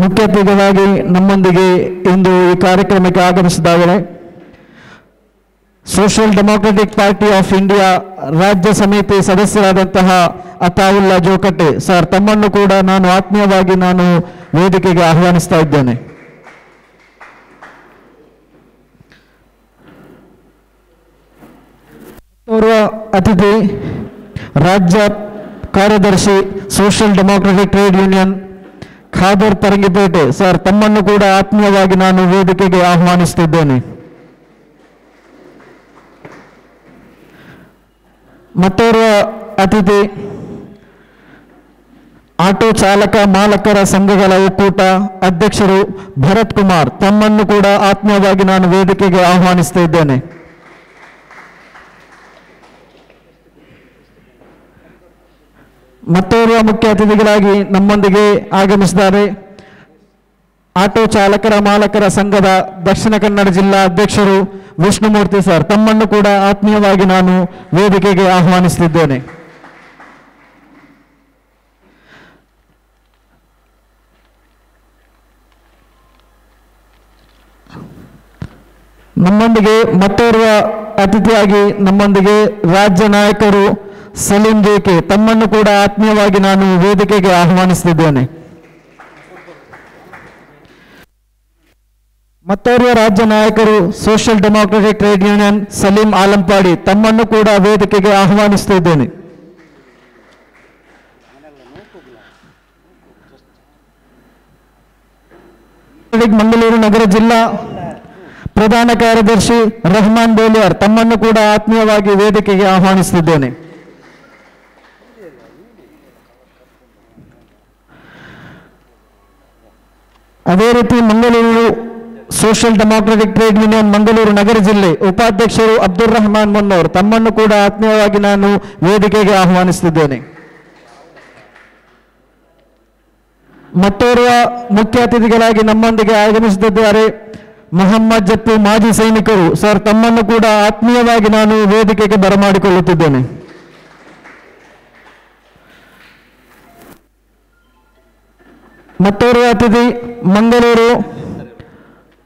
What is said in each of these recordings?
ಮುಖ್ಯ ಅತಿಥಿಗಳಾಗಿ ನಮ್ಮೊಂದಿಗೆ ಇಂದು ಈ ಕಾರ್ಯಕ್ರಮಕ್ಕೆ ಆಗಮಿಸಿದ್ದಾರೆ social democratic party of India ರಾಜ್ಯ ಸಮಿತಿ ಸದಸ್ಯರಾದಂತಹ ಅತಾವುಲ್ಲಾ ಜೋಕಟ್ಟೆ ಸರ್, ತಮ್ಮನ್ನು ಕೂಡ ನಾನು ಆತ್ಮೀಯವಾಗಿ ವೇದಿಕೆಗೆ ಆಹ್ವಾನಿಸ್ತಾ ಇದ್ದೇನೆ. ಓರ್ವ ಅತಿಥಿ ರಾಜ್ಯ ಕಾರ್ಯದರ್ಶಿ social democratic trade union Khader Parangipete sir, ತಮ್ಮನ್ನು ಕೂಡ ಆತ್ಮೀಯವಾಗಿ ವೇದಿಕೆಗೆ ಆಹ್ವಾನಿಸುತ್ತಿದ್ದೇನೆ. ಮತ್ತೋರ್ವ ಅತಿಥಿ ಆಟೋ ಚಾಲಕ ಮಾಲಕರ ಸಂಘಗಳ ಒಕ್ಕೂಟ ಅಧ್ಯಕ್ಷರು ಭರತ್ ಕುಮಾರ್, ತಮ್ಮನ್ನು ಕೂಡ ಆತ್ಮೀಯವಾಗಿ ವೇದಿಕೆಗೆ ಆಹ್ವಾನಿಸ್ತಾ ಇದ್ದೇನೆ. ಮತ್ತೋರ್ವ ಮುಖ್ಯ ಅತಿಥಿಗಳಾಗಿ ನಮ್ಮೊಂದಿಗೆ ಆಗಮಿಸಿದ್ದಾರೆ ಆಟೋ ಚಾಲಕರ ಮಾಲಕರ ಸಂಘದ ದಕ್ಷಿಣ ಕನ್ನಡ ಜಿಲ್ಲಾ ಅಧ್ಯಕ್ಷರು ವಿಷ್ಣುಮೂರ್ತಿ ಸರ್, ತಮ್ಮನ್ನು ಕೂಡ ಆತ್ಮೀಯವಾಗಿ ವೇದಿಕೆಗೆ ಆಹ್ವಾನಿಸುತ್ತಿದ್ದೇನೆ. ಮತ್ತೋರ್ವ ಅತಿಥಿಯಾಗಿ ನಮ್ಮೊಂದಿಗೆ ರಾಜ್ಯ ನಾಯಕರು ಸಲೀಂ ಜೇಕೆ, ತಮ್ಮನ್ನು ಕೂಡ ಆತ್ಮೀಯವಾಗಿ ವೇದಿಕೆಗೆ ಆಹ್ವಾನಿಸುತ್ತಿದ್ದೇನೆ. ಮತ್ತೋರ್ವ ರಾಜ್ಯ ನಾಯಕರು social democratic trade union Salim Alampadi, ತಮ್ಮನ್ನು ಕೂಡ ವೇದಿಕೆಗೆ ಆಹ್ವಾನಿಸುತ್ತಿದ್ದೇನೆ. ಮಂಗಳೂರು ನಗರ ಜಿಲ್ಲಾ ಪ್ರಧಾನ ಕಾರ್ಯದರ್ಶಿ ರೆಹಮಾನ್ ಬೇಲಿಯಾರ್, ತಮ್ಮನ್ನು ಕೂಡ ಆತ್ಮೀಯವಾಗಿ ವೇದಿಕೆಗೆ ಆಹ್ವಾನಿಸುತ್ತಿದ್ದೇನೆ. ಅದೇ ರೀತಿ Mangaluru social democratic trade union Mangaluru ನಗರ ಜಿಲ್ಲೆ ಉಪಾಧ್ಯಕ್ಷರು ಅಬ್ದುಲ್ ರಹಮಾನ್ ಮುನ್ನೋರ್, ತಮ್ಮನ್ನು ಕೂಡ ಆತ್ಮೀಯವಾಗಿ ವೇದಿಕೆಗೆ ಆಹ್ವಾನಿಸುತ್ತಿದ್ದೇನೆ. ಮತ್ತೋರ್ವ ಮುಖ್ಯ ಅತಿಥಿಗಳಾಗಿ ನಮ್ಮೊಂದಿಗೆ ಆಗಮಿಸುತ್ತಿದ್ದಾರೆ ಮೊಹಮ್ಮದ್ ಜಪ್ಪು ಮಾಜಿ ಸೈನಿಕರು ಸರ್, ತಮ್ಮನ್ನು ಕೂಡ ಆತ್ಮೀಯವಾಗಿ ವೇದಿಕೆಗೆ ಬರಮಾಡಿಕೊಳ್ಳುತ್ತಿದ್ದೇನೆ. ಮತ್ತೋರ್ವ ಅತಿಥಿ ಮಂಗಳೂರು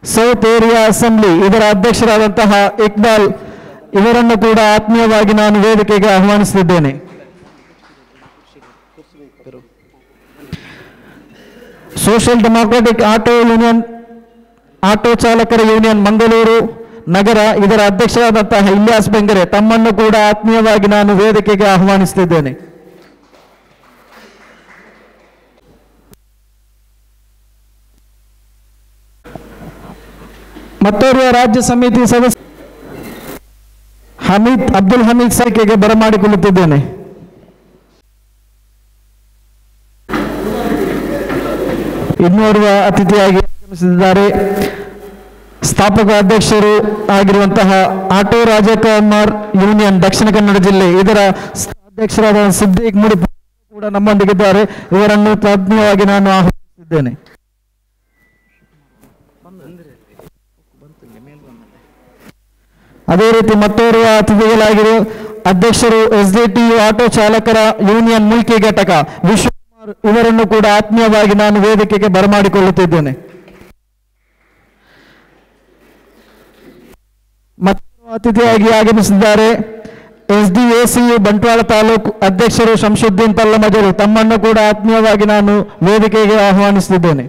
ಸೌತ್ ಏರಿಯಾ ಅಸೆಂಬ್ಲಿ ಇದರ ಅಧ್ಯಕ್ಷರಾದಂತಹ ಇಕ್ಬಾಲ್, ಇವರನ್ನು ಕೂಡ ಆತ್ಮೀಯವಾಗಿ ವೇದಿಕೆಗೆ ಆಹ್ವಾನಿಸುತ್ತಿದ್ದೇನೆ. ಸೋಷಿಯಲ್ ಡೆಮೋಕ್ರೆಟಿಕ್ ಆಟೋ ಚಾಲಕರ ಯೂನಿಯನ್ ಮಂಗಳೂರು ನಗರ ಇದರ ಅಧ್ಯಕ್ಷರಾದಂತಹ ಇಲಿಯಾಸ್ ಬೆಂಗರೆ, ತಮ್ಮನ್ನು ಕೂಡ ಆತ್ಮೀಯವಾಗಿ ವೇದಿಕೆಗೆ ಆಹ್ವಾನಿಸುತ್ತಿದ್ದೇನೆ. ಮತ್ತೋರ್ವ ರಾಜ್ಯ ಸಮಿತಿ ಸದಸ್ಯ ಅಬ್ದುಲ್ ಹಮೀದ್ ಸೈಕೆಗೆ ಬರಮಾಡಿಕೊಳ್ಳುತ್ತಿದ್ದೇನೆ. ಇನ್ನೋರ್ವ ಅತಿಥಿಯಾಗಿ ಆಗಮಿಸಿದ್ದಾರೆ ಸ್ಥಾಪಕ ಅಧ್ಯಕ್ಷರು ಆಗಿರುವಂತಹ ಆಟೋ ರಾಜಕುಮಾರ್ ಯೂನಿಯನ್ ದಕ್ಷಿಣ ಕನ್ನಡ ಜಿಲ್ಲೆ ಇದರ ಅಧ್ಯಕ್ಷರಾದ ಸಿದ್ದೀಕ್ ಮುಡಿ ಕೂಡ ನಮ್ಮೊಂದಿಗಿದ್ದಾರೆ. ಇವರನ್ನು ಆತ್ಮೀಯವಾಗಿ ಆಹ್ವಾನಿಸುತ್ತಿದ್ದೇನೆ. ಅದೇ ರೀತಿ ಮತ್ತೋರ್ವ ಅತಿಥಿಗಳಾಗಿರುವ ಅಧ್ಯಕ್ಷರು SDTU ಆಟೋ ಚಾಲಕರ ಯೂನಿಯನ್ ಮುಲ್ಕಿ ಘಟಕ ವಿಶ್ವಕುಮಾರ್, ಇವರನ್ನು ಕೂಡ ಆತ್ಮೀಯವಾಗಿ ವೇದಿಕೆಗೆ ಬರಮಾಡಿಕೊಳ್ಳುತ್ತಿದ್ದೇನೆ. ಮತ್ತೊಬ್ಬ ಅತಿಥಿಯಾಗಿ ಆಗಮಿಸಿದ್ದಾರೆ SDACU ಬಂಟ್ವಾಳ ತಾಲೂಕು ಅಧ್ಯಕ್ಷರು ಶಂಶುದ್ದೀನ್ ಪಲ್ಲಮಜರು, ತಮ್ಮನ್ನು ಕೂಡ ಆತ್ಮೀಯವಾಗಿ ವೇದಿಕೆಗೆ ಆಹ್ವಾನಿಸುತ್ತಿದ್ದೇನೆ.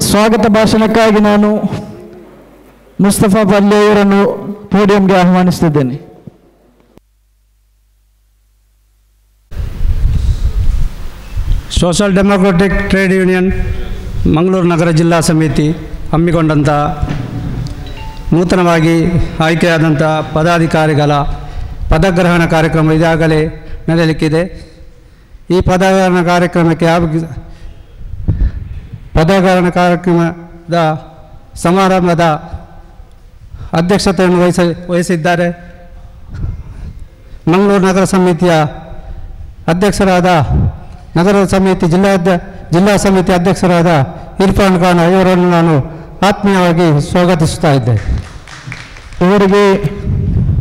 ಸ್ವಾಗತ ಭಾಷಣಕ್ಕಾಗಿ ಮುಸ್ತಫಾ ಪಲ್ಲೆ ಅವರನ್ನು ಪೋಡಿಯಂಗೆ ಆಹ್ವಾನಿಸುತ್ತಿದ್ದೇನೆ. Social democratic trade union Mangaluru ನಗರ ಜಿಲ್ಲಾ ಸಮಿತಿ ಹಮ್ಮಿಕೊಂಡಂಥ ನೂತನವಾಗಿ ಆಯ್ಕೆಯಾದಂಥ ಪದಾಧಿಕಾರಿಗಳ ಪದಗ್ರಹಣ ಕಾರ್ಯಕ್ರಮ ಈಗಾಗಲೇ ನಡೆಯಲಿಕ್ಕಿದೆ. ಈ ಪದಗ್ರಹಣ ಕಾರ್ಯಕ್ರಮದ ಸಮಾರಂಭದ ಅಧ್ಯಕ್ಷತೆಯನ್ನು ವಹಿಸಿದ್ದಾರೆ ಮಂಗಳೂರು ನಗರ ಸಮಿತಿಯ ಅಧ್ಯಕ್ಷರಾದ ನಗರ ಸಮಿತಿ ಜಿಲ್ಲಾ ಸಮಿತಿ ಅಧ್ಯಕ್ಷರಾದ ಇರ್ಫಾನ್ ಖಾನ್ ಇವರನ್ನು ನಾನು ಆತ್ಮೀಯವಾಗಿ ಸ್ವಾಗತಿಸುತ್ತಾ ಇದ್ದೆ. ಇವರಿಗೆ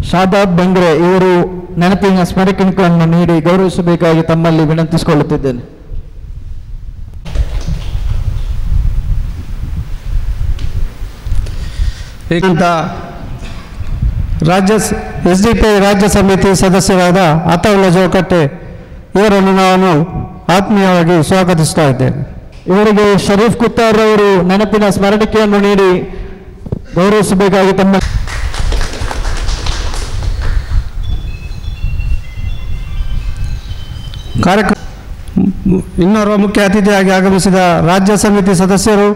ಶಾದಾಬ್ ಬಂಗ್ರೆ ಇವರು ನೆನಪಿನ ಸ್ಮರಣಿಕೆಯನ್ನು ನೀಡಿ ಗೌರವಿಸಬೇಕಾಗಿ ತಮ್ಮಲ್ಲಿ ವಿನಂತಿಸಿಕೊಳ್ಳುತ್ತಿದ್ದೇನೆ. ಅಂತ SDPI ರಾಜ್ಯ ಸಮಿತಿ ಸದಸ್ಯರಾದ ಅತೌಲ್ಲ ಜೋಕಟ್ಟೆ ಇವರನ್ನು ನಾನು ಆತ್ಮೀಯವಾಗಿ ಸ್ವಾಗತಿಸ್ತಾ ಇದ್ದೇನೆ. ಇವರಿಗೆ ಶರೀಫ್ ಕುತ್ತಾರ್ ಅವರು ನೆನಪಿನ ಸ್ಮರಣಿಕೆಯನ್ನು ನೀಡಿ ಗೌರವಿಸಬೇಕಾಗಿ ತಮ್ಮ ಕಾರ್ಯಕ್ರಮ ಇನ್ನೋರ್ವ ಮುಖ್ಯ ಅತಿಥಿಯಾಗಿ ಆಗಮಿಸಿದ ರಾಜ್ಯ ಸಮಿತಿ ಸದಸ್ಯರು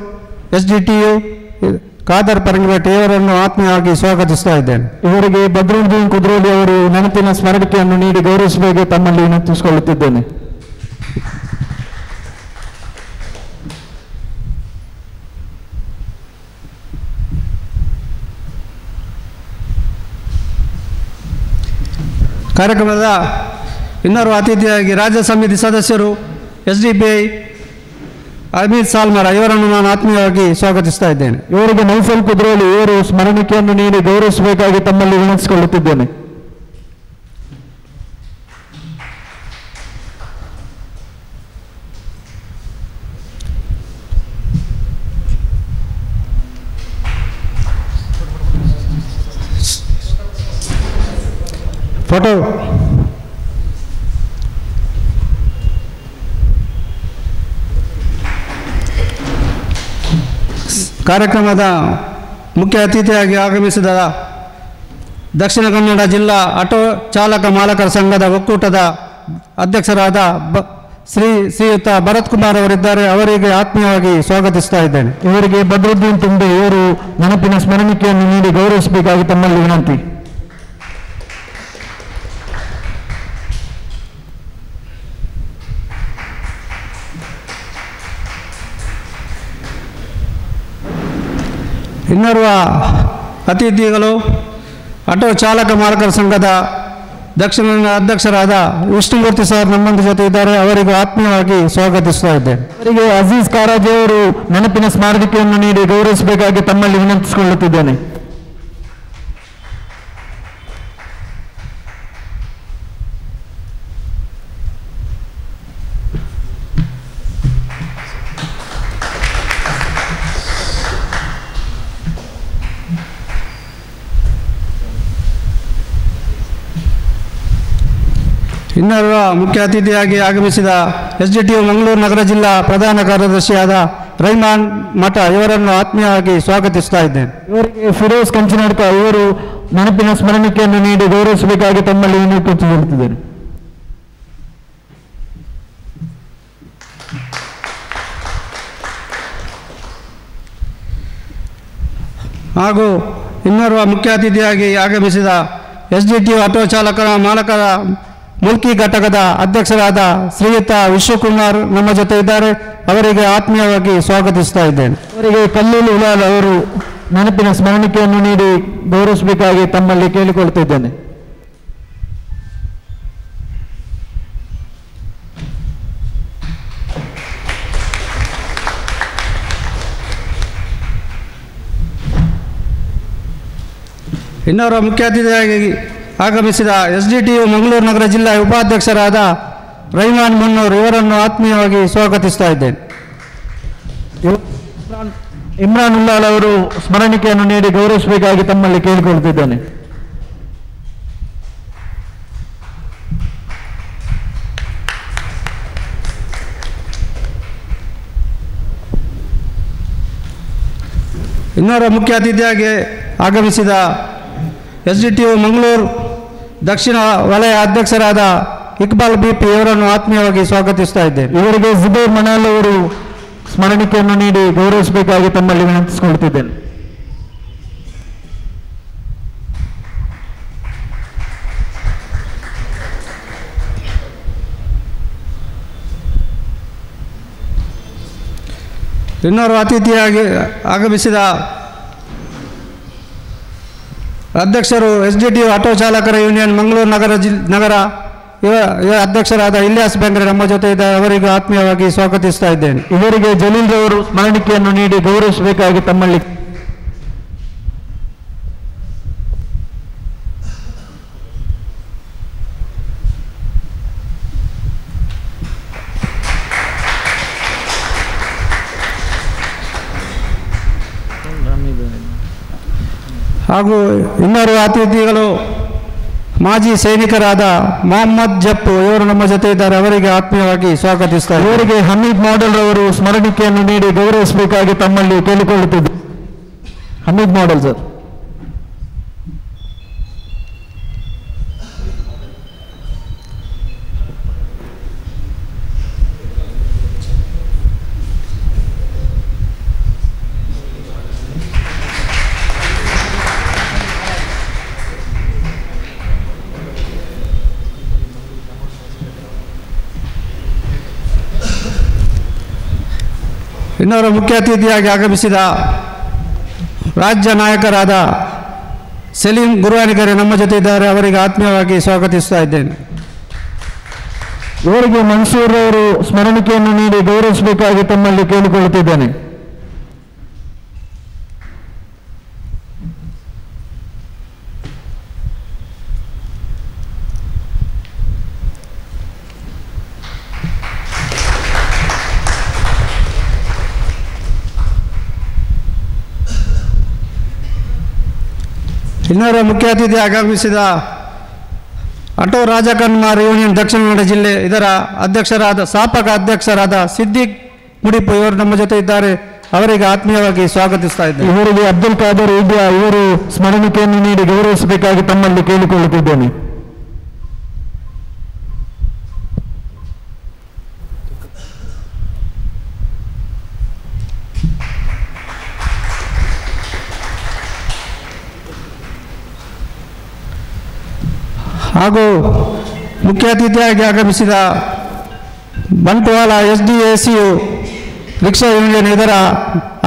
SDTU ಖಾದರ್ ಪರಂಗಿಬೆಟ್ಟು ಇವರನ್ನು ಆತ್ಮೀಯವಾಗಿ ಸ್ವಾಗತಿಸ್ತಾ ಇದ್ದೇನೆ. ಇವರಿಗೆ ಬದ್ರುದ್ದೀನ್ ಕುದ್ರೋಳಿ ಅವರು ನೆನಪಿನ ಸ್ಮರಣಿಕೆಯನ್ನು ನೀಡಿ ಗೌರವಿಸಬೇಕು ತಮ್ಮಲ್ಲಿ ವಿನಂತಿಸಿಕೊಳ್ಳುತ್ತಿದ್ದೇನೆ. ಕಾರ್ಯಕ್ರಮದ ಇನ್ನೋರ್ವ ಅತಿಥಿಯಾಗಿ ರಾಜ್ಯ ಸಮಿತಿ ಸದಸ್ಯರು SDPI ಅಮೀರ್ ಸಾಲ್ಮರ ಇವರನ್ನು ನಾನು ಆತ್ಮೀಯವಾಗಿ ಸ್ವಾಗತಿಸ್ತಾ ಇದ್ದೇನೆ. ಇವರಿಗೆ ನೌಫಲ್ ಕುದ್ರೋಳಿ ಇವರು ಸ್ಮರಣಿಕೆಯನ್ನು ನೀಡಿ ಗೌರವಿಸಬೇಕಾಗಿ ತಮ್ಮಲ್ಲಿ ವಿನಂತಿಸಿಕೊಳ್ಳುತ್ತಿದ್ದೇನೆ. ಫೋಟೋ ಕಾರ್ಯಕ್ರಮದ ಮುಖ್ಯ ಅತಿಥಿಯಾಗಿ ಆಗಮಿಸಿದ ದಕ್ಷಿಣ ಕನ್ನಡ ಜಿಲ್ಲಾ ಆಟೋ ಚಾಲಕ ಮಾಲಕರ ಸಂಘದ ಒಕ್ಕೂಟದ ಅಧ್ಯಕ್ಷರಾದ ಶ್ರೀಯುತ ಭರತ್ ಕುಮಾರ್ ಅವರಿದ್ದಾರೆ. ಅವರಿಗೆ ಆತ್ಮೀಯವಾಗಿ ಸ್ವಾಗತಿಸ್ತಾ ಇದ್ದೇನೆ. ಇವರಿಗೆ ಬದ್ರುದ್ದೀನ್ ತುಂಬೆ ಇವರು ನೆನಪಿನ ಸ್ಮರಣಿಕೆಯನ್ನು ನೀಡಿ ಗೌರವಿಸಬೇಕಾಗಿ ತಮ್ಮಲ್ಲಿ ವಿನಂತಿ. ಇನ್ನೋರ್ವ ಅತಿಥಿಗಳು ಆಟೋ ಚಾಲಕ ಮಾಲಕರ ಸಂಘದ ದಕ್ಷಿಣ ಅಧ್ಯಕ್ಷರಾದ ವಿಷ್ಣುಮೂರ್ತಿ ಸರ್ ನಮ್ಮೊಂದು ಜೊತೆ ಇದ್ದಾರೆ. ಅವರಿಗೆ ಆತ್ಮೀಯವಾಗಿ ಸ್ವಾಗತಿಸ್ತಾ ಇದ್ದೇನೆ. ಅವರಿಗೆ ಅಜೀಜ್ ಕಾರಾಜಿ ಅವರು ನೆನಪಿನ ಸ್ಮಾರಕವನ್ನು ನೀಡಿ ಗೌರವಿಸಬೇಕಾಗಿ ತಮ್ಮಲ್ಲಿ ವಿನಂತಿಸಿಕೊಳ್ಳುತ್ತಿದ್ದೇನೆ. ಇನ್ನೋರ್ವ ಮುಖ್ಯ ಅತಿಥಿಯಾಗಿ ಆಗಮಿಸಿದ SDTU ಮಂಗಳೂರು ನಗರ ಜಿಲ್ಲಾ ಪ್ರಧಾನ ಕಾರ್ಯದರ್ಶಿಯಾದ ರೈಮಾನ್ ಮಠ ಇವರನ್ನು ಆತ್ಮೀಯವಾಗಿ ಸ್ವಾಗತಿಸ್ತಾ ಇದ್ದೇನೆ. ಇವರಿಗೆ ಫಿರೋಜ್ ಕಂಚಿನಾಡ್ಕ ಇವರು ನೆನಪಿನ ಸ್ಮರಣಿಕೆಯನ್ನು ನೀಡಿ ಗೌರವಿಸಬೇಕಾಗಿ ತಮ್ಮಲ್ಲಿ ವಿನಂತಿಸಿಕೊಳ್ಳುತ್ತಿದ್ದೇನೆ. ಹಾಗೂ ಇನ್ನೋರ್ವ ಮುಖ್ಯ ಅತಿಥಿಯಾಗಿ ಆಗಮಿಸಿದ SDTU ಆಟೋ ಚಾಲಕರ ಮಾಲಕರ ಮುಲ್ಕಿ ಘಟಕದ ಅಧ್ಯಕ್ಷರಾದ ಶ್ರೀಯುತ ವಿಶ್ವಕುಮಾರ್ ನಮ್ಮ ಜೊತೆ ಇದ್ದಾರೆ. ಅವರಿಗೆ ಆತ್ಮೀಯವಾಗಿ ಸ್ವಾಗತಿಸ್ತಾ ಇದ್ದೇನೆ. ಅವರಿಗೆ ಕಲ್ಲೂಲ್ ಉಲಾಲ್ ಅವರು ನೆನಪಿನ ಸ್ಮರಣಿಕೆಯನ್ನು ನೀಡಿ ಗೌರವಿಸಬೇಕಾಗಿ ತಮ್ಮಲ್ಲಿ ಕೇಳಿಕೊಳ್ತಿದ್ದೇನೆ. ಇನ್ನೋರ್ವ ಮುಖ್ಯ ಅತಿಥಿಯಾಗಿ ಆಗಮಿಸಿದ SDTU ಮಂಗಳೂರು ನಗರ ಜಿಲ್ಲಾ ಉಪಾಧ್ಯಕ್ಷರಾದ ರೈಮಾನ್ ಮುನ್ನೂರ್ ಇವರನ್ನು ಆತ್ಮೀಯವಾಗಿ ಸ್ವಾಗತಿಸ್ತಾ ಇದ್ದೇನೆ. ಇಮ್ರಾನ್ ಉಲ್ಲಾಲ್ ಅವರು ಸ್ಮರಣಿಕೆಯನ್ನು ನೀಡಿ ಗೌರವಿಸಬೇಕಾಗಿ ತಮ್ಮಲ್ಲಿ ಕೇಳಿಕೊಳ್ತಿದ್ದೇನೆ. ಇನ್ನೋರ್ವ ಮುಖ್ಯ ಅತಿಥಿಯಾಗಿ ಆಗಮಿಸಿದ SDTU ಮಂಗಳೂರು ದಕ್ಷಿಣ ವಲಯ ಅಧ್ಯಕ್ಷರಾದ ಇಕ್ಬಾಲ್ BP ಇವರನ್ನು ಆತ್ಮೀಯವಾಗಿ ಸ್ವಾಗತಿಸ್ತಾ ಇದ್ದೇನೆ. ಇವರಿಗೆ ಜುಬೇರ್ ಮನಾಲ್ ಅವರು ಸ್ಮರಣಿಕೆಯನ್ನು ನೀಡಿ ಗೌರವಿಸಬೇಕಾಗಿ ತಮ್ಮಲ್ಲಿ ವಿನಂತಿಸಿಕೊಳ್ಳುತ್ತಿದ್ದೇನೆ. ಇನ್ನೋರ್ವ ಅತಿಥಿಯಾಗಿ ಆಗಮಿಸಿದ ಅಧ್ಯಕ್ಷರು SDTU ಆಟೋ ಚಾಲಕರ ಯೂನಿಯನ್ ಮಂಗಳೂರು ನಗರ ಅಧ್ಯಕ್ಷರಾದ ಇಲಿಯಾಸ್ ಬೆಂಗ್ರೆ ನಮ್ಮ ಜೊತೆ ಇದ್ದಾರೆ. ಅವರಿಗೆ ಆತ್ಮೀಯವಾಗಿ ಸ್ವಾಗತಿಸ್ತಾ ಇದ್ದೇನೆ. ಇವರಿಗೆ ಜಲೀಲ್ ಅವರು ಸ್ಮರಣಿಕೆಯನ್ನು ನೀಡಿ ಗೌರವಿಸಬೇಕಾಗಿ ತಮ್ಮಲ್ಲಿ ಹಾಗೂ ಇನ್ನೋರ್ವ ಅತಿಥಿಗಳು ಮಾಜಿ ಸೈನಿಕರಾದ ಮೊಹಮ್ಮದ್ ಜಪ್ಪು ಇವರು ನಮ್ಮ ಜೊತೆ ಇದ್ದಾರೆ. ಅವರಿಗೆ ಆತ್ಮೀಯವಾಗಿ ಸ್ವಾಗತಿಸ್ತಾರೆ. ಇವರಿಗೆ ಹಮೀದ್ ಮಾಡೆಲ್ ಅವರು ಸ್ಮರಣಿಕೆಯನ್ನು ನೀಡಿ ಗೌರವಿಸಬೇಕಾಗಿ ತಮ್ಮಲ್ಲಿ ಕೇಳಿಕೊಳ್ಳುತ್ತಿದ್ದೆ. ಹಮೀದ್ ಮಾಡೆಲ್ ಸರ್. ಇನ್ನೋರ್ವ ಮುಖ್ಯ ಅತಿಥಿಯಾಗಿ ಆಗಮಿಸಿದ ರಾಜ್ಯ ನಾಯಕರಾದ ಸಲೀಂ ಗುರುವಾನಿಗರೆ ನಮ್ಮ ಜೊತೆ ಇದ್ದಾರೆ. ಅವರಿಗೆ ಆತ್ಮೀಯವಾಗಿ ಸ್ವಾಗತಿಸ್ತಾ ಇದ್ದೇನೆ. ಇವರಿಗೆ ಮನ್ಸೂರ್ ಅವರು ಸ್ಮರಣಿಕೆಯನ್ನು ನೀಡಿ ಗೌರವಿಸಬೇಕಾಗಿ ತಮ್ಮಲ್ಲಿ ಕೇಳಿಕೊಳ್ಳುತ್ತಿದ್ದೇನೆ. ಇನ್ನೋರ್ವ ಮುಖ್ಯ ಅತಿಥಿ ಆಗಮಿಸಿದ ಆಟೋ ರಾಜಕನ್ಮಾರ್ ಯೂನಿಯನ್ ದಕ್ಷಿಣ ಕನ್ನಡ ಜಿಲ್ಲೆ ಇದರ ಸ್ಥಾಪಕ ಅಧ್ಯಕ್ಷರಾದ ಸಿದ್ದಿಕ್ ಮುಡಿಪು ಇವರು ನಮ್ಮ ಜೊತೆ ಇದ್ದಾರೆ. ಅವರಿಗೆ ಆತ್ಮೀಯವಾಗಿ ಸ್ವಾಗತಿಸ್ತಾ ಇದ್ದೇನೆ. ಇವರಿಗೆ ಅಬ್ದುಲ್ ಖಾದರ್ ಇದ್ಯಾ ಇವರು ಸ್ಮರಣಿಕೆಯನ್ನು ನೀಡಿ ಗೌರವಿಸಬೇಕಾಗಿ ತಮ್ಮಲ್ಲಿ ಕೇಳಿಕೊಳ್ಳುತ್ತಿದ್ದೇನೆ. ಹಾಗೂ ಮುಖ್ಯ ಅತಿಥಿಯಾಗಿ ಆಗಮಿಸಿದ ಬಂಟ್ವಾಳ SDACU ರಿಕ್ಷಾ ಯೂನಿಯನ್ ಇದರ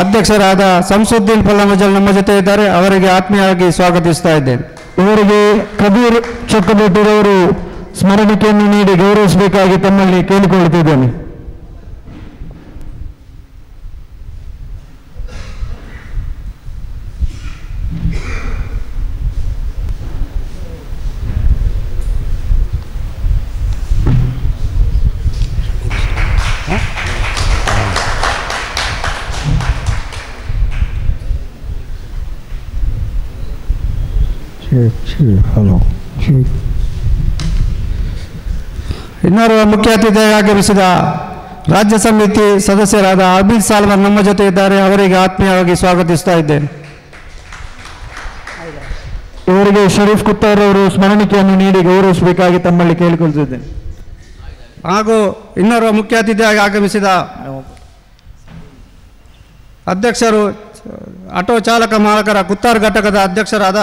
ಅಧ್ಯಕ್ಷರಾದ ಸಂಸುದ್ದೀನ್ ಪಲ್ಲಮಜಲ್ ನಮ್ಮ ಜೊತೆ ಇದ್ದಾರೆ. ಅವರಿಗೆ ಆತ್ಮೀಯವಾಗಿ ಸ್ವಾಗತಿಸ್ತಾ ಇದ್ದೇನೆ. ಇವರಿಗೆ ಕಬೀರ್ ಚೊಕ್ಕಬೆಟ್ಟೂರವರು ಸ್ಮರಣಿಕೆಯನ್ನು ನೀಡಿ ಗೌರವಿಸಬೇಕಾಗಿ ತಮ್ಮಲ್ಲಿ ಕೇಳಿಕೊಳ್ಳುತ್ತಿದ್ದೇನೆ. ಇನ್ನೋರ್ವ ಮುಖ್ಯ ಅತಿಥಿಯಾಗಿ ಆಗಮಿಸಿದ ರಾಜ್ಯ ಸಮಿತಿ ಸದಸ್ಯರಾದ ಅಬಿದ್ ಸಾಲ್ಮನ್ ನಮ್ಮ ಜೊತೆ ಇದ್ದಾರೆ. ಅವರಿಗೆ ಆತ್ಮೀಯವಾಗಿ ಸ್ವಾಗತಿಸ್ತಾ ಇದ್ದೇನೆ. ಇವರಿಗೆ ಶರೀಫ್ ಕುತ್ತಾರ್ ಅವರು ಸ್ಮರಣಿಕೆಯನ್ನು ನೀಡಿ ಗೌರವಿಸಬೇಕಾಗಿ ತಮ್ಮಲ್ಲಿ ಕೇಳಿಕೊಳ್ಳುತ್ತಿದ್ದೇನೆ. ಹಾಗೂ ಇನ್ನೋರ್ವ ಮುಖ್ಯ ಅತಿಥಿಯಾಗಿ ಆಗಮಿಸಿದ ಅಧ್ಯಕ್ಷರು ಆಟೋ ಚಾಲಕ ಮಾಲಕರ ಕುತ್ತಾರ್ ಘಟಕದ ಅಧ್ಯಕ್ಷರಾದ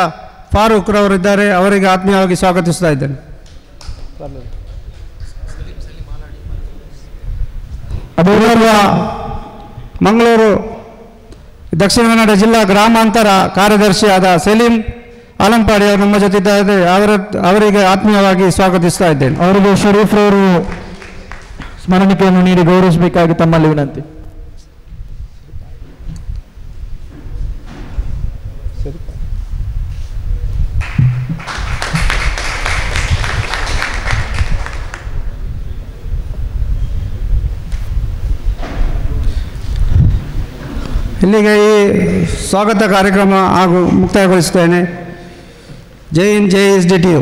ಫಾರೂಕ್ ರವರಿದ್ದಾರೆ. ಅವರಿಗೆ ಆತ್ಮೀಯವಾಗಿ ಸ್ವಾಗತಿಸ್ತಾ ಇದ್ದೇನೆ. ಮಂಗಳೂರು ದಕ್ಷಿಣ ಕನ್ನಡ ಜಿಲ್ಲಾ ಗ್ರಾಮಾಂತರ ಕಾರ್ಯದರ್ಶಿಯಾದ ಸಲೀಂ ಆಲಂಪಾಡಿ ಅವರು ನಮ್ಮ ಜೊತೆ ಇದ್ದಾರೆ. ಅವರಿಗೆ ಆತ್ಮೀಯವಾಗಿ ಸ್ವಾಗತಿಸ್ತಾ ಇದ್ದೇನೆ. ಅವರಿಗೆ ಶರೀಫ್ ರವರು ಸ್ಮರಣಿಕೆಯನ್ನು ನೀಡಿ ಗೌರವಿಸಬೇಕಾಗಿ ತಮ್ಮಲ್ಲಿ ವಿನಂತಿ. ಇಲ್ಲಿಗೆ ಈ ಸ್ವಾಗತ ಕಾರ್ಯಕ್ರಮ ಹಾಗೂ ಮುಕ್ತಾಯಗೊಳಿಸುತ್ತೇನೆ. ಜೈ ಹಿಂದ್, ಜೈ SDTU.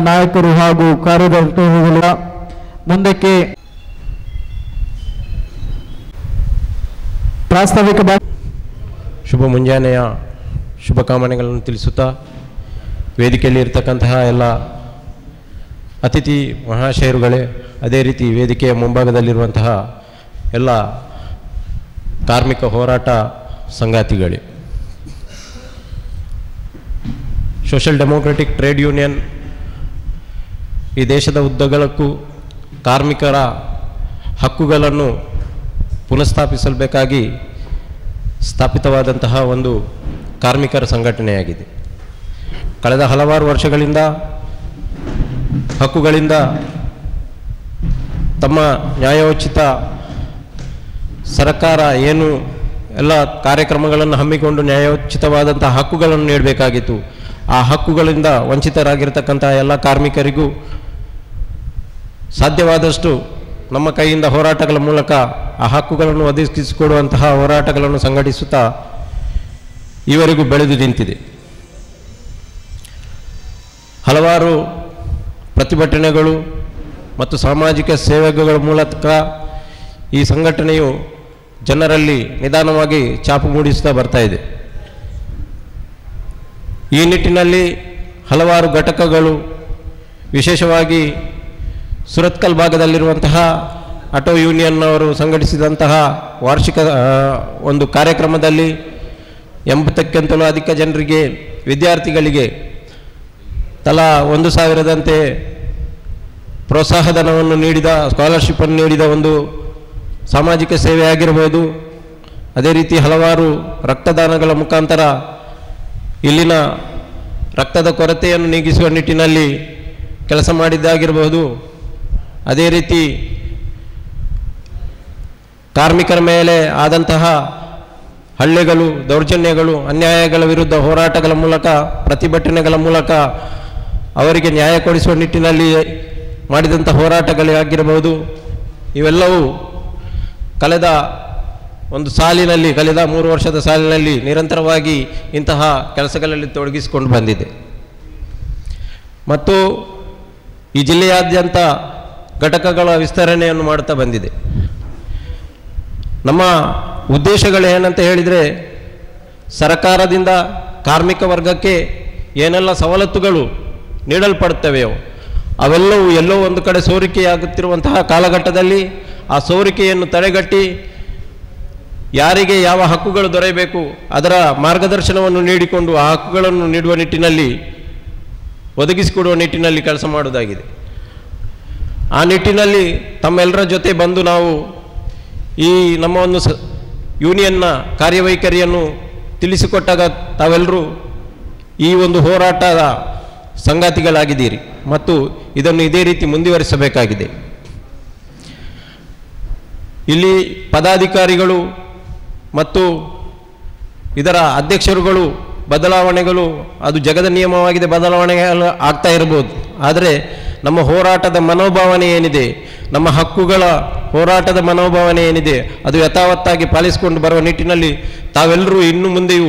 ನಾಯಕರು ಹಾಗೂ ಕಾರ್ಯದರ್ಶಿಗಳ ಮುಂದಕ್ಕೆ ಪ್ರಾಸ್ತಾವಿಕ ಶುಭ ಮುಂಜಾನೆಯ ಶುಭಕಾಮನೆಗಳನ್ನು ತಿಳಿಸುತ್ತಾ ವೇದಿಕೆಯಲ್ಲಿ ಇರತಕ್ಕಂತಹ ಎಲ್ಲ ಅತಿಥಿ ಮಹಾಶಯರುಗಳೇ, ಅದೇ ರೀತಿ ವೇದಿಕೆಯ ಮುಂಭಾಗದಲ್ಲಿರುವಂತಹ ಎಲ್ಲ ಕಾರ್ಮಿಕ ಹೋರಾಟ ಸಂಗಾತಿಗಳೇ, ಸೋಷಿಯಲ್ ಡೆಮೋಕ್ರೆಟಿಕ್ ಟ್ರೇಡ್ ಯೂನಿಯನ್ ಈ ದೇಶದ ಉದ್ದಗಲಕ್ಕೂ ಕಾರ್ಮಿಕರ ಹಕ್ಕುಗಳನ್ನು ಪುನಃಸ್ಥಾಪಿಸಬೇಕಾಗಿ ಸ್ಥಾಪಿತವಾದಂತಹ ಒಂದು ಕಾರ್ಮಿಕರ ಸಂಘಟನೆಯಾಗಿದೆ. ಕಳೆದ ಹಲವಾರು ವರ್ಷಗಳಿಂದ ಹಕ್ಕುಗಳಿಂದ ತಮ್ಮ ನ್ಯಾಯೋಚಿತ ಸರ್ಕಾರ ಏನು ಎಲ್ಲ ಕಾರ್ಯಕ್ರಮಗಳನ್ನು ಹಮ್ಮಿಕೊಂಡು ನ್ಯಾಯೋಚಿತವಾದಂಥ ಹಕ್ಕುಗಳನ್ನು ನೀಡಬೇಕಾಗಿತ್ತು. ಆ ಹಕ್ಕುಗಳಿಂದ ವಂಚಿತರಾಗಿರ್ತಕ್ಕಂಥ ಎಲ್ಲ ಕಾರ್ಮಿಕರಿಗೂ ಸಾಧ್ಯವಾದಷ್ಟು ನಮ್ಮ ಕೈಯಿಂದ ಹೋರಾಟಗಳ ಮೂಲಕ ಆ ಹಕ್ಕುಗಳನ್ನು ಒದಗಿಸಿಕೊಡುವಂತಹ ಹೋರಾಟಗಳನ್ನು ಸಂಘಟಿಸುತ್ತಾ ಈವರೆಗೂ ಬೆಳೆದು ನಿಂತಿದೆ. ಹಲವಾರು ಪ್ರತಿಭಟನೆಗಳು ಮತ್ತು ಸಾಮಾಜಿಕ ಸೇವೆಗಳ ಮೂಲಕ ಈ ಸಂಘಟನೆಯು ಜನರಲ್ಲಿ ನಿಧಾನವಾಗಿ ಛಾಪು ಮೂಡಿಸುತ್ತಾ ಬರ್ತಾ ಇದೆ. ಈ ನಿಟ್ಟಿನಲ್ಲಿ ಹಲವಾರು ಘಟಕಗಳು, ವಿಶೇಷವಾಗಿ ಸುರತ್ಕಲ್ ಭಾಗದಲ್ಲಿರುವಂತಹ ಆಟೋ ಯೂನಿಯನ್ನವರು ಸಂಘಟಿಸಿದಂತಹ ವಾರ್ಷಿಕ ಒಂದು ಕಾರ್ಯಕ್ರಮದಲ್ಲಿ 80ಕ್ಕಿಂತಲೂ ಅಧಿಕ ಜನರಿಗೆ, ವಿದ್ಯಾರ್ಥಿಗಳಿಗೆ ತಲಾ 1,000ದಂತೆ ಪ್ರೋತ್ಸಾಹಧನವನ್ನು ನೀಡಿದ, ಸ್ಕಾಲರ್ಶಿಪ್ಪನ್ನು ನೀಡಿದ ಒಂದು ಸಾಮಾಜಿಕ ಸೇವೆ ಆಗಿರಬಹುದು. ಅದೇ ರೀತಿ ಹಲವಾರು ರಕ್ತದಾನಗಳ ಮುಖಾಂತರ ಇಲ್ಲಿನ ರಕ್ತದ ಕೊರತೆಯನ್ನು ನೀಗಿಸುವ ನಿಟ್ಟಿನಲ್ಲಿ ಕೆಲಸ ಮಾಡಿದ್ದಾಗಿರಬಹುದು. ಅದೇ ರೀತಿ ಕಾರ್ಮಿಕರ ಮೇಲೆ ಆದಂತಹ ಹಲ್ಲೆಗಳು, ದೌರ್ಜನ್ಯಗಳು, ಅನ್ಯಾಯಗಳ ವಿರುದ್ಧ ಹೋರಾಟಗಳ ಮೂಲಕ, ಪ್ರತಿಭಟನೆಗಳ ಮೂಲಕ ಅವರಿಗೆ ನ್ಯಾಯ ಕೊಡಿಸುವ ನಿಟ್ಟಿನಲ್ಲಿ ಮಾಡಿದಂಥ ಹೋರಾಟಗಳಾಗಿರಬಹುದು. ಇವೆಲ್ಲವೂ ಕಳೆದ ಒಂದು ಸಾಲಿನಲ್ಲಿ, ಕಳೆದ 3 ವರ್ಷದ ಸಾಲಿನಲ್ಲಿ ನಿರಂತರವಾಗಿ ಇಂತಹ ಕೆಲಸಗಳಲ್ಲಿ ತೊಡಗಿಸಿಕೊಂಡು ಬಂದಿದೆ. ಮತ್ತು ಈ ಜಿಲ್ಲೆಯಾದ್ಯಂತ ಘಟಕಗಳ ವಿಸ್ತರಣೆಯನ್ನು ಮಾಡುತ್ತಾ ಬಂದಿದೆ. ನಮ್ಮ ಉದ್ದೇಶಗಳು ಏನಂತ ಹೇಳಿದರೆ, ಸರ್ಕಾರದಿಂದ ಕಾರ್ಮಿಕ ವರ್ಗಕ್ಕೆ ಏನೆಲ್ಲ ಸವಲತ್ತುಗಳು ನೀಡಲ್ಪಡುತ್ತವೆಯೋ ಅವೆಲ್ಲವೂ ಎಲ್ಲೋ ಒಂದು ಕಡೆ ಸೋರಿಕೆಯಾಗುತ್ತಿರುವಂತಹ ಕಾಲಘಟ್ಟದಲ್ಲಿ ಆ ಸೋರಿಕೆಯನ್ನು ತಡೆಗಟ್ಟಿ ಯಾರಿಗೆ ಯಾವ ಹಕ್ಕುಗಳು ದೊರೆಯಬೇಕು ಅದರ ಮಾರ್ಗದರ್ಶನವನ್ನು ನೀಡಿಕೊಂಡು ಆ ಹಕ್ಕುಗಳನ್ನು ನೀಡುವ ನಿಟ್ಟಿನಲ್ಲಿ, ಒದಗಿಸಿಕೊಡುವ ನಿಟ್ಟಿನಲ್ಲಿ ಕೆಲಸ ಮಾಡುವುದಾಗಿದೆ. ಆ ನಿಟ್ಟಿನಲ್ಲಿ ತಮ್ಮೆಲ್ಲರ ಜೊತೆ ಬಂದು ನಾವು ಈ ನಮ್ಮ ಒಂದು ಯೂನಿಯನ್ನ ಕಾರ್ಯವೈಖರಿಯನ್ನು ತಿಳಿಸಿಕೊಟ್ಟಾಗ ತಾವೆಲ್ಲರೂ ಈ ಒಂದು ಹೋರಾಟದ ಸಂಗಾತಿಗಳಾಗಿದ್ದೀರಿ ಮತ್ತು ಇದನ್ನು ಇದೇ ರೀತಿ ಮುಂದುವರಿಸಬೇಕಾಗಿದೆ. ಇಲ್ಲಿ ಪದಾಧಿಕಾರಿಗಳು ಮತ್ತು ಇದರ ಅಧ್ಯಕ್ಷರುಗಳು ಬದಲಾವಣೆಗಳು ಅದು ಜಗದ ನಿಯಮವಾಗಿದೆ, ಬದಲಾವಣೆಗಳು ಆಗ್ತಾ ಇರಬಹುದು. ಆದರೆ ನಮ್ಮ ಹೋರಾಟದ ಮನೋಭಾವನೆ ಏನಿದೆ, ನಮ್ಮ ಹಕ್ಕುಗಳ ಹೋರಾಟದ ಮನೋಭಾವನೆ ಏನಿದೆ ಅದು ಯಥಾವತ್ತಾಗಿ ಪಾಲಿಸಿಕೊಂಡು ಬರುವ ನಿಟ್ಟಿನಲ್ಲಿ ತಾವೆಲ್ಲರೂ ಇನ್ನು ಮುಂದೆಯೂ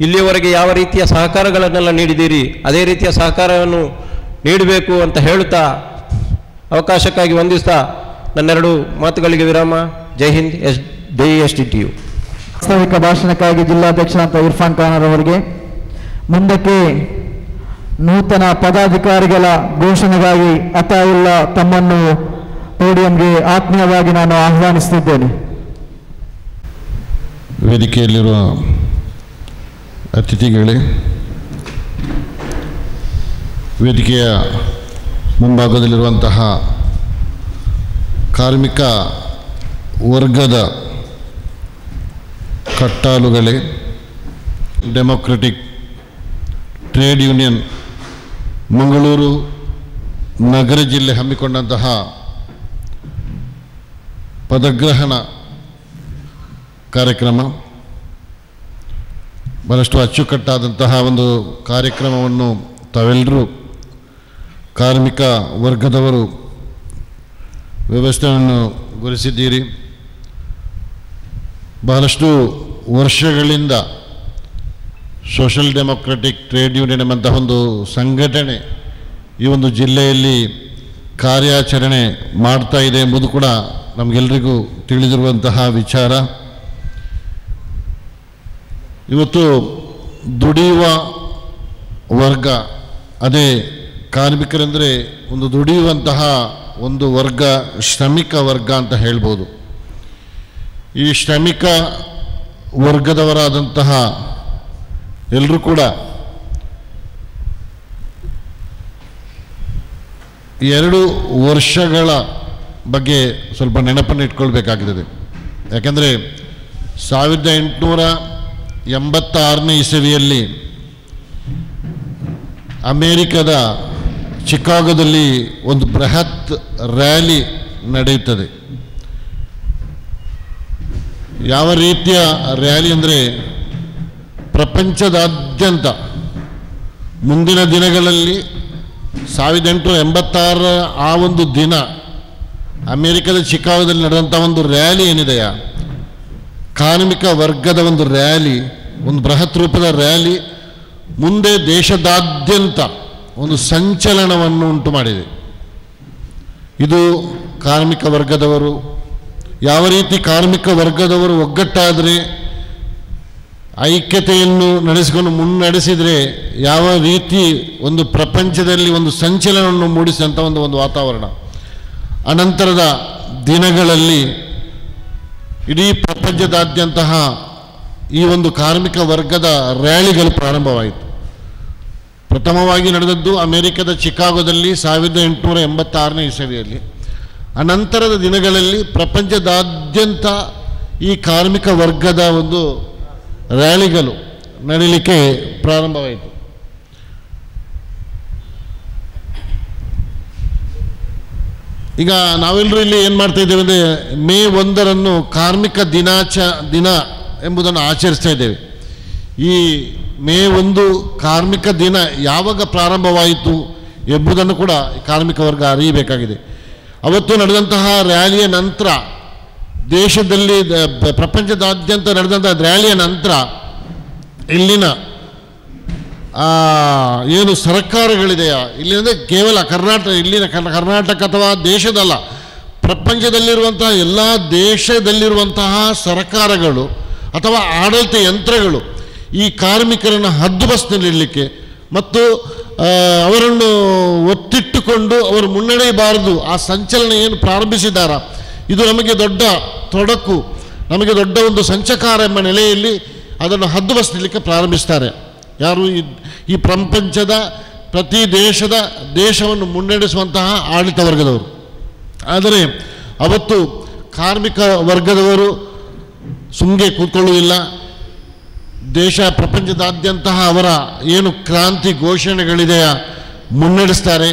ಇಲ್ಲಿಯವರೆಗೆ ಯಾವ ರೀತಿಯ ಸಹಕಾರಗಳನ್ನೆಲ್ಲ ನೀಡಿದ್ದೀರಿ ಅದೇ ರೀತಿಯ ಸಹಕಾರವನ್ನು ನೀಡಬೇಕು ಅಂತ ಹೇಳುತ್ತಾ ಅವಕಾಶಕ್ಕಾಗಿ ವಂದಿಸ್ತಾ ನನ್ನೆರಡು ಮಾತುಗಳಿಗೆ ವಿರಾಮ. ಜೈ ಹಿಂದ್. JSTTU. ವಾಸ್ತವಿಕ ಭಾಷಣಕ್ಕಾಗಿ ಜಿಲ್ಲಾಧ್ಯಕ್ಷ ಅಂತ ಇರ್ಫಾನ್ ಖಾನ್ ಅವರಿಗೆ, ಮುಂದಕ್ಕೆ ನೂತನ ಪದಾಧಿಕಾರಿಗಳ ಘೋಷಣೆಗಾಗಿ ಅತಾವುಲ್ಲಾ ತಮ್ಮನ್ನು ಪೋಡಿಯಂಗೆ ಆತ್ಮೀಯವಾಗಿ ನಾನು ಆಹ್ವಾನಿಸುತ್ತಿದ್ದೇನೆ. ವೇದಿಕೆಯಲ್ಲಿರುವ ಅತಿಥಿಗಳೇ, ವೇದಿಕೆಯ ಮುಂಭಾಗದಲ್ಲಿರುವಂತಹ ಕಾರ್ಮಿಕ ವರ್ಗದ ಕಟ್ಟಾಲುಗಳೇ, ಡೆಮೊಕ್ರೆಟಿಕ್ ಟ್ರೇಡ್ ಯೂನಿಯನ್ ಮಂಗಳೂರು ನಗರ ಜಿಲ್ಲೆ ಹಮ್ಮಿಕೊಂಡಂತಹ ಪದಗ್ರಹಣ ಕಾರ್ಯಕ್ರಮ ಬಹಳಷ್ಟು ಅಚ್ಚುಕಟ್ಟಾದಂತಹ ಒಂದು ಕಾರ್ಯಕ್ರಮವನ್ನು ತಾವೆಲ್ಲರೂ ಕಾರ್ಮಿಕ ವರ್ಗದವರು ವ್ಯವಸ್ಥೆಯನ್ನು ಗೊಳಿಸಿದ್ದೀರಿ. ಬಹಳಷ್ಟು ವರ್ಷಗಳಿಂದ ಸೋಷಲ್ ಡೆಮೊಕ್ರೆಟಿಕ್ ಟ್ರೇಡ್ ಯೂನಿಯನ್ ಎಂಬಂತಹ ಒಂದು ಸಂಘಟನೆ ಈ ಒಂದು ಜಿಲ್ಲೆಯಲ್ಲಿ ಕಾರ್ಯಾಚರಣೆ ಮಾಡ್ತಾ ಇದೆ ಎಂಬುದು ಕೂಡ ನಮಗೆಲ್ಲರಿಗೂ ತಿಳಿದಿರುವಂತಹ ವಿಚಾರ. ಇವತ್ತು ದುಡಿಯುವ ವರ್ಗ, ಅದೇ ಕಾರ್ಮಿಕರೆಂದರೆ ಒಂದು ದುಡಿಯುವಂತಹ ಒಂದು ವರ್ಗ, ಶ್ರಮಿಕ ವರ್ಗ ಅಂತ ಹೇಳ್ಬೋದು. ಈ ಶ್ರಮಿಕ ವರ್ಗದವರಾದಂತಹ ಎಲ್ಲರೂ ಕೂಡ 2 ವರ್ಷಗಳ ಬಗ್ಗೆ ಸ್ವಲ್ಪ ನೆನಪನ್ನು ಇಟ್ಕೊಳ್ಬೇಕಾಗಿದೆ. ಯಾಕೆಂದರೆ 1886ನೇ ಇಸವಿಯಲ್ಲಿ ಅಮೇರಿಕದ ಚಿಕಾಗೋದಲ್ಲಿ ಒಂದು ಬೃಹತ್ ರ್ಯಾಲಿ ನಡೆಯುತ್ತದೆ. ಯಾವ ರೀತಿಯ ರ್ಯಾಲಿ ಅಂದರೆ, ಪ್ರಪಂಚದಾದ್ಯಂತ ಮುಂದಿನ ದಿನಗಳಲ್ಲಿ 1886 ಆ ಒಂದು ದಿನ ಅಮೇರಿಕದ ಚಿಕಾಗೋದಲ್ಲಿ ನಡೆದಂಥ ಒಂದು ರ್ಯಾಲಿ ಏನಿದೆಯಾ, ಕಾರ್ಮಿಕ ವರ್ಗದ ಒಂದು ರ್ಯಾಲಿ, ಒಂದು ಬೃಹತ್ ರೂಪದ ರ್ಯಾಲಿ ಮುಂದೆ ದೇಶದಾದ್ಯಂತ ಒಂದು ಸಂಚಲನವನ್ನು ಉಂಟು ಮಾಡಿದೆ. ಇದು ಕಾರ್ಮಿಕ ವರ್ಗದವರು ಯಾವ ರೀತಿ ಕಾರ್ಮಿಕ ವರ್ಗದವರು ಒಗ್ಗಟ್ಟಾದರೆ, ಐಕ್ಯತೆಯನ್ನು ನಡೆಸಿಕೊಂಡು ಮುನ್ನಡೆಸಿದರೆ ಯಾವ ರೀತಿ ಒಂದು ಪ್ರಪಂಚದಲ್ಲಿ ಒಂದು ಸಂಚಲನವನ್ನು ಮೂಡಿಸಿದಂಥ ಒಂದು ವಾತಾವರಣ. ಅನಂತರದ ದಿನಗಳಲ್ಲಿ ಇಡೀ ಪ್ರಪಂಚದಾದ್ಯಂತ ಈ ಒಂದು ಕಾರ್ಮಿಕ ವರ್ಗದ ರ್ಯಾಲಿಗಳು ಪ್ರಾರಂಭವಾಯಿತು. ಪ್ರಥಮವಾಗಿ ನಡೆದದ್ದು ಅಮೆರಿಕದ ಚಿಕಾಗೋದಲ್ಲಿ 1886ನೇ ಇಸವಿಯಲ್ಲಿ. ಅನಂತರದ ದಿನಗಳಲ್ಲಿ ಪ್ರಪಂಚದಾದ್ಯಂತ ಈ ಕಾರ್ಮಿಕ ವರ್ಗದ ಒಂದು ರ್ಯಾಲಿಗಳು ನಡೀಲಿಕ್ಕೆ ಪ್ರಾರಂಭವಾಯಿತು. ಈಗ ನಾವೆಲ್ಲರೂ ಇಲ್ಲಿ ಏನು ಮಾಡ್ತಾ ಇದ್ದೇವೆ ಅಂದರೆ, ಮೇ 1 ಕಾರ್ಮಿಕ ದಿನ ಎಂಬುದನ್ನು ಆಚರಿಸ್ತಾ ಇದ್ದೇವೆ. ಈ ಮೇ 1 ಕಾರ್ಮಿಕ ದಿನ ಯಾವಾಗ ಪ್ರಾರಂಭವಾಯಿತು ಎಂಬುದನ್ನು ಕೂಡ ಕಾರ್ಮಿಕ ವರ್ಗ ಅರಿಯಬೇಕಾಗಿದೆ. ಅವತ್ತು ನಡೆದಂತಹ ರ್ಯಾಲಿಯ ನಂತರ, ದೇಶದಲ್ಲಿ ಪ್ರಪಂಚದಾದ್ಯಂತ ನಡೆದಂತಹ ರ್ಯಾಲಿಯ ನಂತರ ಇಲ್ಲಿನ ಏನು ಸರ್ಕಾರಗಳಿದೆಯಾ, ಇಲ್ಲಿಂದ ಕೇವಲ ಇಲ್ಲಿನ ಕರ್ನಾಟಕ ಅಥವಾ ದೇಶದಲ್ಲ, ಪ್ರಪಂಚದಲ್ಲಿರುವಂತಹ ಎಲ್ಲ ದೇಶದಲ್ಲಿರುವಂತಹ ಸರ್ಕಾರಗಳು ಅಥವಾ ಆಡಳಿತ ಯಂತ್ರಗಳು ಈ ಕಾರ್ಮಿಕರನ್ನು ಹದ್ದುಬಸ್ತಿನಲ್ಲಿಡಲಿಕ್ಕೆ ಮತ್ತು ಅವರನ್ನು ಒತ್ತಿಟ್ಟುಕೊಂಡು ಅವರು ಮುನ್ನಡೆಯಬಾರದು, ಆ ಸಂಚಲನ ಏನು ಪ್ರಾರಂಭಿಸಿದಾರ ಇದು ನಮಗೆ ದೊಡ್ಡ ತೊಡಕು, ನಮಗೆ ದೊಡ್ಡ ಒಂದು ಸಂಚಕಾರ ಎಂಬ ನೆಲೆಯಲ್ಲಿ ಅದನ್ನು ಹದ್ದುಬಸ್ತಿಡಲಿಕ್ಕೆ ಪ್ರಾರಂಭಿಸ್ತಾರೆ. ಯಾರು? ಈ ಪ್ರಪಂಚದ ಪ್ರತಿ ದೇಶವನ್ನು ಮುನ್ನಡೆಸುವಂತಹ ಆಡಳಿತ ವರ್ಗದವರು. ಆದರೆ ಅವತ್ತು ಕಾರ್ಮಿಕ ವರ್ಗದವರು ಸುಮ್ಮನೆ ಕೂತ್ಕೊಳ್ಳುವುದಿಲ್ಲ. ಪ್ರಪಂಚದಾದ್ಯಂತ ಅವರ ಏನು ಕ್ರಾಂತಿ ಘೋಷಣೆಗಳಿದೆಯಾ ಮುನ್ನಡೆಸ್ತಾರೆ.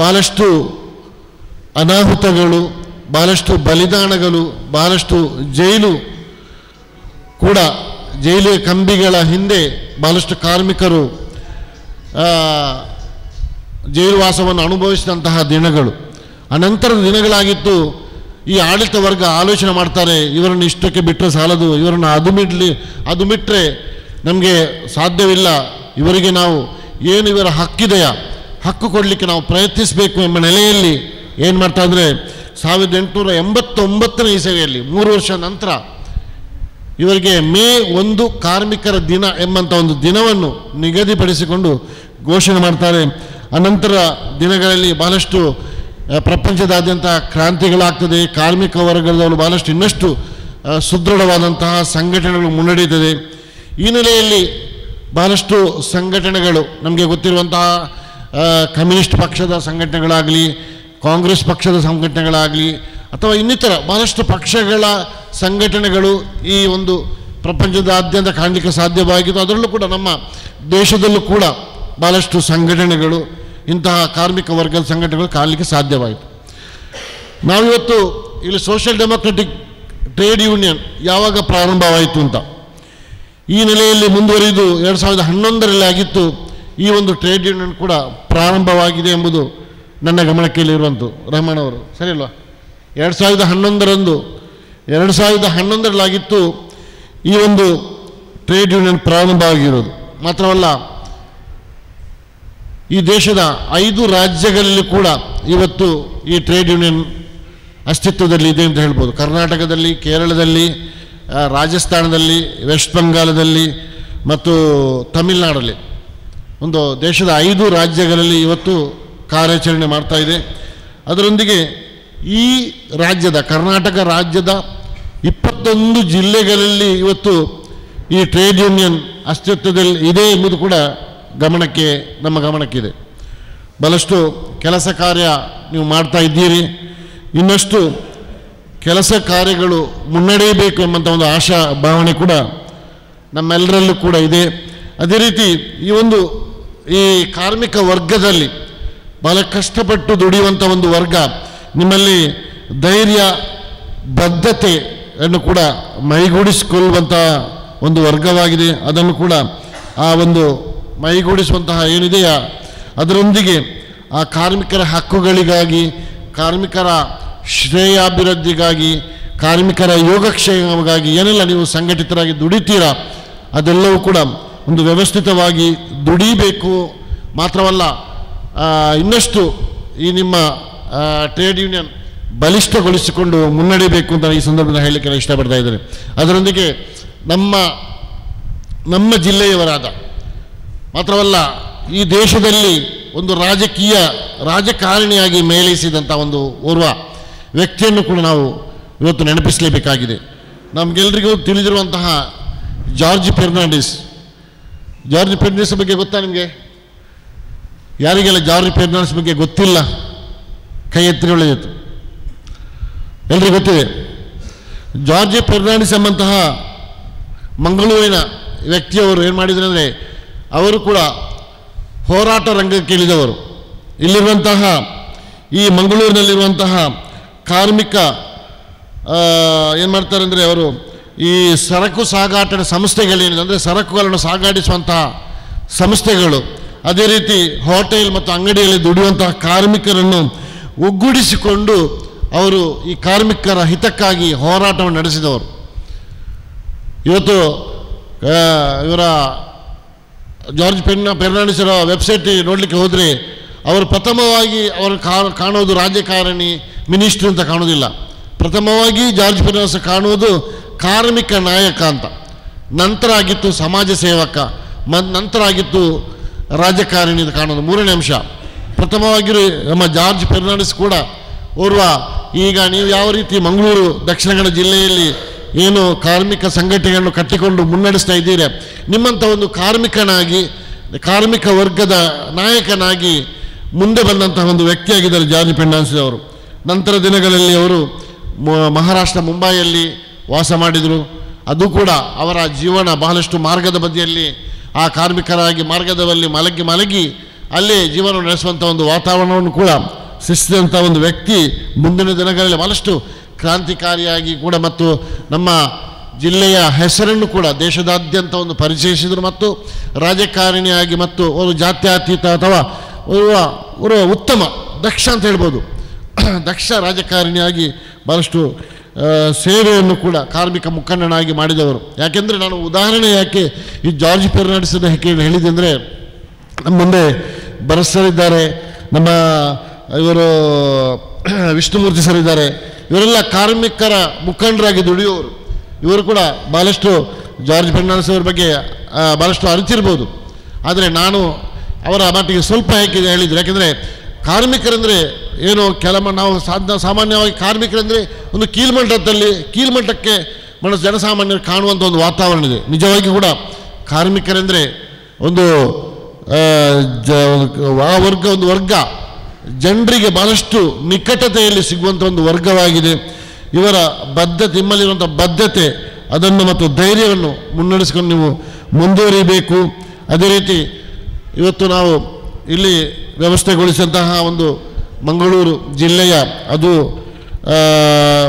ಬಹಳಷ್ಟು ಅನಾಹುತಗಳು, ಬಹಳಷ್ಟು ಬಲಿದಾನಗಳು, ಬಹಳಷ್ಟು ಜೈಲು ಕಂಬಿಗಳ ಹಿಂದೆ ಬಹಳಷ್ಟು ಕಾರ್ಮಿಕರು ಜೈಲು ವಾಸವನ್ನು ಅನುಭವಿಸಿದಂತಹ ದಿನಗಳು. ಅನಂತರದ ದಿನಗಳಾಗಿತ್ತು. ಈ ಆಡಳಿತ ವರ್ಗ ಆಲೋಚನೆ ಮಾಡ್ತಾರೆ, ಇವರನ್ನು ಇಷ್ಟಕ್ಕೆ ಬಿಟ್ಟರೆ ಸಾಲದು, ಇವರನ್ನು ಅದು ಬಿಟ್ಟರೆ ನಮಗೆ ಸಾಧ್ಯವಿಲ್ಲ, ಇವರಿಗೆ ನಾವು ಏನು ಇವರ ಹಕ್ಕಿದೆಯಾ ಹಕ್ಕು ಕೊಡಲಿಕ್ಕೆ ನಾವು ಪ್ರಯತ್ನಿಸಬೇಕು ಎಂಬ ನೆಲೆಯಲ್ಲಿ ಏನು ಮಾಡ್ತಾ ಇದ್ರೆ 1889ನೇ ಇಸವಿಯಲ್ಲಿ 3 ವರ್ಷ ನಂತರ ಇವರಿಗೆ ಮೇ 1 ಕಾರ್ಮಿಕರ ದಿನ ಎಂಬಂಥ ಒಂದು ದಿನವನ್ನು ನಿಗದಿಪಡಿಸಿಕೊಂಡು ಘೋಷಣೆ ಮಾಡ್ತಾರೆ. ಅನಂತರ ದಿನಗಳಲ್ಲಿ ಬಹಳಷ್ಟು ಪ್ರಪಂಚದಾದ್ಯಂತ ಕ್ರಾಂತಿಗಳಾಗ್ತದೆ. ಕಾರ್ಮಿಕ ವರ್ಗದವರು ಬಹಳಷ್ಟು ಇನ್ನಷ್ಟು ಸುದೃಢವಾದಂತಹ ಸಂಘಟನೆಗಳು ಮುನ್ನಡೆಯುತ್ತದೆ. ಈ ನೆಲೆಯಲ್ಲಿ ಬಹಳಷ್ಟು ಸಂಘಟನೆಗಳು ನಮಗೆ ಗೊತ್ತಿರುವಂತಹ ಕಮ್ಯುನಿಸ್ಟ್ ಪಕ್ಷದ ಸಂಘಟನೆಗಳಾಗಲಿ, ಕಾಂಗ್ರೆಸ್ ಪಕ್ಷದ ಸಂಘಟನೆಗಳಾಗಲಿ ಅಥವಾ ಇನ್ನಿತರ ಬಹಳಷ್ಟು ಪಕ್ಷಗಳ ಸಂಘಟನೆಗಳು ಈ ಒಂದು ಪ್ರಪಂಚದಾದ್ಯಂತ ಕಾಣಲಿಕ್ಕೆ ಸಾಧ್ಯವಾಗಿತ್ತು. ಅದರಲ್ಲೂ ಕೂಡ ನಮ್ಮ ದೇಶದಲ್ಲೂ ಕೂಡ ಬಹಳಷ್ಟು ಸಂಘಟನೆಗಳು, ಇಂತಹ ಕಾರ್ಮಿಕ ವರ್ಗದ ಸಂಘಟನೆಗಳು ಕಾಣಲಿಕ್ಕೆ ಸಾಧ್ಯವಾಯಿತು. ನಾವಿವತ್ತು ಇಲ್ಲಿ ಸೋಷಿಯಲ್ ಡೆಮೊಕ್ರೆಟಿಕ್ ಟ್ರೇಡ್ ಯೂನಿಯನ್ ಯಾವಾಗ ಪ್ರಾರಂಭವಾಯಿತು ಅಂತ ಈ ನೆಲೆಯಲ್ಲಿ ಮುಂದುವರಿದು 2011ರಲ್ಲಿ ಆಗಿತ್ತು. ಈ ಒಂದು ಟ್ರೇಡ್ ಯೂನಿಯನ್ ಕೂಡ ಪ್ರಾರಂಭವಾಗಿದೆ ಎಂಬುದು ನನ್ನ ಗಮನಕ್ಕೆ ಇರುವಂಥದ್ದು. ರಹಮಾನ್ ಅವರು ಸರಿ ಅಲ್ವಾ? 2011ರಲ್ಲಾಗಿತ್ತು ಈ ಒಂದು ಟ್ರೇಡ್ ಯೂನಿಯನ್ ಪ್ರಾರಂಭವಾಗಿರೋದು. ಮಾತ್ರವಲ್ಲ, ಈ ದೇಶದ 5 ರಾಜ್ಯಗಳಲ್ಲಿ ಕೂಡ ಇವತ್ತು ಈ ಟ್ರೇಡ್ ಯೂನಿಯನ್ ಅಸ್ತಿತ್ವದಲ್ಲಿ ಇದೆ ಅಂತ ಹೇಳ್ಬೋದು. ಕರ್ನಾಟಕದಲ್ಲಿ, ಕೇರಳದಲ್ಲಿ, ರಾಜಸ್ಥಾನದಲ್ಲಿ, ವೆಸ್ಟ್ ಬೆಂಗಾಲದಲ್ಲಿ ಮತ್ತು ತಮಿಳುನಾಡಲ್ಲಿ ಒಂದು ದೇಶದ 5 ರಾಜ್ಯಗಳಲ್ಲಿ ಇವತ್ತು ಕಾರ್ಯಾಚರಣೆ ಮಾಡ್ತಾ ಇದೆ. ಅದರೊಂದಿಗೆ ಈ ರಾಜ್ಯದ ಕರ್ನಾಟಕ ರಾಜ್ಯದ 21 ಜಿಲ್ಲೆಗಳಲ್ಲಿ ಇವತ್ತು ಈ ಟ್ರೇಡ್ ಯೂನಿಯನ್ ಅಸ್ತಿತ್ವದಲ್ಲಿ ಇದೆ ಎಂಬುದು ಕೂಡ ನಮ್ಮ ಗಮನಕ್ಕಿದೆ. ಬಹಳಷ್ಟು ಕೆಲಸ ಕಾರ್ಯ ನೀವು ಮಾಡ್ತಾ ಇದ್ದೀರಿ. ಇನ್ನಷ್ಟು ಕೆಲಸ ಕಾರ್ಯಗಳು ಮುನ್ನಡೆಯಬೇಕು ಎಂಬಂಥ ಒಂದು ಆಶಾ ಭಾವನೆ ಕೂಡ ನಮ್ಮೆಲ್ಲರಲ್ಲೂ ಕೂಡ ಇದೆ. ಅದೇ ರೀತಿ ಈ ಕಾರ್ಮಿಕ ವರ್ಗದಲ್ಲಿ ಬಹಳ ಕಷ್ಟಪಟ್ಟು ದುಡಿಯುವಂಥ ಒಂದು ವರ್ಗ, ನಿಮ್ಮಲ್ಲಿ ಧೈರ್ಯ ಬದ್ಧತೆಯನ್ನು ಕೂಡ ಮೈಗೂಡಿಸಿಕೊಳ್ಳುವಂಥ ಒಂದು ವರ್ಗವಾಗಿದೆ. ಅದನ್ನು ಕೂಡ ಆ ಒಂದು ಮೈಗೂಡಿಸುವಂತಹ ಏನಿದೆಯಾ ಅದರೊಂದಿಗೆ ಆ ಕಾರ್ಮಿಕರ ಹಕ್ಕುಗಳಿಗಾಗಿ, ಕಾರ್ಮಿಕರ ಶ್ರೇಯಾಭಿವೃದ್ಧಿಗಾಗಿ, ಕಾರ್ಮಿಕರ ಯೋಗಕ್ಷೇಮವಾಗಿ ಏನೆಲ್ಲ ನೀವು ಸಂಘಟಿತರಾಗಿ ದುಡಿತೀರಾ ಅದೆಲ್ಲವೂ ಕೂಡ ಒಂದು ವ್ಯವಸ್ಥಿತವಾಗಿ ದುಡಿಬೇಕು. ಮಾತ್ರವಲ್ಲ, ಇನ್ನಷ್ಟು ಈ ನಿಮ್ಮ ಟ್ರೇಡ್ ಯೂನಿಯನ್ ಬಲಿಷ್ಠಗೊಳಿಸಿಕೊಂಡು ಮುನ್ನಡೆಯಬೇಕು ಅಂತ ಈ ಸಂದರ್ಭದಲ್ಲಿ ಹೇಳಲಿಕ್ಕೆ ನಾನು ಇಷ್ಟಪಡ್ತಾ ಇದ್ದೇನೆ. ಅದರೊಂದಿಗೆ ನಮ್ಮ ಜಿಲ್ಲೆಯವರಾದ, ಮಾತ್ರವಲ್ಲ ಈ ದೇಶದಲ್ಲಿ ಒಂದು ರಾಜಕಾರಣಿಯಾಗಿ ಮೇಳೈಸಿದಂಥ ಒಂದು ಓರ್ವ ವ್ಯಕ್ತಿಯನ್ನು ಕೂಡ ನಾವು ಇವತ್ತು ನೆನಪಿಸಲೇಬೇಕಾಗಿದೆ. ನಮಗೆಲ್ಲರಿಗೂ ತಿಳಿದಿರುವಂತಹ ಜಾರ್ಜ್ ಫೆರ್ನಾಂಡಿಸ್ ಬಗ್ಗೆ ಗೊತ್ತಾ ನಿಮಗೆ? ಯಾರಿಗೆಲ್ಲ ಜಾರ್ಜ್ ಫೆರ್ನಾಂಡಿಸ್ ಬಗ್ಗೆ ಗೊತ್ತಿಲ್ಲ ಕೈ ಎತ್ತಿ ಒಳ್ಳೆಯದು. ಎಲ್ರಿಗೂ ಗೊತ್ತಿದೆ. ಜಾರ್ಜ್ ಫೆರ್ನಾಂಡಿಸ್ ಎಂಬಂತಹ ಮಂಗಳೂರಿನ ವ್ಯಕ್ತಿಯವರು ಏನು ಮಾಡಿದ್ರು ಅಂದರೆ, ಅವರು ಕೂಡ ಹೋರಾಟ ರಂಗಕ್ಕೆ ಇಳಿದವರು. ಇಲ್ಲಿರುವಂತಹ ಈ ಮಂಗಳೂರಿನಲ್ಲಿರುವಂತಹ ಕಾರ್ಮಿಕ ಏನು ಮಾಡ್ತಾರೆ ಅಂದರೆ, ಅವರು ಈ ಸರಕು ಸಾಗಾಟ ಸಂಸ್ಥೆಗಳೇನಿದೆ ಅಂದರೆ ಸರಕುಗಳನ್ನು ಸಾಗಾಡಿಸುವಂತಹ ಸಂಸ್ಥೆಗಳು, ಅದೇ ರೀತಿ ಹೋಟೆಲ್ ಮತ್ತು ಅಂಗಡಿಯಲ್ಲಿ ದುಡಿಯುವಂತಹ ಕಾರ್ಮಿಕರನ್ನು ಒಗ್ಗೂಡಿಸಿಕೊಂಡು ಅವರು ಈ ಕಾರ್ಮಿಕರ ಹಿತಕ್ಕಾಗಿ ಹೋರಾಟವನ್ನು ನಡೆಸಿದವರು. ಇವತ್ತು ಇವರ ಜಾರ್ಜ್ ಫೆರ್ನಾಂಡಿಸರ ವೆಬ್ಸೈಟ್ ನೋಡಲಿಕ್ಕೆ ಹೋದರೆ ಅವರು ಪ್ರಥಮವಾಗಿ ಅವರು ಕಾಣೋದು ರಾಜಕಾರಣಿ, ಮಿನಿಸ್ಟ್ರಿ ಅಂತ ಕಾಣೋದಿಲ್ಲ. ಪ್ರಥಮವಾಗಿ ಜಾರ್ಜ್ ಫೆರ್ನಾಂಡಿಸ್ ಕಾಣುವುದು ಕಾರ್ಮಿಕ ನಾಯಕ ಅಂತ, ನಂತರ ಆಗಿತ್ತು ಸಮಾಜ ಸೇವಕ, ನಂತರ ಆಗಿತ್ತು ರಾಜಕಾರಣಿ ಅಂತ ಕಾಣೋದು. ಮೂರನೇ ಅಂಶ. ಪ್ರಥಮವಾಗಿ ನಮ್ಮ ಜಾರ್ಜ್ ಫೆರ್ನಾಂಡಿಸ್ ಕೂಡ ಓರ್ವ, ಈಗ ನೀವು ಯಾವ ರೀತಿ ಮಂಗಳೂರು ದಕ್ಷಿಣ ಕನ್ನಡ ಜಿಲ್ಲೆಯಲ್ಲಿ ಏನು ಕಾರ್ಮಿಕ ಸಂಘಟನೆಗಳನ್ನು ಕಟ್ಟಿಕೊಂಡು ಮುನ್ನಡೆಸ್ತಾ ಇದ್ದೀರಿ, ನಿಮ್ಮಂಥ ಒಂದು ಕಾರ್ಮಿಕನಾಗಿ, ಕಾರ್ಮಿಕ ವರ್ಗದ ನಾಯಕನಾಗಿ ಮುಂದೆ ಬಂದಂತಹ ಒಂದು ವ್ಯಕ್ತಿಯಾಗಿದ್ದಾರೆ ಜಾರ್ಜ್ ಫೆರ್ನಾಂಡಿಸ್ ಅವರು. ನಂತರ ದಿನಗಳಲ್ಲಿ ಅವರು ಮಹಾರಾಷ್ಟ್ರ ಮುಂಬೈಯಲ್ಲಿ ವಾಸ ಮಾಡಿದರು. ಅದು ಕೂಡ ಅವರ ಜೀವನ ಬಹಳಷ್ಟು ಮಾರ್ಗದ ಬದಿಯಲ್ಲಿ ಆ ಕಾರ್ಮಿಕರಾಗಿ ಮಾರ್ಗದಲ್ಲಿ ಮಲಗಿ ಅಲ್ಲೇ ಜೀವನ ನಡೆಸುವಂಥ ಒಂದು ವಾತಾವರಣವನ್ನು ಕೂಡ ಸೃಷ್ಟಿಸಿದಂಥ ಒಂದು ವ್ಯಕ್ತಿ ಮುಂದಿನ ದಿನಗಳಲ್ಲಿ ಬಹಳಷ್ಟು ಕ್ರಾಂತಿಕಾರಿಯಾಗಿ ಕೂಡ ಮತ್ತು ನಮ್ಮ ಜಿಲ್ಲೆಯ ಹೆಸರನ್ನು ಕೂಡ ದೇಶದಾದ್ಯಂತ ಒಂದು ಪರಿಚಯಿಸಿದರು. ಮತ್ತು ರಾಜಕಾರಣಿಯಾಗಿ ಮತ್ತು ಒಂದು ಜಾತ್ಯತೀತ ಅಥವಾ ಒಂದು ಉತ್ತಮ ದಕ್ಷ ಅಂತ ಹೇಳ್ಬೋದು, ದಕ್ಷ ರಾಜಕಾರಣಿಯಾಗಿ ಬಹಳಷ್ಟು ಸೇವೆಯನ್ನು ಕೂಡ ಕಾರ್ಮಿಕ ಮುಖಂಡನಾಗಿ ಮಾಡಿದವರು. ಯಾಕೆಂದರೆ ನಾನು ಉದಾಹರಣೆ ಯಾಕೆ ಈ ಜಾರ್ಜ್ ಫೆರ್ನಾಂಡಿಸ್ ಹೇಳಿದೆ ಅಂದರೆ, ನಮ್ಮ ಮುಂದೆ ಭರತ್ ಸರ್ ಇದ್ದಾರೆ, ನಮ್ಮ ಇವರು ವಿಷ್ಣುಮೂರ್ತಿ ಸರ್ ಇದ್ದಾರೆ. ಇವರೆಲ್ಲ ಕಾರ್ಮಿಕರ ಮುಖಂಡರಾಗಿ ದುಡಿಯುವವರು. ಇವರು ಕೂಡ ಭಾಳಷ್ಟು ಜಾರ್ಜ್ ಫೆರ್ನಾಂಡಿಸ್ ಅವರ ಬಗ್ಗೆ ಭಾಳಷ್ಟು ಅರಿತಿರ್ಬೋದು. ಆದರೆ ನಾನು ಅವರ ಮಾತಿಗೆ ಸ್ವಲ್ಪ ಹೇಳಿದ್ರು. ಯಾಕೆಂದರೆ ಕಾರ್ಮಿಕರಂದರೆ ಏನು ನಾವು ಸಾಮಾನ್ಯವಾಗಿ ಕಾರ್ಮಿಕರಂದರೆ ಒಂದು ಕೀಳ್ಮಟ್ಟಕ್ಕೆ ಜನಸಾಮಾನ್ಯರು ಕಾಣುವಂಥ ಒಂದು ವಾತಾವರಣ ಇದೆ. ನಿಜವಾಗಿ ಕೂಡ ಕಾರ್ಮಿಕರೆಂದರೆ ಒಂದು ವರ್ಗ ಜನರಿಗೆ ಬಹಳಷ್ಟು ನಿಕಟತೆಯಲ್ಲಿ ಸಿಗುವಂಥ ಒಂದು ವರ್ಗವಾಗಿದೆ. ಇವರ ಬದ್ಧತೆ, ನಿಮ್ಮಲ್ಲಿರುವಂಥ ಬದ್ಧತೆ ಅದನ್ನು ಮತ್ತು ಧೈರ್ಯವನ್ನು ಮುನ್ನಡೆಸ್ಕೊಂಡು ನೀವು ಮುಂದುವರಿಬೇಕು. ಅದೇ ರೀತಿ ಇವತ್ತು ನಾವು ಇಲ್ಲಿ ವ್ಯವಸ್ಥೆಗೊಳಿಸಿದಂತಹ ಒಂದು ಮಂಗಳೂರು ಜಿಲ್ಲೆಯ ಅದು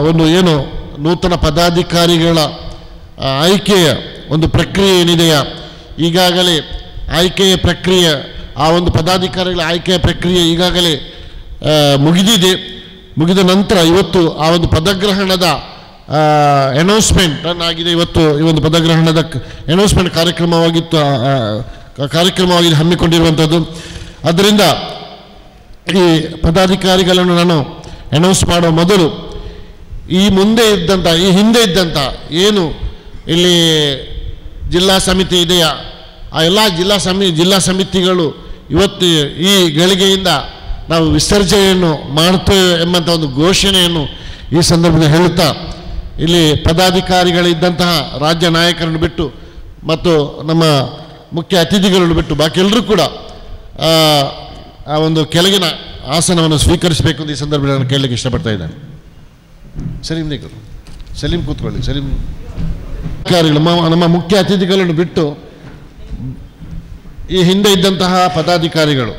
ಒಂದು ಏನು ನೂತನ ಪದಾಧಿಕಾರಿಗಳ ಆಯ್ಕೆಯ ಒಂದು ಪ್ರಕ್ರಿಯೆ ಏನಿದೆಯಾ, ಈಗಾಗಲೇ ಆಯ್ಕೆಯ ಪ್ರಕ್ರಿಯೆ, ಆ ಒಂದು ಪದಾಧಿಕಾರಿಗಳ ಆಯ್ಕೆಯ ಪ್ರಕ್ರಿಯೆ ಈಗಾಗಲೇ ಮುಗಿದ ನಂತರ ಇವತ್ತು ಆ ಒಂದು ಪದಗ್ರಹಣದ ಅನೌನ್ಸ್ಮೆಂಟ್ ಆಗಿದೆ. ಇವತ್ತು ಈ ಒಂದು ಪದಗ್ರಹಣದ ಅನೌನ್ಸ್ಮೆಂಟ್ ಕಾರ್ಯಕ್ರಮವಾಗಿ ಹಮ್ಮಿಕೊಂಡಿರುವಂಥದ್ದು. ಆದ್ದರಿಂದ ಈ ಪದಾಧಿಕಾರಿಗಳನ್ನು ನಾನು ಅನೌನ್ಸ್ ಮಾಡುವ ಮೊದಲು ಈ ಹಿಂದೆ ಇದ್ದಂಥ ಏನು ಇಲ್ಲಿ ಜಿಲ್ಲಾ ಸಮಿತಿ ಇದೆಯಾ, ಆ ಎಲ್ಲ ಜಿಲ್ಲಾ ಸಮಿತಿಗಳು ಇವತ್ತು ಈ ಗಳಿಗೆಯಿಂದ ನಾವು ವಿಸರ್ಜನೆಯನ್ನು ಮಾಡ್ತೇವೆ ಎಂಬಂಥ ಒಂದು ಘೋಷಣೆಯನ್ನು ಈ ಸಂದರ್ಭದಲ್ಲಿ ಹೇಳುತ್ತಾ, ಇಲ್ಲಿ ಪದಾಧಿಕಾರಿಗಳಿದ್ದಂತಹ ರಾಜ್ಯ ನಾಯಕರನ್ನು ಬಿಟ್ಟು ಮತ್ತು ನಮ್ಮ ಮುಖ್ಯ ಅತಿಥಿಗಳನ್ನು ಬಿಟ್ಟು ಬಾಕಿ ಎಲ್ಲರೂ ಕೂಡ ಆ ಒಂದು ಕೆಳಗಿನ ಆಸನವನ್ನು ಸ್ವೀಕರಿಸಬೇಕು ಅಂತ ಈ ಸಂದರ್ಭದಲ್ಲಿ ನಾನು ಕೇಳಲಿಕ್ಕೆ ಇಷ್ಟಪಡ್ತಾ ಇದ್ದೇನೆ. ಸಲೀಂ ಕೂತ್ಕೊಳ್ಳಿ. ಸಲೀಂ ನಮ್ಮ ಮುಖ್ಯ ಅತಿಥಿಗಳನ್ನು ಬಿಟ್ಟು ಈ ಹಿಂದೆ ಇದ್ದಂತಹ ಪದಾಧಿಕಾರಿಗಳು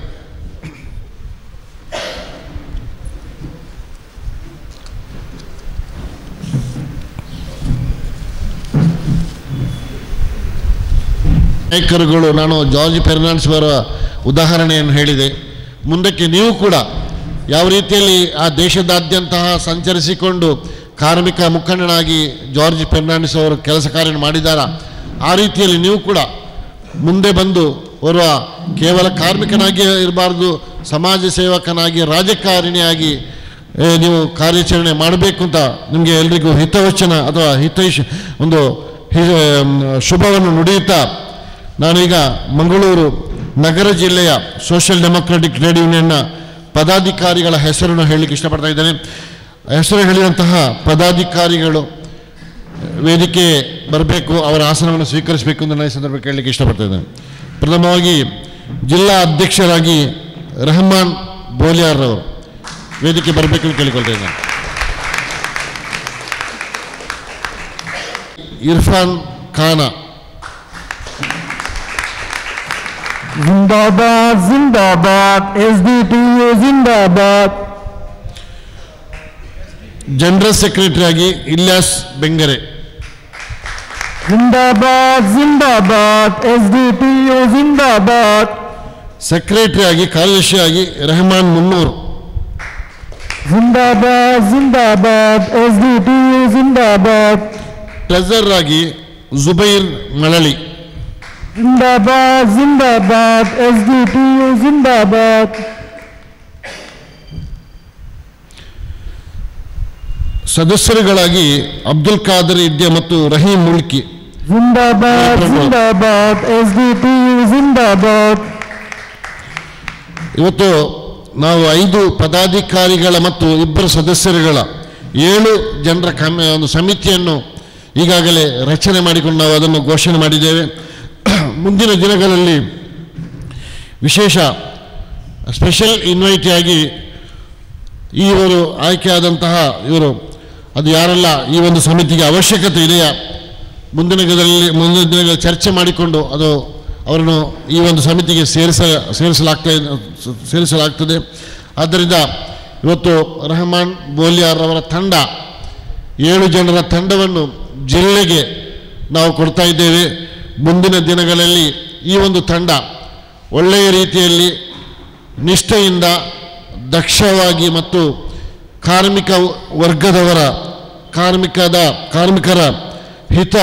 ನಾಯಕರುಗಳು, ನಾನು ಜಾರ್ಜ್ ಫೆರ್ನಾಂಡಿಸ್ ಅವರ ಉದಾಹರಣೆಯನ್ನು ಹೇಳಿದೆ. ಮುಂದಕ್ಕೆ ನೀವು ಕೂಡ ಯಾವ ರೀತಿಯಲ್ಲಿ ಆ ದೇಶದಾದ್ಯಂತ ಸಂಚರಿಸಿಕೊಂಡು ಕಾರ್ಮಿಕ ಮುಖಂಡನಾಗಿ ಜಾರ್ಜ್ ಫೆರ್ನಾಂಡಿಸ್ ಅವರು ಕೆಲಸ ಕಾರ್ಯ ಮಾಡಿದಾರ, ಆ ರೀತಿಯಲ್ಲಿ ನೀವು ಕೂಡ ಮುಂದೆ ಬಂದು ಓರ್ವ ಕೇವಲ ಕಾರ್ಮಿಕನಾಗಿ ಇರಬಾರ್ದು, ಸಮಾಜ ಸೇವಕನಾಗಿ ರಾಜಕಾರಣಿಯಾಗಿ ನೀವು ಕಾರ್ಯಾಚರಣೆ ಮಾಡಬೇಕು ಅಂತ ನಿಮಗೆ ಎಲ್ರಿಗೂ ಹಿತವಚನ ಅಥವಾ ಒಂದು ಶುಭವನ್ನು ನುಡಿಯುತ್ತಾ ನಾನೀಗ ಮಂಗಳೂರು ನಗರ ಜಿಲ್ಲೆಯ ಸೋಷಿಯಲ್ ಡೆಮೊಕ್ರಾಟಿಕ್ ಟ್ರೇಡ್ ಯೂನಿಯನ್ನ ಪದಾಧಿಕಾರಿಗಳ ಹೆಸರನ್ನು ಹೇಳಲಿಕ್ಕೆ ಇಷ್ಟಪಡ್ತಾ ಇದ್ದೇನೆ. ಹೆಸರು ಹೇಳಿದಂತಹ ಪದಾಧಿಕಾರಿಗಳು ವೇದಿಕೆ ಬರಬೇಕು, ಅವರ ಆಸನವನ್ನು ಸ್ವೀಕರಿಸಬೇಕು ಅಂತ ನಾನು ಈ ಸಂದರ್ಭಕ್ಕೆ ಹೇಳಲಿಕ್ಕೆ ಇಷ್ಟಪಡ್ತಾ ಇದ್ದೇನೆ. ಪ್ರಥಮವಾಗಿ ಜಿಲ್ಲಾ ಅಧ್ಯಕ್ಷರಾಗಿ ರೆಹಮಾನ್ ಬೋಲಿಯಾರ್ ಅವರು ವೇದಿಕೆ ಬರಬೇಕು ಅಂತ ಕೇಳಿಕೊಳ್ತಾ ಇದ್ದೇನೆ. ಇರ್ಫಾನ್ ಖಾನ, जिंदाबाद जिंदाबाद SDTU जिंदाबाद. ಜನರಲ್ ಸೆಕ್ರೆಟರಿ ಆಗಿ ಇಲ್ಯಾಸ್ ಬೆಂಗರೆ, जिंदाबाद जिंदाबाद SDTU जिंदाबाद. ಸೆಕ್ರೆಟರಿ ಆಗಿ ಕಾರ್ಯದರ್ಶಿಯಾಗಿ ರೆಹಮಾನ್ ಮುನ್ನೂರ್, जिंदाबाद जिंदाबाद SDTU जिंदाबाद. ಟ್ರೆಜರರ್ ಆಗಿ ಜುಬೈರ್ ಮಳಲಿ, जिंदाबाद जिंदाबाद SDTU जिंदाबाद. ಸದಸ್ಯರುಗಳಾಗಿ ಅಬ್ದುಲ್ ಖಾದರ್ ಇದ್ದೆ ಮತ್ತು ರಹೀಂ ಮುಲ್ಕಿ, जिंदाबाद जिंदाबाद SDTU जिंदाबाद. ಇವತ್ತು ನಾವು 5 ಪದಾಧಿಕಾರಿಗಳ ಮತ್ತು 2 ಸದಸ್ಯರುಗಳ 7 ಜನರ ಒಂದು ಸಮಿತಿಯನ್ನು ಈಗಾಗಲೇ ರಚನೆ ಮಾಡಿಕೊಂಡು ನಾವು ಅದನ್ನು ಘೋಷಣೆ ಮಾಡಿದ್ದೇವೆ. ಮುಂದಿನ ದಿನಗಳಲ್ಲಿ ವಿಶೇಷ ಸ್ಪೆಷಲ್ ಇನ್ವೈಟಿ ಆಗಿ ಇವರು ಆಯ್ಕೆಯಾದಂತಹ ಇವರು ಅದು ಯಾರೆಲ್ಲ ಈ ಒಂದು ಸಮಿತಿಗೆ ಅವಶ್ಯಕತೆ ಇದೆಯಾ ಮುಂದಿನ ದಿನಗಳಲ್ಲಿ ಚರ್ಚೆ ಮಾಡಿಕೊಂಡು ಅದು ಅವರನ್ನು ಈ ಒಂದು ಸಮಿತಿಗೆ ಸೇರಿಸಲಾಗ್ತದೆ. ಆದ್ದರಿಂದ ಇವತ್ತು ರೆಹಮಾನ್ ಬೋಲಿಯಾರ್ ಅವರ ತಂಡ 7 ಜನರ ತಂಡವನ್ನು ಜಿಲ್ಲೆಗೆ ನಾವು ಕೊಡ್ತಾ ಇದ್ದೇವೆ. ಮುಂದಿನ ದಿನಗಳಲ್ಲಿ ಈ ಒಂದು ತಂಡ ಒಳ್ಳೆಯ ರೀತಿಯಲ್ಲಿ ನಿಷ್ಠೆಯಿಂದ ದಕ್ಷವಾಗಿ ಮತ್ತು ಕಾರ್ಮಿಕರ ಹಿತ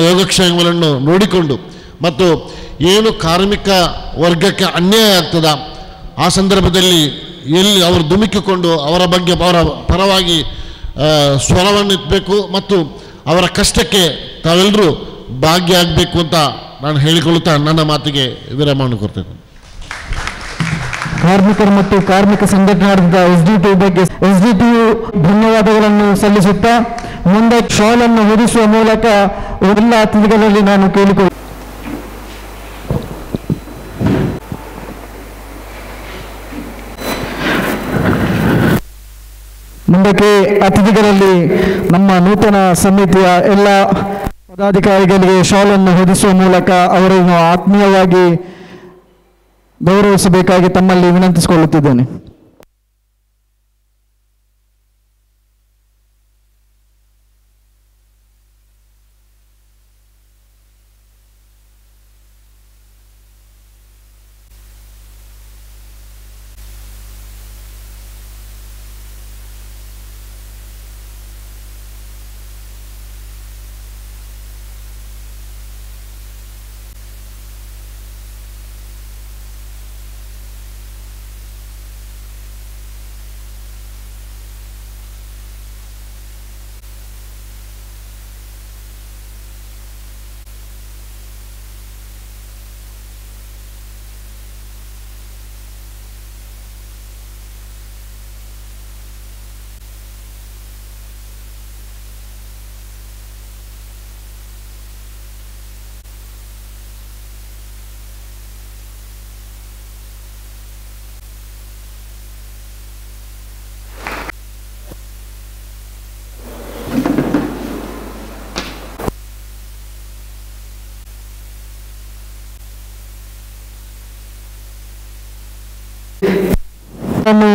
ಯೋಗಕ್ಷೇಮಗಳನ್ನು ನೋಡಿಕೊಂಡು ಮತ್ತು ಏನು ಕಾರ್ಮಿಕ ವರ್ಗಕ್ಕೆ ಅನ್ಯಾಯ ಆಗ್ತದ ಆ ಸಂದರ್ಭದಲ್ಲಿ ಎಲ್ಲಿ ಅವರು ಧುಮುಕಿಕೊಂಡು ಅವರ ಬಗ್ಗೆ ಅವರ ಪರವಾಗಿ ಸ್ವರವನ್ನು ಎತ್ತಬೇಕು ಮತ್ತು ಅವರ ಕಷ್ಟಕ್ಕೆ ತಾವೆಲ್ಲರೂ ಭಾಗಿಯಾಗಬೇಕು ಅಂತ ನಾನು ಹೇಳಿಕೊಳ್ಳುತ್ತಾ ನನ್ನ ಮಾತಿಗೆ ವಿರಾಮವನ್ನು ಕೊಡ್ತೇನೆ. ಕಾರ್ಮಿಕರು ಮತ್ತು ಕಾರ್ಮಿಕ ಸಂಘಟನೆಯಾದ SDTU ಬಗ್ಗೆ SDTU ಧನ್ಯವಾದಗಳನ್ನು ಸಲ್ಲಿಸುತ್ತಾ ಮುಂದೆ ಶಾಲನ್ನು ಹೊದಿಸುವ ಮೂಲಕ ಎಲ್ಲ ಅತಿಥಿಗಳಲ್ಲಿ ನಾನು ಕೇಳಿಕೊಳ್ಳುತ್ತೇನೆ. ಮುಂದಕ್ಕೆ ಅತಿಥಿಗಳಲ್ಲಿ ನಮ್ಮ ನೂತನ ಸಮಿತಿಯ ಎಲ್ಲ ಪದಾಧಿಕಾರಿಗಳಿಗೆ ಶಾಲನ್ನು ಹೊದಿಸುವ ಮೂಲಕ ಅವರನ್ನು ಆತ್ಮೀಯವಾಗಿ ಗೌರವಿಸಬೇಕಾಗಿ ತಮ್ಮಲ್ಲಿ ವಿನಂತಿಸಿಕೊಳ್ಳುತ್ತಿದ್ದೇನೆ.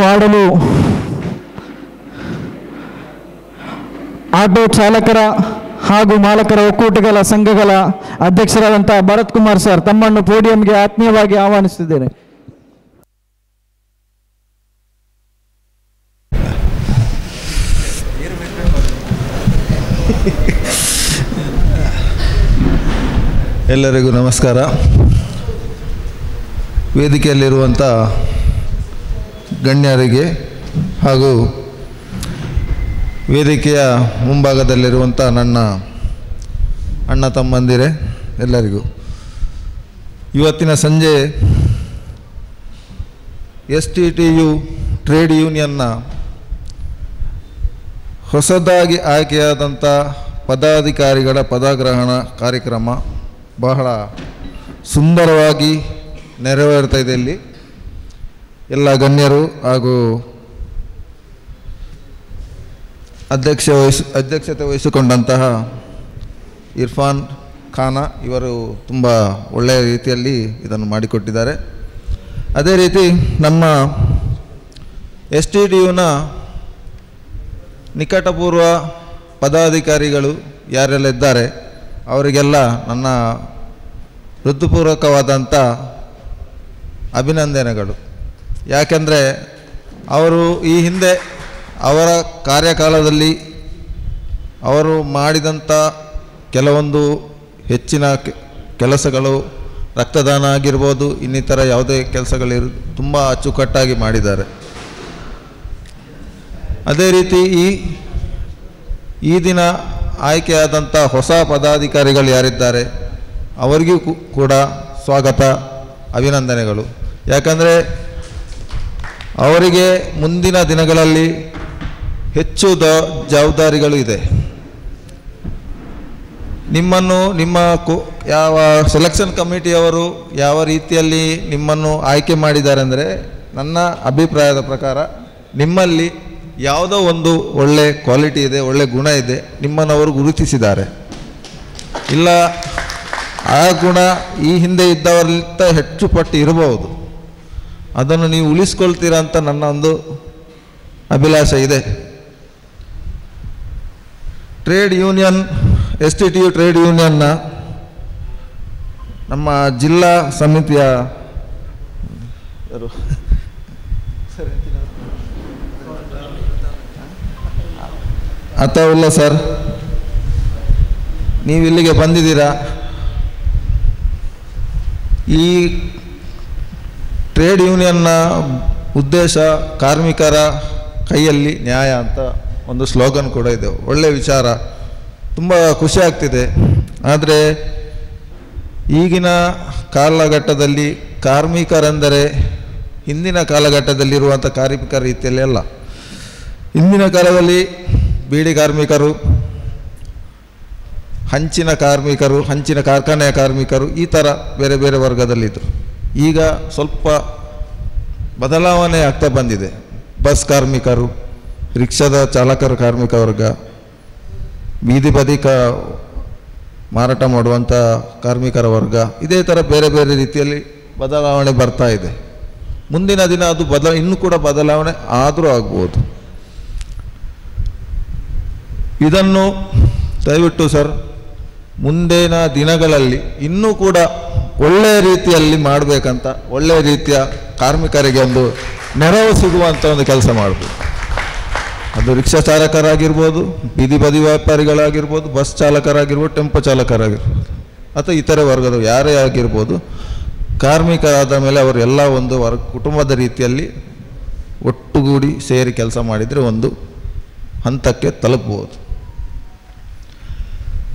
ಆಡಲು ಆಟೋ ಚಾಲಕರ ಹಾಗೂ ಮಾಲಕರ ಒಕ್ಕೂಟಗಳ ಸಂಘಗಳ ಅಧ್ಯಕ್ಷರಾದಂತಹ ಭರತ್ ಕುಮಾರ್ ಸರ್ ತಮ್ಮನ್ನು ಪೋಡಿಯಂಗೆ ಆತ್ಮೀಯವಾಗಿ ಆಹ್ವಾನಿಸುತ್ತಿದ್ದೇನೆ. ಎಲ್ಲರಿಗೂ ನಮಸ್ಕಾರ. ವೇದಿಕೆಯಲ್ಲಿರುವಂಥ ಗಣ್ಯರಿಗೆ ಹಾಗೂ ವೇದಿಕೆಯ ಮುಂಭಾಗದಲ್ಲಿರುವಂಥ ನನ್ನ ಅಣ್ಣ ತಮ್ಮಂದಿರೇ ಎಲ್ಲರಿಗೂ ಇವತ್ತಿನ ಸಂಜೆ STTU ಟ್ರೇಡ್ ಯೂನಿಯನ್ನ ಹೊಸದಾಗಿ ಆಯ್ಕೆಯಾದಂಥ ಪದಾಧಿಕಾರಿಗಳ ಪದಗ್ರಹಣ ಕಾರ್ಯಕ್ರಮ ಬಹಳ ಸುಂದರವಾಗಿ ನೆರವೇರ್ತಾ ಇದೆ. ಇಲ್ಲಿ ಎಲ್ಲ ಗಣ್ಯರು ಹಾಗೂ ಅಧ್ಯಕ್ಷತೆ ವಹಿಸಿಕೊಂಡಂತಹ ಇರ್ಫಾನ್ ಖಾನ ಇವರು ತುಂಬ ಒಳ್ಳೆಯ ರೀತಿಯಲ್ಲಿ ಇದನ್ನು ಮಾಡಿಕೊಟ್ಟಿದ್ದಾರೆ. ಅದೇ ರೀತಿ ನಮ್ಮ STTUನ ನಿಕಟಪೂರ್ವ ಪದಾಧಿಕಾರಿಗಳು ಯಾರೆಲ್ಲ ಇದ್ದಾರೆ ಅವರಿಗೆಲ್ಲ ನನ್ನ ಹೃತ್ಪೂರ್ವಕವಾದಂಥ ಅಭಿನಂದನೆಗಳು. ಯಾಕೆಂದರೆ ಅವರು ಈ ಹಿಂದೆ ಅವರ ಕಾರ್ಯಕಾಲದಲ್ಲಿ ಅವರು ಮಾಡಿದಂಥ ಕೆಲವೊಂದು ಹೆಚ್ಚಿನ ಕೆಲಸಗಳು, ರಕ್ತದಾನ ಆಗಿರ್ಬೋದು, ಇನ್ನಿತರ ಯಾವುದೇ ಕೆಲಸಗಳಿರು ತುಂಬ ಅಚ್ಚುಕಟ್ಟಾಗಿ ಮಾಡಿದ್ದಾರೆ. ಅದೇ ರೀತಿ ಈ ದಿನ ಆಯ್ಕೆಯಾದಂಥ ಹೊಸ ಪದಾಧಿಕಾರಿಗಳು ಯಾರಿದ್ದಾರೆ ಅವರಿಗೂ ಕೂಡ ಸ್ವಾಗತ, ಅಭಿನಂದನೆಗಳು. ಯಾಕಂದರೆ ಅವರಿಗೆ ಮುಂದಿನ ದಿನಗಳಲ್ಲಿ ಹೆಚ್ಚು ಜವಾಬ್ದಾರಿಗಳು ಇದೆ. ನಿಮ್ಮನ್ನು ಯಾವ ಸೆಲೆಕ್ಷನ್ ಕಮಿಟಿಯವರು ಯಾವ ರೀತಿಯಲ್ಲಿ ನಿಮ್ಮನ್ನು ಆಯ್ಕೆ ಮಾಡಿದ್ದಾರೆ ಅಂದರೆ, ನನ್ನ ಅಭಿಪ್ರಾಯದ ಪ್ರಕಾರ ನಿಮ್ಮಲ್ಲಿ ಯಾವುದೋ ಒಂದು ಒಳ್ಳೆ ಕ್ವಾಲಿಟಿ ಇದೆ, ಒಳ್ಳೆ ಗುಣ ಇದೆ, ನಿಮ್ಮನ್ನು ಅವರು ಗುರುತಿಸಿದ್ದಾರೆ. ಇಲ್ಲ ಆ ಗುಣ ಈ ಹಿಂದೆ ಇದ್ದವರಿಗಿಂತ ಹೆಚ್ಚು ಪಟ್ಟು ಇರಬಹುದು, ಅದನ್ನು ನೀವು ಉಳಿಸ್ಕೊಳ್ತೀರಾ ಅಂತ ನನ್ನ ಒಂದು ಅಭಿಲಾಷೆ ಇದೆ. ಟ್ರೇಡ್ ಯೂನಿಯನ್ STTU ಟ್ರೇಡ್ ಯೂನಿಯನ್ನ ನಮ್ಮ ಜಿಲ್ಲಾ ಸಮಿತಿಯ ಅತಾವುಲ್ಲ ಸರ್, ನೀವು ಇಲ್ಲಿಗೆ ಬಂದಿದ್ದೀರಾ. ಈ ಟ್ರೇಡ್ ಯೂನಿಯನ್ನ ಉದ್ದೇಶ ಕಾರ್ಮಿಕರ ಕೈಯಲ್ಲಿ ನ್ಯಾಯ ಅಂತ ಒಂದು ಸ್ಲೋಗನ್ ಕೂಡ ಇದೆ. ಒಳ್ಳೆಯ ವಿಚಾರ, ತುಂಬ ಖುಷಿ ಆಗ್ತಿದೆ. ಆದರೆ ಈಗಿನ ಕಾಲಘಟ್ಟದಲ್ಲಿ ಕಾರ್ಮಿಕರೆಂದರೆ ಹಿಂದಿನ ಕಾಲಘಟ್ಟದಲ್ಲಿರುವಂಥ ಕಾರ್ಮಿಕರ ರೀತಿಯಲ್ಲಿ ಅಲ್ಲ. ಹಿಂದಿನ ಕಾಲದಲ್ಲಿ ಬೀಡಿ ಕಾರ್ಮಿಕರು, ಹಂಚಿನ ಕಾರ್ಮಿಕರು, ಹಂಚಿನ ಕಾರ್ಖಾನೆಯ ಕಾರ್ಮಿಕರು, ಈ ಥರ ಬೇರೆ ಬೇರೆ ವರ್ಗದಲ್ಲಿದ್ದರು. ಈಗ ಸ್ವಲ್ಪ ಬದಲಾವಣೆ ಆಗ್ತಾ ಬಂದಿದೆ. ಬಸ್ ಕಾರ್ಮಿಕರು, ರಿಕ್ಷಾದ ಚಾಲಕರ ಕಾರ್ಮಿಕ ವರ್ಗ, ಬೀದಿ ಬದಿ ಮಾರಾಟ ಮಾಡುವಂಥ ಕಾರ್ಮಿಕರ ವರ್ಗ, ಇದೇ ಥರ ಬೇರೆ ಬೇರೆ ರೀತಿಯಲ್ಲಿ ಬದಲಾವಣೆ ಬರ್ತಾ ಇದೆ. ಮುಂದಿನ ದಿನ ಅದು ಇನ್ನೂ ಕೂಡ ಬದಲಾವಣೆ ಆದರೂ ಆಗ್ಬೋದು. ಇದನ್ನು ದಯವಿಟ್ಟು ಸರ್ ಮುಂದಿನ ದಿನಗಳಲ್ಲಿ ಇನ್ನೂ ಕೂಡ ಒಳ್ಳೆಯ ರೀತಿಯಲ್ಲಿ ಮಾಡಬೇಕಂತ, ಒಳ್ಳೆಯ ರೀತಿಯ ಕಾರ್ಮಿಕರಿಗೆ ಒಂದು ನೆರವು ಸಿಗುವಂಥ ಒಂದು ಕೆಲಸ ಮಾಡಬೇಕು. ಅದು ರಿಕ್ಷಾ ಚಾಲಕರಾಗಿರ್ಬೋದು, ಬೀದಿ ಬದಿ ವ್ಯಾಪಾರಿಗಳಾಗಿರ್ಬೋದು, ಬಸ್ ಚಾಲಕರಾಗಿರ್ಬೋದು, ಟೆಂಪೋ ಚಾಲಕರಾಗಿರ್ಬೋದು, ಅಥವಾ ಇತರೆ ವರ್ಗದ ಯಾರೇ ಆಗಿರ್ಬೋದು, ಕಾರ್ಮಿಕರಾದ ಮೇಲೆ ಅವರು ಎಲ್ಲ ಒಂದು ಕುಟುಂಬದ ರೀತಿಯಲ್ಲಿ ಒಟ್ಟುಗೂಡಿ ಸೇರಿ ಕೆಲಸ ಮಾಡಿದರೆ ಒಂದು ಹಂತಕ್ಕೆ ತಲುಪಬಹುದು.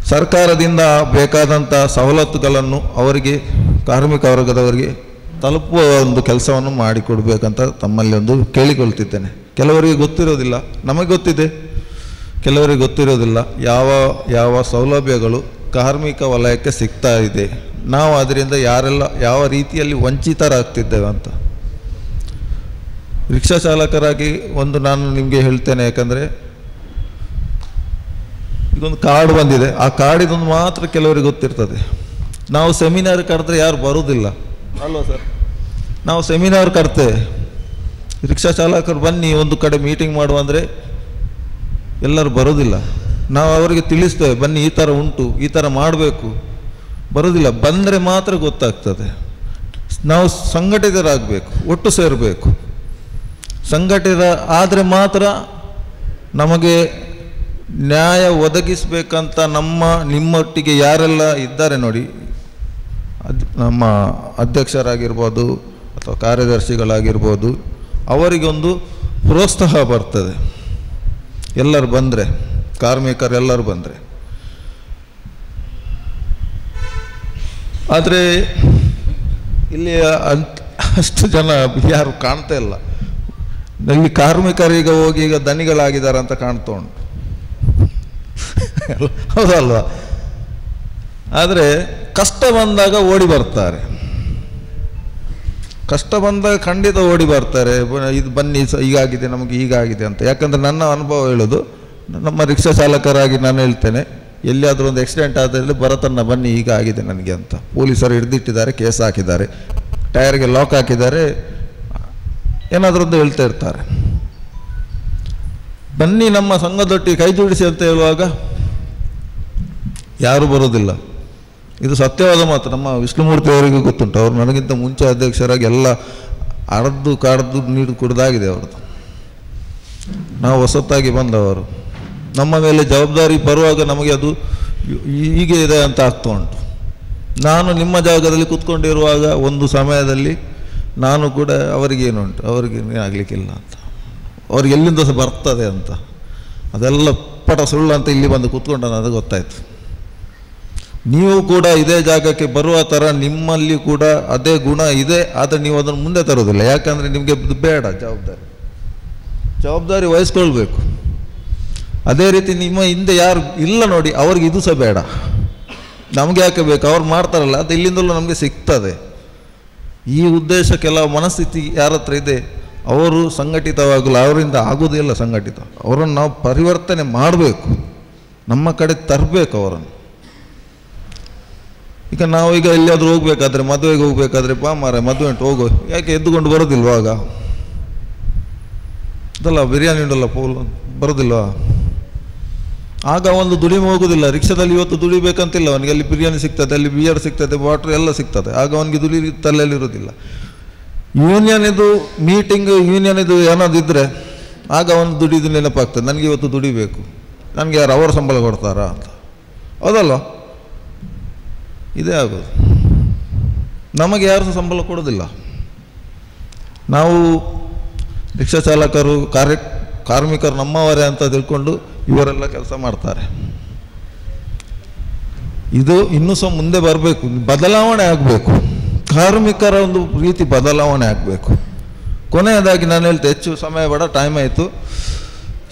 ಸರ್ಕಾರದಿಂದ ಬೇಕಾದಂಥ ಸವಲತ್ತುಗಳನ್ನು ಅವರಿಗೆ, ಕಾರ್ಮಿಕ ವರ್ಗದವರಿಗೆ ತಲುಪುವ ಒಂದು ಕೆಲಸವನ್ನು ಮಾಡಿಕೊಡ್ಬೇಕಂತ ತಮ್ಮಲ್ಲಿ ಒಂದು ಕೇಳಿಕೊಳ್ತಿದ್ದೇನೆ. ಕೆಲವರಿಗೆ ಗೊತ್ತಿರೋದಿಲ್ಲ, ನಮಗೆ ಗೊತ್ತಿದೆ, ಕೆಲವರಿಗೆ ಗೊತ್ತಿರೋದಿಲ್ಲ ಯಾವ ಯಾವ ಸೌಲಭ್ಯಗಳು ಕಾರ್ಮಿಕ ವಲಯಕ್ಕೆ ಸಿಗ್ತಾ ಇದೆ, ನಾವು ಅದರಿಂದ ಯಾರೆಲ್ಲ ಯಾವ ರೀತಿಯಲ್ಲಿ ವಂಚಿತರಾಗ್ತಿದ್ದೇವೆ ಅಂತ. ರಿಕ್ಷಾ ಚಾಲಕರಾಗಿ ಒಂದು ನಾನು ನಿಮಗೆ ಹೇಳ್ತೇನೆ, ಯಾಕಂದರೆ ಇದೊಂದು ಕಾರ್ಡ್ ಬಂದಿದೆ, ಆ ಕಾರ್ಡಿದೊಂದು ಮಾತ್ರ ಕೆಲವರಿಗೆ ಗೊತ್ತಿರ್ತದೆ. ನಾವು ಸೆಮಿನಾರ್ ಕರೆದ್ರೆ ಯಾರು ಬರೋದಿಲ್ಲ ಅಲ್ವಾ ಸರ್? ನಾವು ಸೆಮಿನಾರ್ ಕರ್ತೆ ರಿಕ್ಷಾ ಚಾಲಕರು ಬನ್ನಿ ಒಂದು ಕಡೆ ಮೀಟಿಂಗ್ ಮಾಡುವ ಅಂದರೆ ಎಲ್ಲರೂ ಬರೋದಿಲ್ಲ. ನಾವು ಅವರಿಗೆ ತಿಳಿಸ್ತೇವೆ, ಬನ್ನಿ ಈ ಥರ ಉಂಟು, ಈ ಥರ ಮಾಡಬೇಕು, ಬರೋದಿಲ್ಲ. ಬಂದರೆ ಮಾತ್ರ ಗೊತ್ತಾಗ್ತದೆ. ನಾವು ಸಂಘಟಿತರಾಗಬೇಕು, ಒಟ್ಟು ಸೇರಬೇಕು. ಸಂಘಟಿತ ಆದರೆ ಮಾತ್ರ ನಮಗೆ ನ್ಯಾಯ ಒದಗಿಸಬೇಕಂತ ನಿಮ್ಮೊಟ್ಟಿಗೆ ಯಾರೆಲ್ಲ ಇದ್ದಾರೆ ನೋಡಿ, ನಮ್ಮ ಅಧ್ಯಕ್ಷರಾಗಿರ್ಬೋದು ಅಥವಾ ಕಾರ್ಯದರ್ಶಿಗಳಾಗಿರ್ಬೋದು ಅವರಿಗೊಂದು ಪ್ರೋತ್ಸಾಹ ಬರ್ತದೆ. ಎಲ್ಲರೂ ಬಂದರೆ, ಕಾರ್ಮಿಕರೆಲ್ಲರೂ ಬಂದರೆ. ಆದರೆ ಇಲ್ಲಿ ಅಷ್ಟು ಜನ ಯಾರು ಕಾಣ್ತಾ ಇಲ್ಲ. ಇಲ್ಲಿ ಕಾರ್ಮಿಕರೀಗ ಹೋಗಿ ಈಗ ದನಿಗಳಾಗಿದ್ದಾರೆ ಅಂತ ಕಾಣ್ತಾ ಉಂಟು. ಹೌದಲ್ವಾ? ಆದರೆ ಕಷ್ಟ ಬಂದಾಗ ಓಡಿ ಬರ್ತಾರೆ. ಕಷ್ಟ ಬಂದಾಗ ಖಂಡಿತ ಓಡಿ ಬರ್ತಾರೆ. ಇದು ಬನ್ನಿ ಹೀಗಾಗಿದೆ, ನಮಗೆ ಹೀಗಾಗಿದೆ ಅಂತ. ಯಾಕಂದರೆ ನನ್ನ ಅನುಭವ ಹೇಳೋದು, ನಮ್ಮ ರಿಕ್ಷಾ ಚಾಲಕರಾಗಿ ನಾನು ಹೇಳ್ತೇನೆ, ಎಲ್ಲಿಯಾದರೂ ಒಂದು ಆಕ್ಸಿಡೆಂಟ್ ಆದಲ್ಲಿ ಬರತನ್ನ ಬನ್ನಿ ಹೀಗಾಗಿದೆ ನನಗೆ ಅಂತ. ಪೊಲೀಸರು ಹಿಡಿದಿಟ್ಟಿದ್ದಾರೆ, ಕೇಸ್ ಹಾಕಿದ್ದಾರೆ, ಟೈರ್ಗೆ ಲಾಕ್ ಹಾಕಿದ್ದಾರೆ, ಏನಾದರೂ ಒಂದು ಹೇಳ್ತಾ ಇರ್ತಾರೆ. ಬನ್ನಿ ನಮ್ಮ ಸಂಘದೊಟ್ಟಿಗೆ ಕೈ ಜೋಡಿಸಿ ಅಂತ ಹೇಳುವಾಗ ಯಾರೂ ಬರೋದಿಲ್ಲ. ಇದು ಸತ್ಯವಾದ ಮಾತು. ನಮ್ಮ ವಿಷ್ಣುಮೂರ್ತಿ ಅವರಿಗೂ ಗೊತ್ತುಂಟು. ಅವರು ನನಗಿಂತ ಮುಂಚೆ ಅಧ್ಯಕ್ಷರಾಗಿ ಎಲ್ಲ ಅರ್ದು ಕಾಡ್ದು ನೀರು ಕುಡ್ದಾಗಿದೆ ಅವ್ರದ್ದು. ನಾವು ಹೊಸತ್ತಾಗಿ ಬಂದವರು. ನಮ್ಮ ಮೇಲೆ ಜವಾಬ್ದಾರಿ ಬರುವಾಗ ನಮಗೆ ಅದು ಹೀಗೆ ಇದೆ ಅಂತ ಆಗ್ತಾ ಉಂಟು. ನಾನು ನಿಮ್ಮ ಜಾಗದಲ್ಲಿ ಕೂತ್ಕೊಂಡಿರುವಾಗ ಒಂದು ಸಮಯದಲ್ಲಿ ನಾನು ಕೂಡ ಅವರಿಗೇನುಂಟು, ಅವರಿಗೇನು ಆಗಲಿಕ್ಕಿಲ್ಲ ಅಂತ, ಅವ್ರಿಗೆ ಎಲ್ಲಿಂದ ಸಹ ಬರ್ತದೆ ಅಂತ, ಅದೆಲ್ಲ ಪಟ ಸುಳ್ಳು ಅಂತ ಇಲ್ಲಿ ಬಂದು ಕೂತ್ಕೊಂಡು ನನಗೆ ಗೊತ್ತಾಯಿತು. ನೀವು ಕೂಡ ಇದೇ ಜಾಗಕ್ಕೆ ಬರುವ ಥರ ನಿಮ್ಮಲ್ಲಿ ಕೂಡ ಅದೇ ಗುಣ ಇದೆ, ಆದರೆ ನೀವು ಅದನ್ನು ಮುಂದೆ ತರೋದಿಲ್ಲ. ಯಾಕಂದರೆ ನಿಮಗೆ ಬೇಡ ಜವಾಬ್ದಾರಿ ವಹಿಸ್ಕೊಳ್ಬೇಕು. ಅದೇ ರೀತಿ ನಿಮ್ಮ ಹಿಂದೆ ಯಾರು ಇಲ್ಲ ನೋಡಿ, ಅವ್ರಿಗೆ ಇದು ಸಹ ಬೇಡ. ನಮಗೆ ಯಾಕೆ ಬೇಕು? ಅವ್ರು ಮಾಡ್ತಾರಲ್ಲ, ಅದು ಇಲ್ಲಿಂದಲೂ ನಮಗೆ ಸಿಗ್ತದೆ. ಈ ಉದ್ದೇಶ ಕೆಲವು ಮನಸ್ಥಿತಿ ಯಾರ ಹತ್ರ ಇದೆ, ಅವರು ಸಂಘಟಿತವಾಗಲು ಅವರಿಂದ ಆಗೋದಿಲ್ಲ ಸಂಘಟಿತ. ಅವರನ್ನು ನಾವು ಪರಿವರ್ತನೆ ಮಾಡಬೇಕು, ನಮ್ಮ ಕಡೆ ತರಬೇಕು ಅವರನ್ನು. ಈಗ ನಾವೀಗ ಎಲ್ಲಿಯಾದರೂ ಹೋಗ್ಬೇಕಾದ್ರೆ, ಮದುವೆಗೆ ಹೋಗ್ಬೇಕಾದ್ರೆ, ಬಾ ಮಾರೆ ಮದುವೆ ಉಂಟು ಹೋಗು, ಯಾಕೆ ಎದ್ದುಕೊಂಡು ಬರೋದಿಲ್ವಾಗ? ಅದಲ್ಲ ಬಿರಿಯಾನಿ ಉಂಟಲ್ಲ ಬರೋದಿಲ್ವಾ? ಆಗ ಒಂದು ದುಡಿಮೆ ಹೋಗೋದಿಲ್ಲ. ರಿಕ್ಷಾದಲ್ಲಿ ಇವತ್ತು ದುಡಿಬೇಕಂತಿಲ್ಲ ಅವನಿಗೆ. ಅಲ್ಲಿ ಬಿರಿಯಾನಿ ಸಿಗ್ತದೆ, ಅಲ್ಲಿ ಬಿಯರ್ ಸಿಗ್ತದೆ, ವಾಟ್ರ್ ಎಲ್ಲ ಸಿಗ್ತದೆ. ಆಗ ಅವನಿಗೆ ತಲೆಯಲ್ಲಿರೋದಿಲ್ಲ. ಯೂನಿಯನಿದು ಮೀಟಿಂಗ್, ಯೂನಿಯನಿದು ಏನಾದ್ರು ಇದ್ದರೆ ಆಗ ಅವನು ದುಡಿದು ನೆನಪಾಗ್ತದೆ, ನನಗೆ ಇವತ್ತು ದುಡಿಬೇಕು, ನನಗೆ ಯಾರು ಅವರ ಸಂಬಳ ಕೊಡ್ತಾರಾ ಅಂತ. ಹೌದಲ್ವ? ಇದೇ ಆಗೋದು. ನಮಗೆ ಯಾರು ಸಹ ಸಂಬಳ ಕೊಡೋದಿಲ್ಲ. ನಾವು ರಿಕ್ಷಾ ಚಾಲಕರು, ಕಾರ್ಮಿಕರು ನಮ್ಮವರೇ ಅಂತ ತಿಳ್ಕೊಂಡು ಇವರೆಲ್ಲ ಕೆಲಸ ಮಾಡ್ತಾರೆ. ಇದು ಇನ್ನೂ ಸಹ ಮುಂದೆ ಬರಬೇಕು, ಬದಲಾವಣೆ ಆಗಬೇಕು. ಕಾರ್ಮಿಕರ ಒಂದು ರೀತಿ ಬದಲಾವಣೆ ಆಗಬೇಕು. ಕೊನೆಯದಾಗಿ ನಾನು ಹೇಳ್ತೆ, ಹೆಚ್ಚು ಸಮಯ ಬೇಡ, ಟೈಮ್ ಆಯಿತು.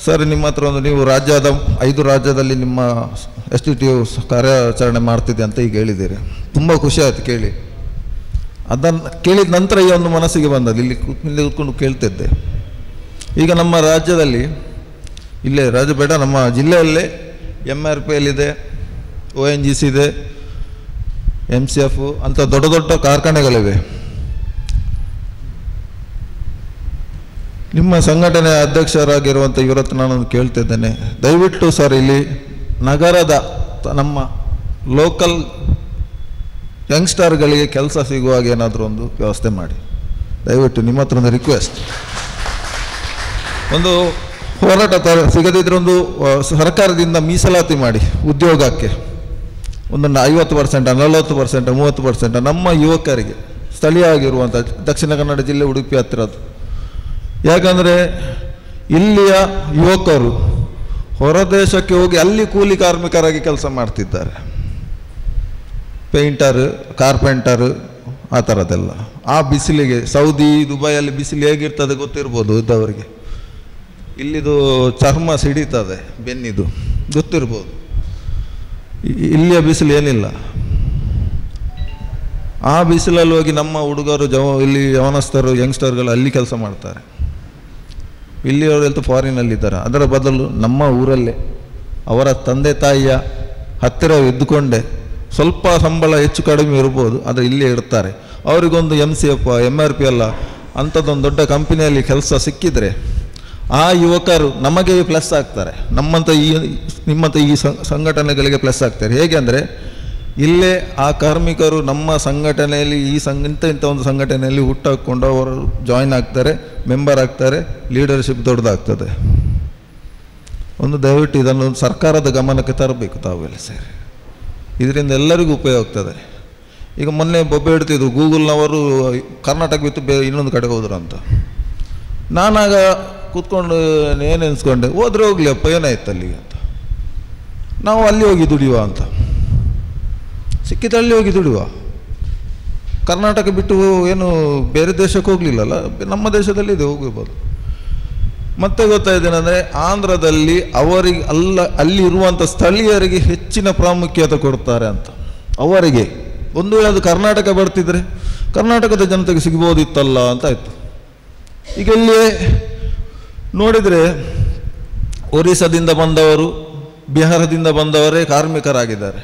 ಸರ್, ನಿಮ್ಮ ಹತ್ರ ಒಂದು, ನೀವು 5 ರಾಜ್ಯದಲ್ಲಿ ನಿಮ್ಮ SDTO ಕಾರ್ಯಾಚರಣೆ ಮಾಡ್ತಿದ್ದೆ ಅಂತ ಈಗ ಹೇಳಿದ್ದೀರಿ. ತುಂಬ ಖುಷಿ ಆಯಿತು ಕೇಳಿ. ಅದನ್ನು ಕೇಳಿದ ನಂತರ ಈ ಒಂದು ಮನಸ್ಸಿಗೆ ಬಂದದ್ದು. ಇಲ್ಲಿ ಕೂತ್ಕೊಂಡು ಕೇಳ್ತಿದ್ದೆ. ಈಗ ನಮ್ಮ ರಾಜ್ಯದಲ್ಲಿ, ಇಲ್ಲೇ ರಾಜ್ಯ ಬೇಡ, ನಮ್ಮ ಜಿಲ್ಲೆಯಲ್ಲೇ MRPL ಇದೆ, ONGC ಇದೆ, MCF ಅಂತ ದೊಡ್ಡ ದೊಡ್ಡ ಕಾರ್ಖಾನೆಗಳಿವೆ. ನಿಮ್ಮ ಸಂಘಟನೆ ಅಧ್ಯಕ್ಷರಾಗಿರುವಂಥ ಇವತ್ತು ನಾನೊಂದು ಕೇಳ್ತಿದ್ದೇನೆ, ದಯವಿಟ್ಟು ಸರ್ ಇಲ್ಲಿ ನಗರದ ನಮ್ಮ ಲೋಕಲ್ ಯಂಗ್ಸ್ಟರ್ಗಳಿಗೆ ಕೆಲಸ ಸಿಗುವಾಗ ಏನಾದರೂ ಒಂದು ವ್ಯವಸ್ಥೆ ಮಾಡಿ. ದಯವಿಟ್ಟು ನಿಮ್ಮ ಹತ್ರ ಒಂದು ರಿಕ್ವೆಸ್ಟ್. ಒಂದು ಹೋರಾಟ ಸಿಗದಿದ್ರೆ ಒಂದು ಸರ್ಕಾರದಿಂದ ಮೀಸಲಾತಿ ಮಾಡಿ ಉದ್ಯೋಗಕ್ಕೆ ಒಂದು 50%, 40%, 30% ನಮ್ಮ ಯುವಕರಿಗೆ ಸ್ಥಳೀಯವಾಗಿರುವಂಥ ದಕ್ಷಿಣ ಕನ್ನಡ ಜಿಲ್ಲೆ ಉಡುಪಿ ಹತ್ತಿರದ್ದು. ಯಾಕಂದರೆ ಇಲ್ಲಿಯ ಯುವಕರು ಹೊರದೇಶಕ್ಕೆ ಹೋಗಿ ಅಲ್ಲಿ ಕೂಲಿ ಕಾರ್ಮಿಕರಾಗಿ ಕೆಲಸ ಮಾಡ್ತಿದ್ದಾರೆ. ಪೇಂಟರ್, ಕಾರ್ಪೆಂಟರ್, ಆ ಥರದ್ದೆಲ್ಲ. ಆ ಬಿಸಿಲಿಗೆ, ಸೌದಿ, ದುಬೈಯಲ್ಲಿ ಬಿಸಿಲು ಹೇಗಿರ್ತದೆ ಗೊತ್ತಿರ್ಬೋದು ಇದ್ದವರಿಗೆ. ಇಲ್ಲಿದು ಚರ್ಮ ಸಿಡಿತದೆ, ಬೆನ್ನಿದು ಗೊತ್ತಿರ್ಬೋದು. ಇಲ್ಲಿಯ ಬಿಸಿಲು ಏನಿಲ್ಲ. ಆ ಬಿಸಿಲಲ್ಲಿ ಹೋಗಿ ನಮ್ಮ ಹುಡುಗರು ಇಲ್ಲಿ ಯವನಸ್ಥರು, ಯಂಗ್ಸ್ಟರ್ಗಳು ಅಲ್ಲಿ ಕೆಲಸ ಮಾಡ್ತಾರೆ. ಇಲ್ಲಿಯವರೆಲ್ಲ ಫಾರಿನಲ್ಲಿದ್ದಾರೆ. ಅದರ ಬದಲು ನಮ್ಮ ಊರಲ್ಲೇ ಅವರ ತಂದೆ ತಾಯಿಯ ಹತ್ತಿರ ಇದ್ದುಕೊಂಡೇ ಸ್ವಲ್ಪ ಸಂಬಳ ಹೆಚ್ಚು ಕಡಿಮೆ ಇರ್ಬೋದು, ಆದರೆ ಇಲ್ಲೇ ಇರ್ತಾರೆ. ಅವರಿಗೊಂದು MCF, MRPL ಅಂಥದ್ದೊಂದು ದೊಡ್ಡ ಕಂಪನಿಯಲ್ಲಿ ಕೆಲಸ ಸಿಕ್ಕಿದರೆ ಆ ಯುವಕರು ನಮಗೆ ಪ್ಲಸ್ ಆಗ್ತಾರೆ. ನಿಮ್ಮಂಥ ಈ ಸಂಘಟನೆಗಳಿಗೆ ಪ್ಲಸ್ ಆಗ್ತಾರೆ. ಹೇಗೆ ಅಂದರೆ, ಇಲ್ಲೇ ಆ ಕಾರ್ಮಿಕರು ನಮ್ಮ ಸಂಘಟನೆಯಲ್ಲಿ ಇಂಥ ಒಂದು ಸಂಘಟನೆಯಲ್ಲಿ ಹುಟ್ಟಾಕೊಂಡು ಅವರು ಜಾಯಿನ್ ಆಗ್ತಾರೆ, ಮೆಂಬರ್ ಆಗ್ತಾರೆ, ಲೀಡರ್ಶಿಪ್ ದೊಡ್ಡದಾಗ್ತದೆ. ದಯವಿಟ್ಟು ಇದನ್ನು ಸರ್ಕಾರದ ಗಮನಕ್ಕೆ ತರಬೇಕು ತಾವೆಲ್ಲ ಸೇರಿ. ಇದರಿಂದ ಎಲ್ಲರಿಗೂ ಉಪಯೋಗ ಆಗ್ತದೆ. ಈಗ ಮೊನ್ನೆ ಬೊಬ್ಬೆ ಇಡ್ತಿದ್ರು ಗೂಗಲ್ನವರು ಕರ್ನಾಟಕ ಬಿಟ್ಟು ಬೇರೆ ಇನ್ನೊಂದು ಕಡೆಗೆ ಹೋದ್ರು ಅಂತ. ನಾನಾಗ ಕೂತ್ಕೊಂಡು ಏನು ಎನ್ಸ್ಕೊಂಡೆ, ಹೋದ್ರೆ ಹೋಗ್ಲಿ ಅಪ್ಪ ಏನಾಯ್ತು ಅಲ್ಲಿಗೆ ಅಂತ. ನಾವು ಅಲ್ಲಿ ಹೋಗಿ ದುಡಿಯುವ ಅಂತ, ಸಿಕ್ಕಿದ್ದು ಅಲ್ಲಿ ಹೋಗಿ ದುಡಿಯುವ. ಕರ್ನಾಟಕ ಬಿಟ್ಟು ಏನು ಬೇರೆ ದೇಶಕ್ಕೆ ಹೋಗಲಿಲ್ಲಲ್ಲ, ನಮ್ಮ ದೇಶದಲ್ಲಿ ಇದೆ, ಹೋಗ್ಬೋದು. ಮತ್ತೆ ಗೊತ್ತಾಯ್ತೇನೆಂದರೆ ಆಂಧ್ರದಲ್ಲಿ ಅವರಿಗೆ ಅಲ್ಲಿರುವಂಥ ಸ್ಥಳೀಯರಿಗೆ ಹೆಚ್ಚಿನ ಪ್ರಾಮುಖ್ಯತೆ ಕೊಡ್ತಾರೆ ಅಂತ. ಅವರಿಗೆ ಒಂದು ವೇಳೆ ಅದು ಕರ್ನಾಟಕ ಬರ್ತಿದ್ರೆ ಕರ್ನಾಟಕದ ಜನತೆಗೆ ಸಿಗ್ಬೋದಿತ್ತಲ್ಲ ಅಂತ ಆಯಿತು. ಈಗ ಇಲ್ಲಿ ನೋಡಿದರೆ ಒರಿಸ್ಸಾದಿಂದ ಬಂದವರು, ಬಿಹಾರದಿಂದ ಬಂದವರೇ ಕಾರ್ಮಿಕರಾಗಿದ್ದಾರೆ.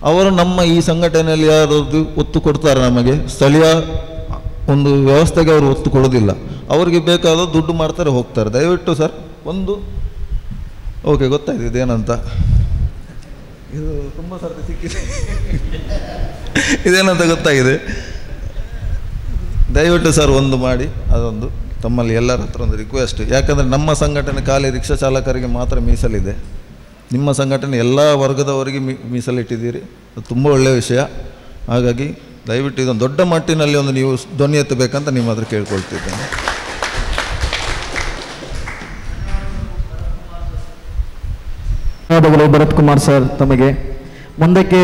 ಅವರು ನಮ್ಮ ಈ ಸಂಘಟನೆಯಲ್ಲಿ ಯಾರಾದ್ರು ಒತ್ತು ಕೊಡ್ತಾರೆ ನಮಗೆ, ಸ್ಥಳೀಯ ಒಂದು ವ್ಯವಸ್ಥೆಗೆ ಅವರು ಒತ್ತು ಕೊಡೋದಿಲ್ಲ. ಅವರಿಗೆ ಬೇಕಾದ ದುಡ್ಡು ಮಾಡ್ತಾರೆ, ಹೋಗ್ತಾರೆ. ದಯವಿಟ್ಟು ಸರ್ ಒಂದು ಓಕೆ ಗೊತ್ತಾಯ್ತು ಇದೇನಂತ, ಇದು ತುಂಬ ಸರ್ತಿ ಸಿಕ್ಕಿದೆ ಇದೇನಂತ ಗೊತ್ತಾಗಿದೆ. ದಯವಿಟ್ಟು ಸರ್ ಒಂದು ಮಾಡಿ, ಅದೊಂದು ತಮ್ಮಲ್ಲಿ ಎಲ್ಲರ ಹತ್ರ ಒಂದು ರಿಕ್ವೆಸ್ಟ್. ಯಾಕಂದರೆ ನಮ್ಮ ಸಂಘಟನೆ ಖಾಲಿ ರಿಕ್ಷಾ ಚಾಲಕರಿಗೆ ಮಾತ್ರ ಮೀಸಲಿದೆ, ನಿಮ್ಮ ಸಂಘಟನೆ ಎಲ್ಲ ವರ್ಗದವರಿಗೆ ಮೀಸಲಿಟ್ಟಿದ್ದೀರಿ. ಅದು ತುಂಬ ಒಳ್ಳೆಯ ವಿಷಯ. ಹಾಗಾಗಿ ದಯವಿಟ್ಟು ಇದೊಂದು ದೊಡ್ಡ ಮಟ್ಟಿನಲ್ಲಿ ಒಂದು ನೀವು ಧ್ವನಿ ಎತ್ತಬೇಕಂತ ನಿಮ್ಮ ಹತ್ರ ಕೇಳ್ಕೊಳ್ತಿದ್ದೇನೆ. ಧನ್ಯವಾದಗಳು ಭರತ್ ಕುಮಾರ್ ಸರ್ ತಮಗೆ. ಮುಂದಕ್ಕೆ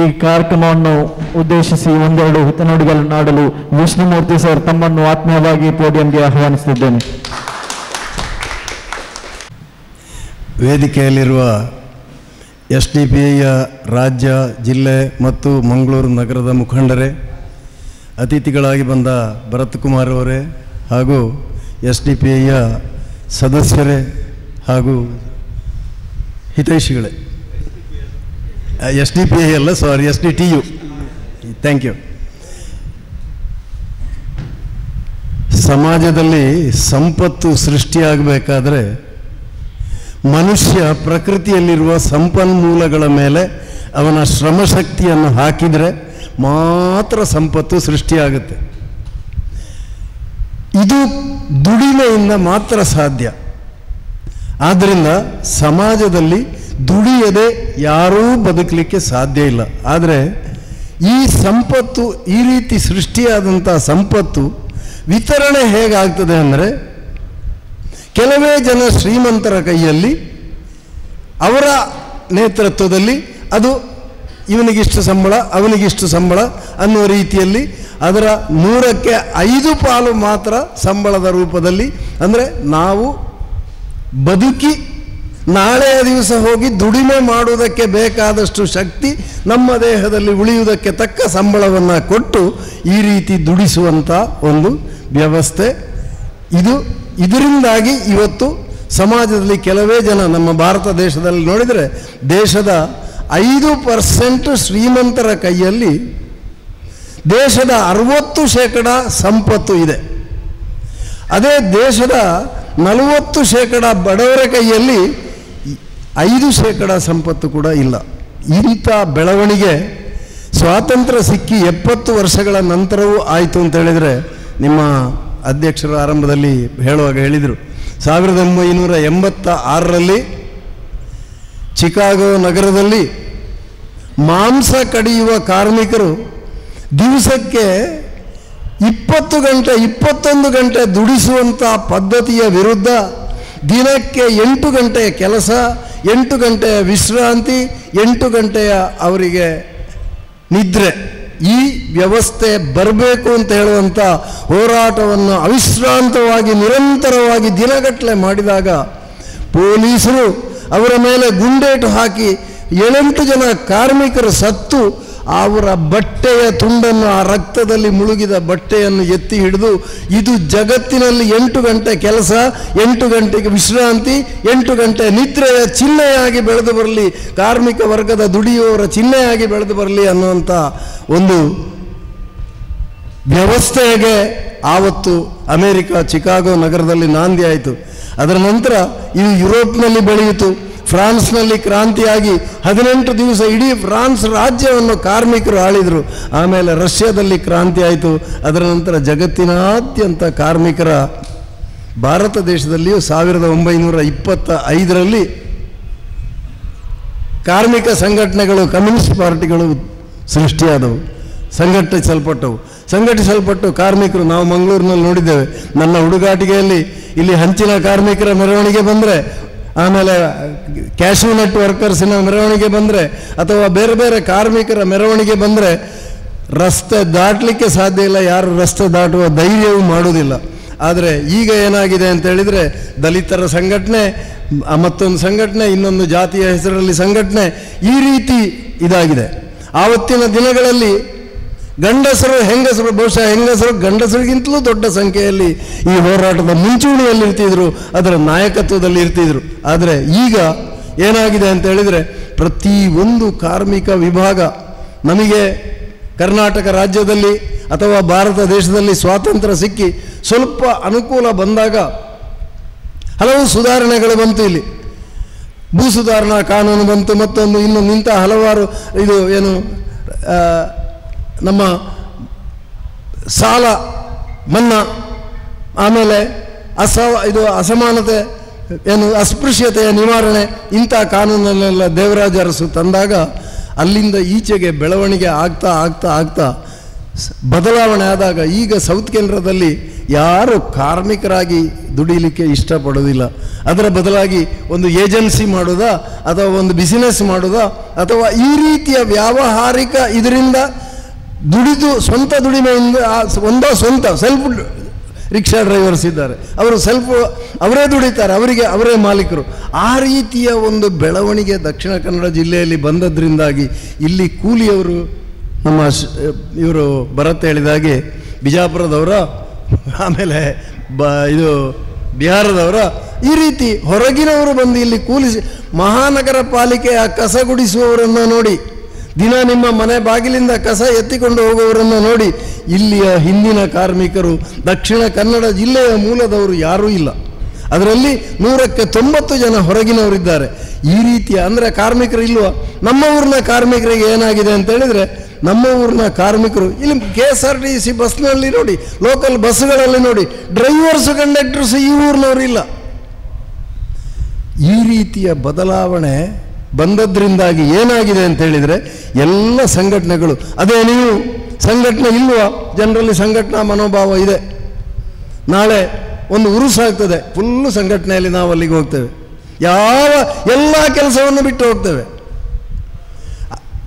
ಈ ಕಾರ್ಯಕ್ರಮವನ್ನು ಉದ್ದೇಶಿಸಿ ಒಂದೆರಡು ಹಿತನುಡಿಗಳನ್ನು ಆಡಲು ವಿಷ್ಣುಮೂರ್ತಿ ಸರ್ ತಮ್ಮನ್ನು ಆತ್ಮೀಯವಾಗಿ ಪೋಡಿಯಂಗೆ ಆಹ್ವಾನಿಸುತ್ತಿದ್ದೇನೆ. ವೇದಿಕೆಯಲ್ಲಿರುವ SDPIಯ ರಾಜ್ಯ, ಜಿಲ್ಲೆ ಮತ್ತು ಮಂಗಳೂರು ನಗರದ ಮುಖಂಡರೇ, ಅತಿಥಿಗಳಾಗಿ ಬಂದ ಭರತ್ ಕುಮಾರ್ ಅವರೇ ಹಾಗೂ SDPIಯ ಸದಸ್ಯರೇ ಹಾಗೂ ಹಿತೈಷಿಗಳೇ, SDPI ಅಲ್ಲ ಸಾರಿ SDTU, ಥ್ಯಾಂಕ್ ಯು. ಸಮಾಜದಲ್ಲಿ ಸಂಪತ್ತು ಸೃಷ್ಟಿಯಾಗಬೇಕಾದ್ರೆ ಮನುಷ್ಯ ಪ್ರಕೃತಿಯಲ್ಲಿರುವ ಸಂಪನ್ಮೂಲಗಳ ಮೇಲೆ ಅವನ ಶ್ರಮಶಕ್ತಿಯನ್ನು ಹಾಕಿದರೆ ಮಾತ್ರ ಸಂಪತ್ತು ಸೃಷ್ಟಿಯಾಗುತ್ತೆ. ಇದು ದುಡಿಮೆಯಿಂದ ಮಾತ್ರ ಸಾಧ್ಯ. ಆದ್ದರಿಂದ ಸಮಾಜದಲ್ಲಿ ದುಡಿಯದೆ ಯಾರೂ ಬದುಕಲಿಕ್ಕೆ ಸಾಧ್ಯ ಇಲ್ಲ. ಆದರೆ ಈ ಸಂಪತ್ತು, ಈ ರೀತಿ ಸೃಷ್ಟಿಯಾದಂಥ ಸಂಪತ್ತು ವಿತರಣೆ ಹೇಗಾಗ್ತದೆ ಅಂದರೆ, ಕೆಲವೇ ಜನ ಶ್ರೀಮಂತರ ಕೈಯಲ್ಲಿ ಅವರ ನೇತೃತ್ವದಲ್ಲಿ ಅದು ಇವನಿಗಿಷ್ಟು ಸಂಬಳ ಅವನಿಗಿಷ್ಟು ಸಂಬಳ ಅನ್ನುವ ರೀತಿಯಲ್ಲಿ ಅದರ 100ಕ್ಕೆ 5 ಪಾಲು ಮಾತ್ರ ಸಂಬಳದ ರೂಪದಲ್ಲಿ, ಅಂದರೆ ನಾವು ಬದುಕಿ ನಾಳೆಯ ದಿವಸ ಹೋಗಿ ದುಡಿಮೆ ಮಾಡುವುದಕ್ಕೆ ಬೇಕಾದಷ್ಟು ಶಕ್ತಿ ನಮ್ಮ ದೇಹದಲ್ಲಿ ಉಳಿಯುವುದಕ್ಕೆ ತಕ್ಕ ಸಂಬಳವನ್ನು ಕೊಟ್ಟು ಈ ರೀತಿ ದುಡಿಸುವಂಥ ಒಂದು ವ್ಯವಸ್ಥೆ ಇದು. ಇದರಿಂದಾಗಿ ಇವತ್ತು ಸಮಾಜದಲ್ಲಿ ಕೆಲವೇ ಜನ, ನಮ್ಮ ಭಾರತ ದೇಶದಲ್ಲಿ ನೋಡಿದರೆ ದೇಶದ 5% ಶ್ರೀಮಂತರ ಕೈಯಲ್ಲಿ ದೇಶದ 60% ಸಂಪತ್ತು ಇದೆ. ಅದೇ ದೇಶದ 40% ಬಡವರ ಕೈಯಲ್ಲಿ 5% ಸಂಪತ್ತು ಕೂಡ ಇಲ್ಲ. ಇಂಥ ಬೆಳವಣಿಗೆ ಸ್ವಾತಂತ್ರ್ಯ ಸಿಕ್ಕಿ 70 ವರ್ಷಗಳ ನಂತರವೂ ಆಯಿತು ಅಂತ ಹೇಳಿದರೆ, ನಿಮ್ಮ ಅಧ್ಯಕ್ಷರು ಆರಂಭದಲ್ಲಿ ಹೇಳುವಾಗ ಹೇಳಿದರು, 1986ರಲ್ಲಿ ಚಿಕಾಗೋ ನಗರದಲ್ಲಿ ಮಾಂಸ ಕಡಿಯುವ ಕಾರ್ಮಿಕರು ದಿವಸಕ್ಕೆ 20 ಗಂಟೆ 21 ಗಂಟೆ ದುಡಿಸುವಂಥ ಪದ್ಧತಿಯ ವಿರುದ್ಧ ದಿನಕ್ಕೆ 8 ಗಂಟೆಯ ಕೆಲಸ, 8 ಗಂಟೆಯ ವಿಶ್ರಾಂತಿ, 8 ಗಂಟೆಯ ಅವರಿಗೆ ನಿದ್ರೆ, ಈ ವ್ಯವಸ್ಥೆ ಬರಬೇಕು ಅಂತ ಹೇಳುವಂಥ ಹೋರಾಟವನ್ನು ಅವಿಶ್ರಾಂತವಾಗಿ ನಿರಂತರವಾಗಿ ದಿನಗಟ್ಟಲೆ ಮಾಡಿದಾಗ ಪೊಲೀಸರು ಅವರ ಮೇಲೆ ಗುಂಡೇಟು ಹಾಕಿ 7-8 ಜನ ಕಾರ್ಮಿಕರು ಸತ್ತು ಅವರ ಬಟ್ಟೆಯ ತುಂಡನ್ನು, ಆ ರಕ್ತದಲ್ಲಿ ಮುಳುಗಿದ ಬಟ್ಟೆಯನ್ನು ಎತ್ತಿ ಹಿಡಿದು, ಇದು ಜಗತ್ತಿನಲ್ಲಿ 8 ಗಂಟೆ ಕೆಲಸ, 8 ಗಂಟೆಗೆ ವಿಶ್ರಾಂತಿ, 8 ಗಂಟೆ ನಿದ್ರೆಯ ಚಿಹ್ನೆಯಾಗಿ ಬೆಳೆದು ಬರಲಿ, ಕಾರ್ಮಿಕ ವರ್ಗದ ದುಡಿಯುವವರ ಚಿಹ್ನೆಯಾಗಿ ಬೆಳೆದು ಬರಲಿ ಅನ್ನುವಂಥ ಒಂದು ವ್ಯವಸ್ಥೆಗೆ ಆವತ್ತು ಅಮೇರಿಕ ಚಿಕಾಗೋ ನಗರದಲ್ಲಿ ನಾಂದಿ ಆಯಿತು. ಅದರ ನಂತರ ಇದು ಯುರೋಪ್ನಲ್ಲಿ ಬೆಳೆಯಿತು, ಫ್ರಾನ್ಸ್ನಲ್ಲಿ ಕ್ರಾಂತಿಯಾಗಿ 18 ದಿವಸ ಇಡೀ ಫ್ರಾನ್ಸ್ ರಾಜ್ಯವನ್ನು ಕಾರ್ಮಿಕರು ಆಳಿದರು. ಆಮೇಲೆ ರಷ್ಯಾದಲ್ಲಿ ಕ್ರಾಂತಿ ಆಯಿತು. ಅದರ ನಂತರ ಜಗತ್ತಿನಾದ್ಯಂತ ಕಾರ್ಮಿಕರ, ಭಾರತ ದೇಶದಲ್ಲಿಯೂ 1925ರಲ್ಲಿ ಕಾರ್ಮಿಕ ಸಂಘಟನೆಗಳು, ಕಮ್ಯುನಿಸ್ಟ್ ಪಾರ್ಟಿಗಳು ಸೃಷ್ಟಿಯಾದವು, ಸಂಘಟಿಸಲ್ಪಟ್ಟು ಕಾರ್ಮಿಕರು, ನಾವು ಮಂಗಳೂರಿನಲ್ಲಿ ನೋಡಿದ್ದೇವೆ. ನನ್ನ ಹುಡುಗಾಟಿಕೆಯಲ್ಲಿ ಇಲ್ಲಿ ಹಂಚಿನ ಕಾರ್ಮಿಕರ ಮೆರವಣಿಗೆ ಬಂದರೆ, ಆಮೇಲೆ ಕ್ಯಾಶ್ಯೂ ನಟ್ ವರ್ಕರ್ಸಿನ ಮೆರವಣಿಗೆ ಬಂದರೆ, ಅಥವಾ ಬೇರೆ ಬೇರೆ ಕಾರ್ಮಿಕರ ಮೆರವಣಿಗೆ ಬಂದರೆ ರಸ್ತೆ ದಾಟಲಿಕ್ಕೆ ಸಾಧ್ಯ ಇಲ್ಲ, ಯಾರು ರಸ್ತೆ ದಾಟುವ ಧೈರ್ಯವೂ ಮಾಡುವುದಿಲ್ಲ. ಆದರೆ ಈಗ ಏನಾಗಿದೆ ಅಂತ ಹೇಳಿದರೆ, ದಲಿತರ ಸಂಘಟನೆ, ಮತ್ತೊಂದು ಸಂಘಟನೆ, ಇನ್ನೊಂದು ಜಾತಿಯ ಹೆಸರಲ್ಲಿ ಸಂಘಟನೆ, ಈ ರೀತಿ ಇದಾಗಿದೆ. ಆವತ್ತಿನ ದಿನಗಳಲ್ಲಿ ಗಂಡಸರು ಹೆಂಗಸರು, ಬಹುಶಃ ಹೆಂಗಸರು ಗಂಡಸರಿಗಿಂತಲೂ ದೊಡ್ಡ ಸಂಖ್ಯೆಯಲ್ಲಿ ಈ ಹೋರಾಟದ ಮುಂಚೂಣಿಯಲ್ಲಿ ಇರ್ತಿದ್ರು, ಅದರ ನಾಯಕತ್ವದಲ್ಲಿ ಇರ್ತಿದ್ರು. ಆದರೆ ಈಗ ಏನಾಗಿದೆ ಅಂತ ಹೇಳಿದರೆ, ಪ್ರತಿಯೊಂದು ಕಾರ್ಮಿಕ ವಿಭಾಗ, ನಮಗೆ ಕರ್ನಾಟಕ ರಾಜ್ಯದಲ್ಲಿ ಅಥವಾ ಭಾರತ ದೇಶದಲ್ಲಿ ಸ್ವಾತಂತ್ರ್ಯ ಸಿಕ್ಕಿ ಸ್ವಲ್ಪ ಅನುಕೂಲ ಬಂದಾಗ ಹಲವು ಸುಧಾರಣೆಗಳು ಬಂತು. ಇಲ್ಲಿ ಭೂ ಸುಧಾರಣಾ ಕಾನೂನು ಬಂತು, ಮತ್ತೊಂದು ಇನ್ನೊಂದು, ಇಂಥ ಹಲವಾರು ಇದು ಏನು ನಮ್ಮ ಸಾಲ ಮನ್ನಾ, ಆಮೇಲೆ ಅಸಮಾನತೆ ಏನು ಅಸ್ಪೃಶ್ಯತೆಯ ನಿವಾರಣೆ, ಇಂಥ ಕಾನೂನಲ್ಲೆಲ್ಲ ದೇವರಾಜ ಅರಸು ತಂದಾಗ ಅಲ್ಲಿಂದ ಈಚೆಗೆ ಬೆಳವಣಿಗೆ ಆಗ್ತಾ ಬದಲಾವಣೆ ಆದಾಗ ಈಗ ಸೌತ್ ಕೇಂದ್ರದಲ್ಲಿ ಯಾರು ಕಾರ್ಮಿಕರಾಗಿ ದುಡಿಲಿಕ್ಕೆ ಇಷ್ಟಪಡೋದಿಲ್ಲ. ಅದರ ಬದಲಾಗಿ ಒಂದು ಏಜೆನ್ಸಿ ಮಾಡೋದಾ ಅಥವಾ ಒಂದು ಬಿಸಿನೆಸ್ ಮಾಡೋದಾ ಅಥವಾ ಈ ರೀತಿಯ ವ್ಯಾವಹಾರಿಕ ಇದರಿಂದ ದುಡಿದು ಸ್ವಂತ ದುಡಿಮೆಯಿಂದ ಸ್ವಂತ ಸೆಲ್ಫ್ ರಿಕ್ಷಾ ಡ್ರೈವರ್ಸ್ ಇದ್ದಾರೆ, ಅವರು ಅವರೇ ದುಡಿತಾರೆ, ಅವರೇ ಮಾಲೀಕರು. ಆ ರೀತಿಯ ಒಂದು ಬೆಳವಣಿಗೆ ದಕ್ಷಿಣ ಕನ್ನಡ ಜಿಲ್ಲೆಯಲ್ಲಿ ಬಂದದ್ರಿಂದಾಗಿ ಇಲ್ಲಿ ಕೂಲಿಯವರು, ನಮ್ಮ ಇವರು ಭರತ್ ಹೇಳಿದಾಗೆ ಬಿಜಾಪುರದವರ, ಆಮೇಲೆ ಇದು ಬಿಹಾರದವರ, ಈ ರೀತಿ ಹೊರಗಿನವರು ಬಂದು ಇಲ್ಲಿ ಕೂಲಿಸಿ, ಮಹಾನಗರ ಪಾಲಿಕೆಯ ಕಸ ಗುಡಿಸುವವರನ್ನು ನೋಡಿ, ದಿನ ನಿಮ್ಮ ಮನೆ ಬಾಗಿಲಿಂದ ಕಸ ಎತ್ತಿಕೊಂಡು ಹೋಗುವವರನ್ನು ನೋಡಿ, ಇಲ್ಲಿಯ ಹಿಂದಿನ ಕಾರ್ಮಿಕರು ದಕ್ಷಿಣ ಕನ್ನಡ ಜಿಲ್ಲೆಯ ಮೂಲದವರು ಯಾರೂ ಇಲ್ಲ. ಅದರಲ್ಲಿ 100ಕ್ಕೆ 90 ಜನ ಹೊರಗಿನವರಿದ್ದಾರೆ. ಈ ರೀತಿಯ ಅಂದರೆ ಕಾರ್ಮಿಕರು ಇಲ್ವ? ನಮ್ಮ ಊರಿನ ಕಾರ್ಮಿಕರಿಗೆ ಏನಾಗಿದೆ ಅಂತ ಹೇಳಿದರೆ, ನಮ್ಮ ಊರಿನ ಕಾರ್ಮಿಕರು ಇಲ್ಲಿ KSRTC ಬಸ್ನಲ್ಲಿ ನೋಡಿ, ಲೋಕಲ್ ಬಸ್ಗಳಲ್ಲಿ ನೋಡಿ, ಡ್ರೈವರ್ಸು ಕಂಡಕ್ಟರ್ಸು ಈ ಊರಿನವರು ಇಲ್ಲ. ಈ ರೀತಿಯ ಬದಲಾವಣೆ ಬಂದದ್ರಿಂದಾಗಿ ಏನಾಗಿದೆ ಅಂತ ಹೇಳಿದರೆ, ಎಲ್ಲ ಸಂಘಟನೆಗಳು, ಅದೇ ನೀವು ಸಂಘಟನೆ ಇಲ್ವಾ? ಜನರಲ್ಲಿ ಸಂಘಟನಾ ಮನೋಭಾವ ಇದೆ. ನಾಳೆ ಒಂದು ಉರುಸಾಗ್ತದೆ, ಫುಲ್ಲು ಸಂಘಟನೆಯಲ್ಲಿ ನಾವು ಅಲ್ಲಿಗೆ ಹೋಗ್ತೇವೆ, ಎಲ್ಲ ಕೆಲಸವನ್ನು ಬಿಟ್ಟು ಹೋಗ್ತೇವೆ.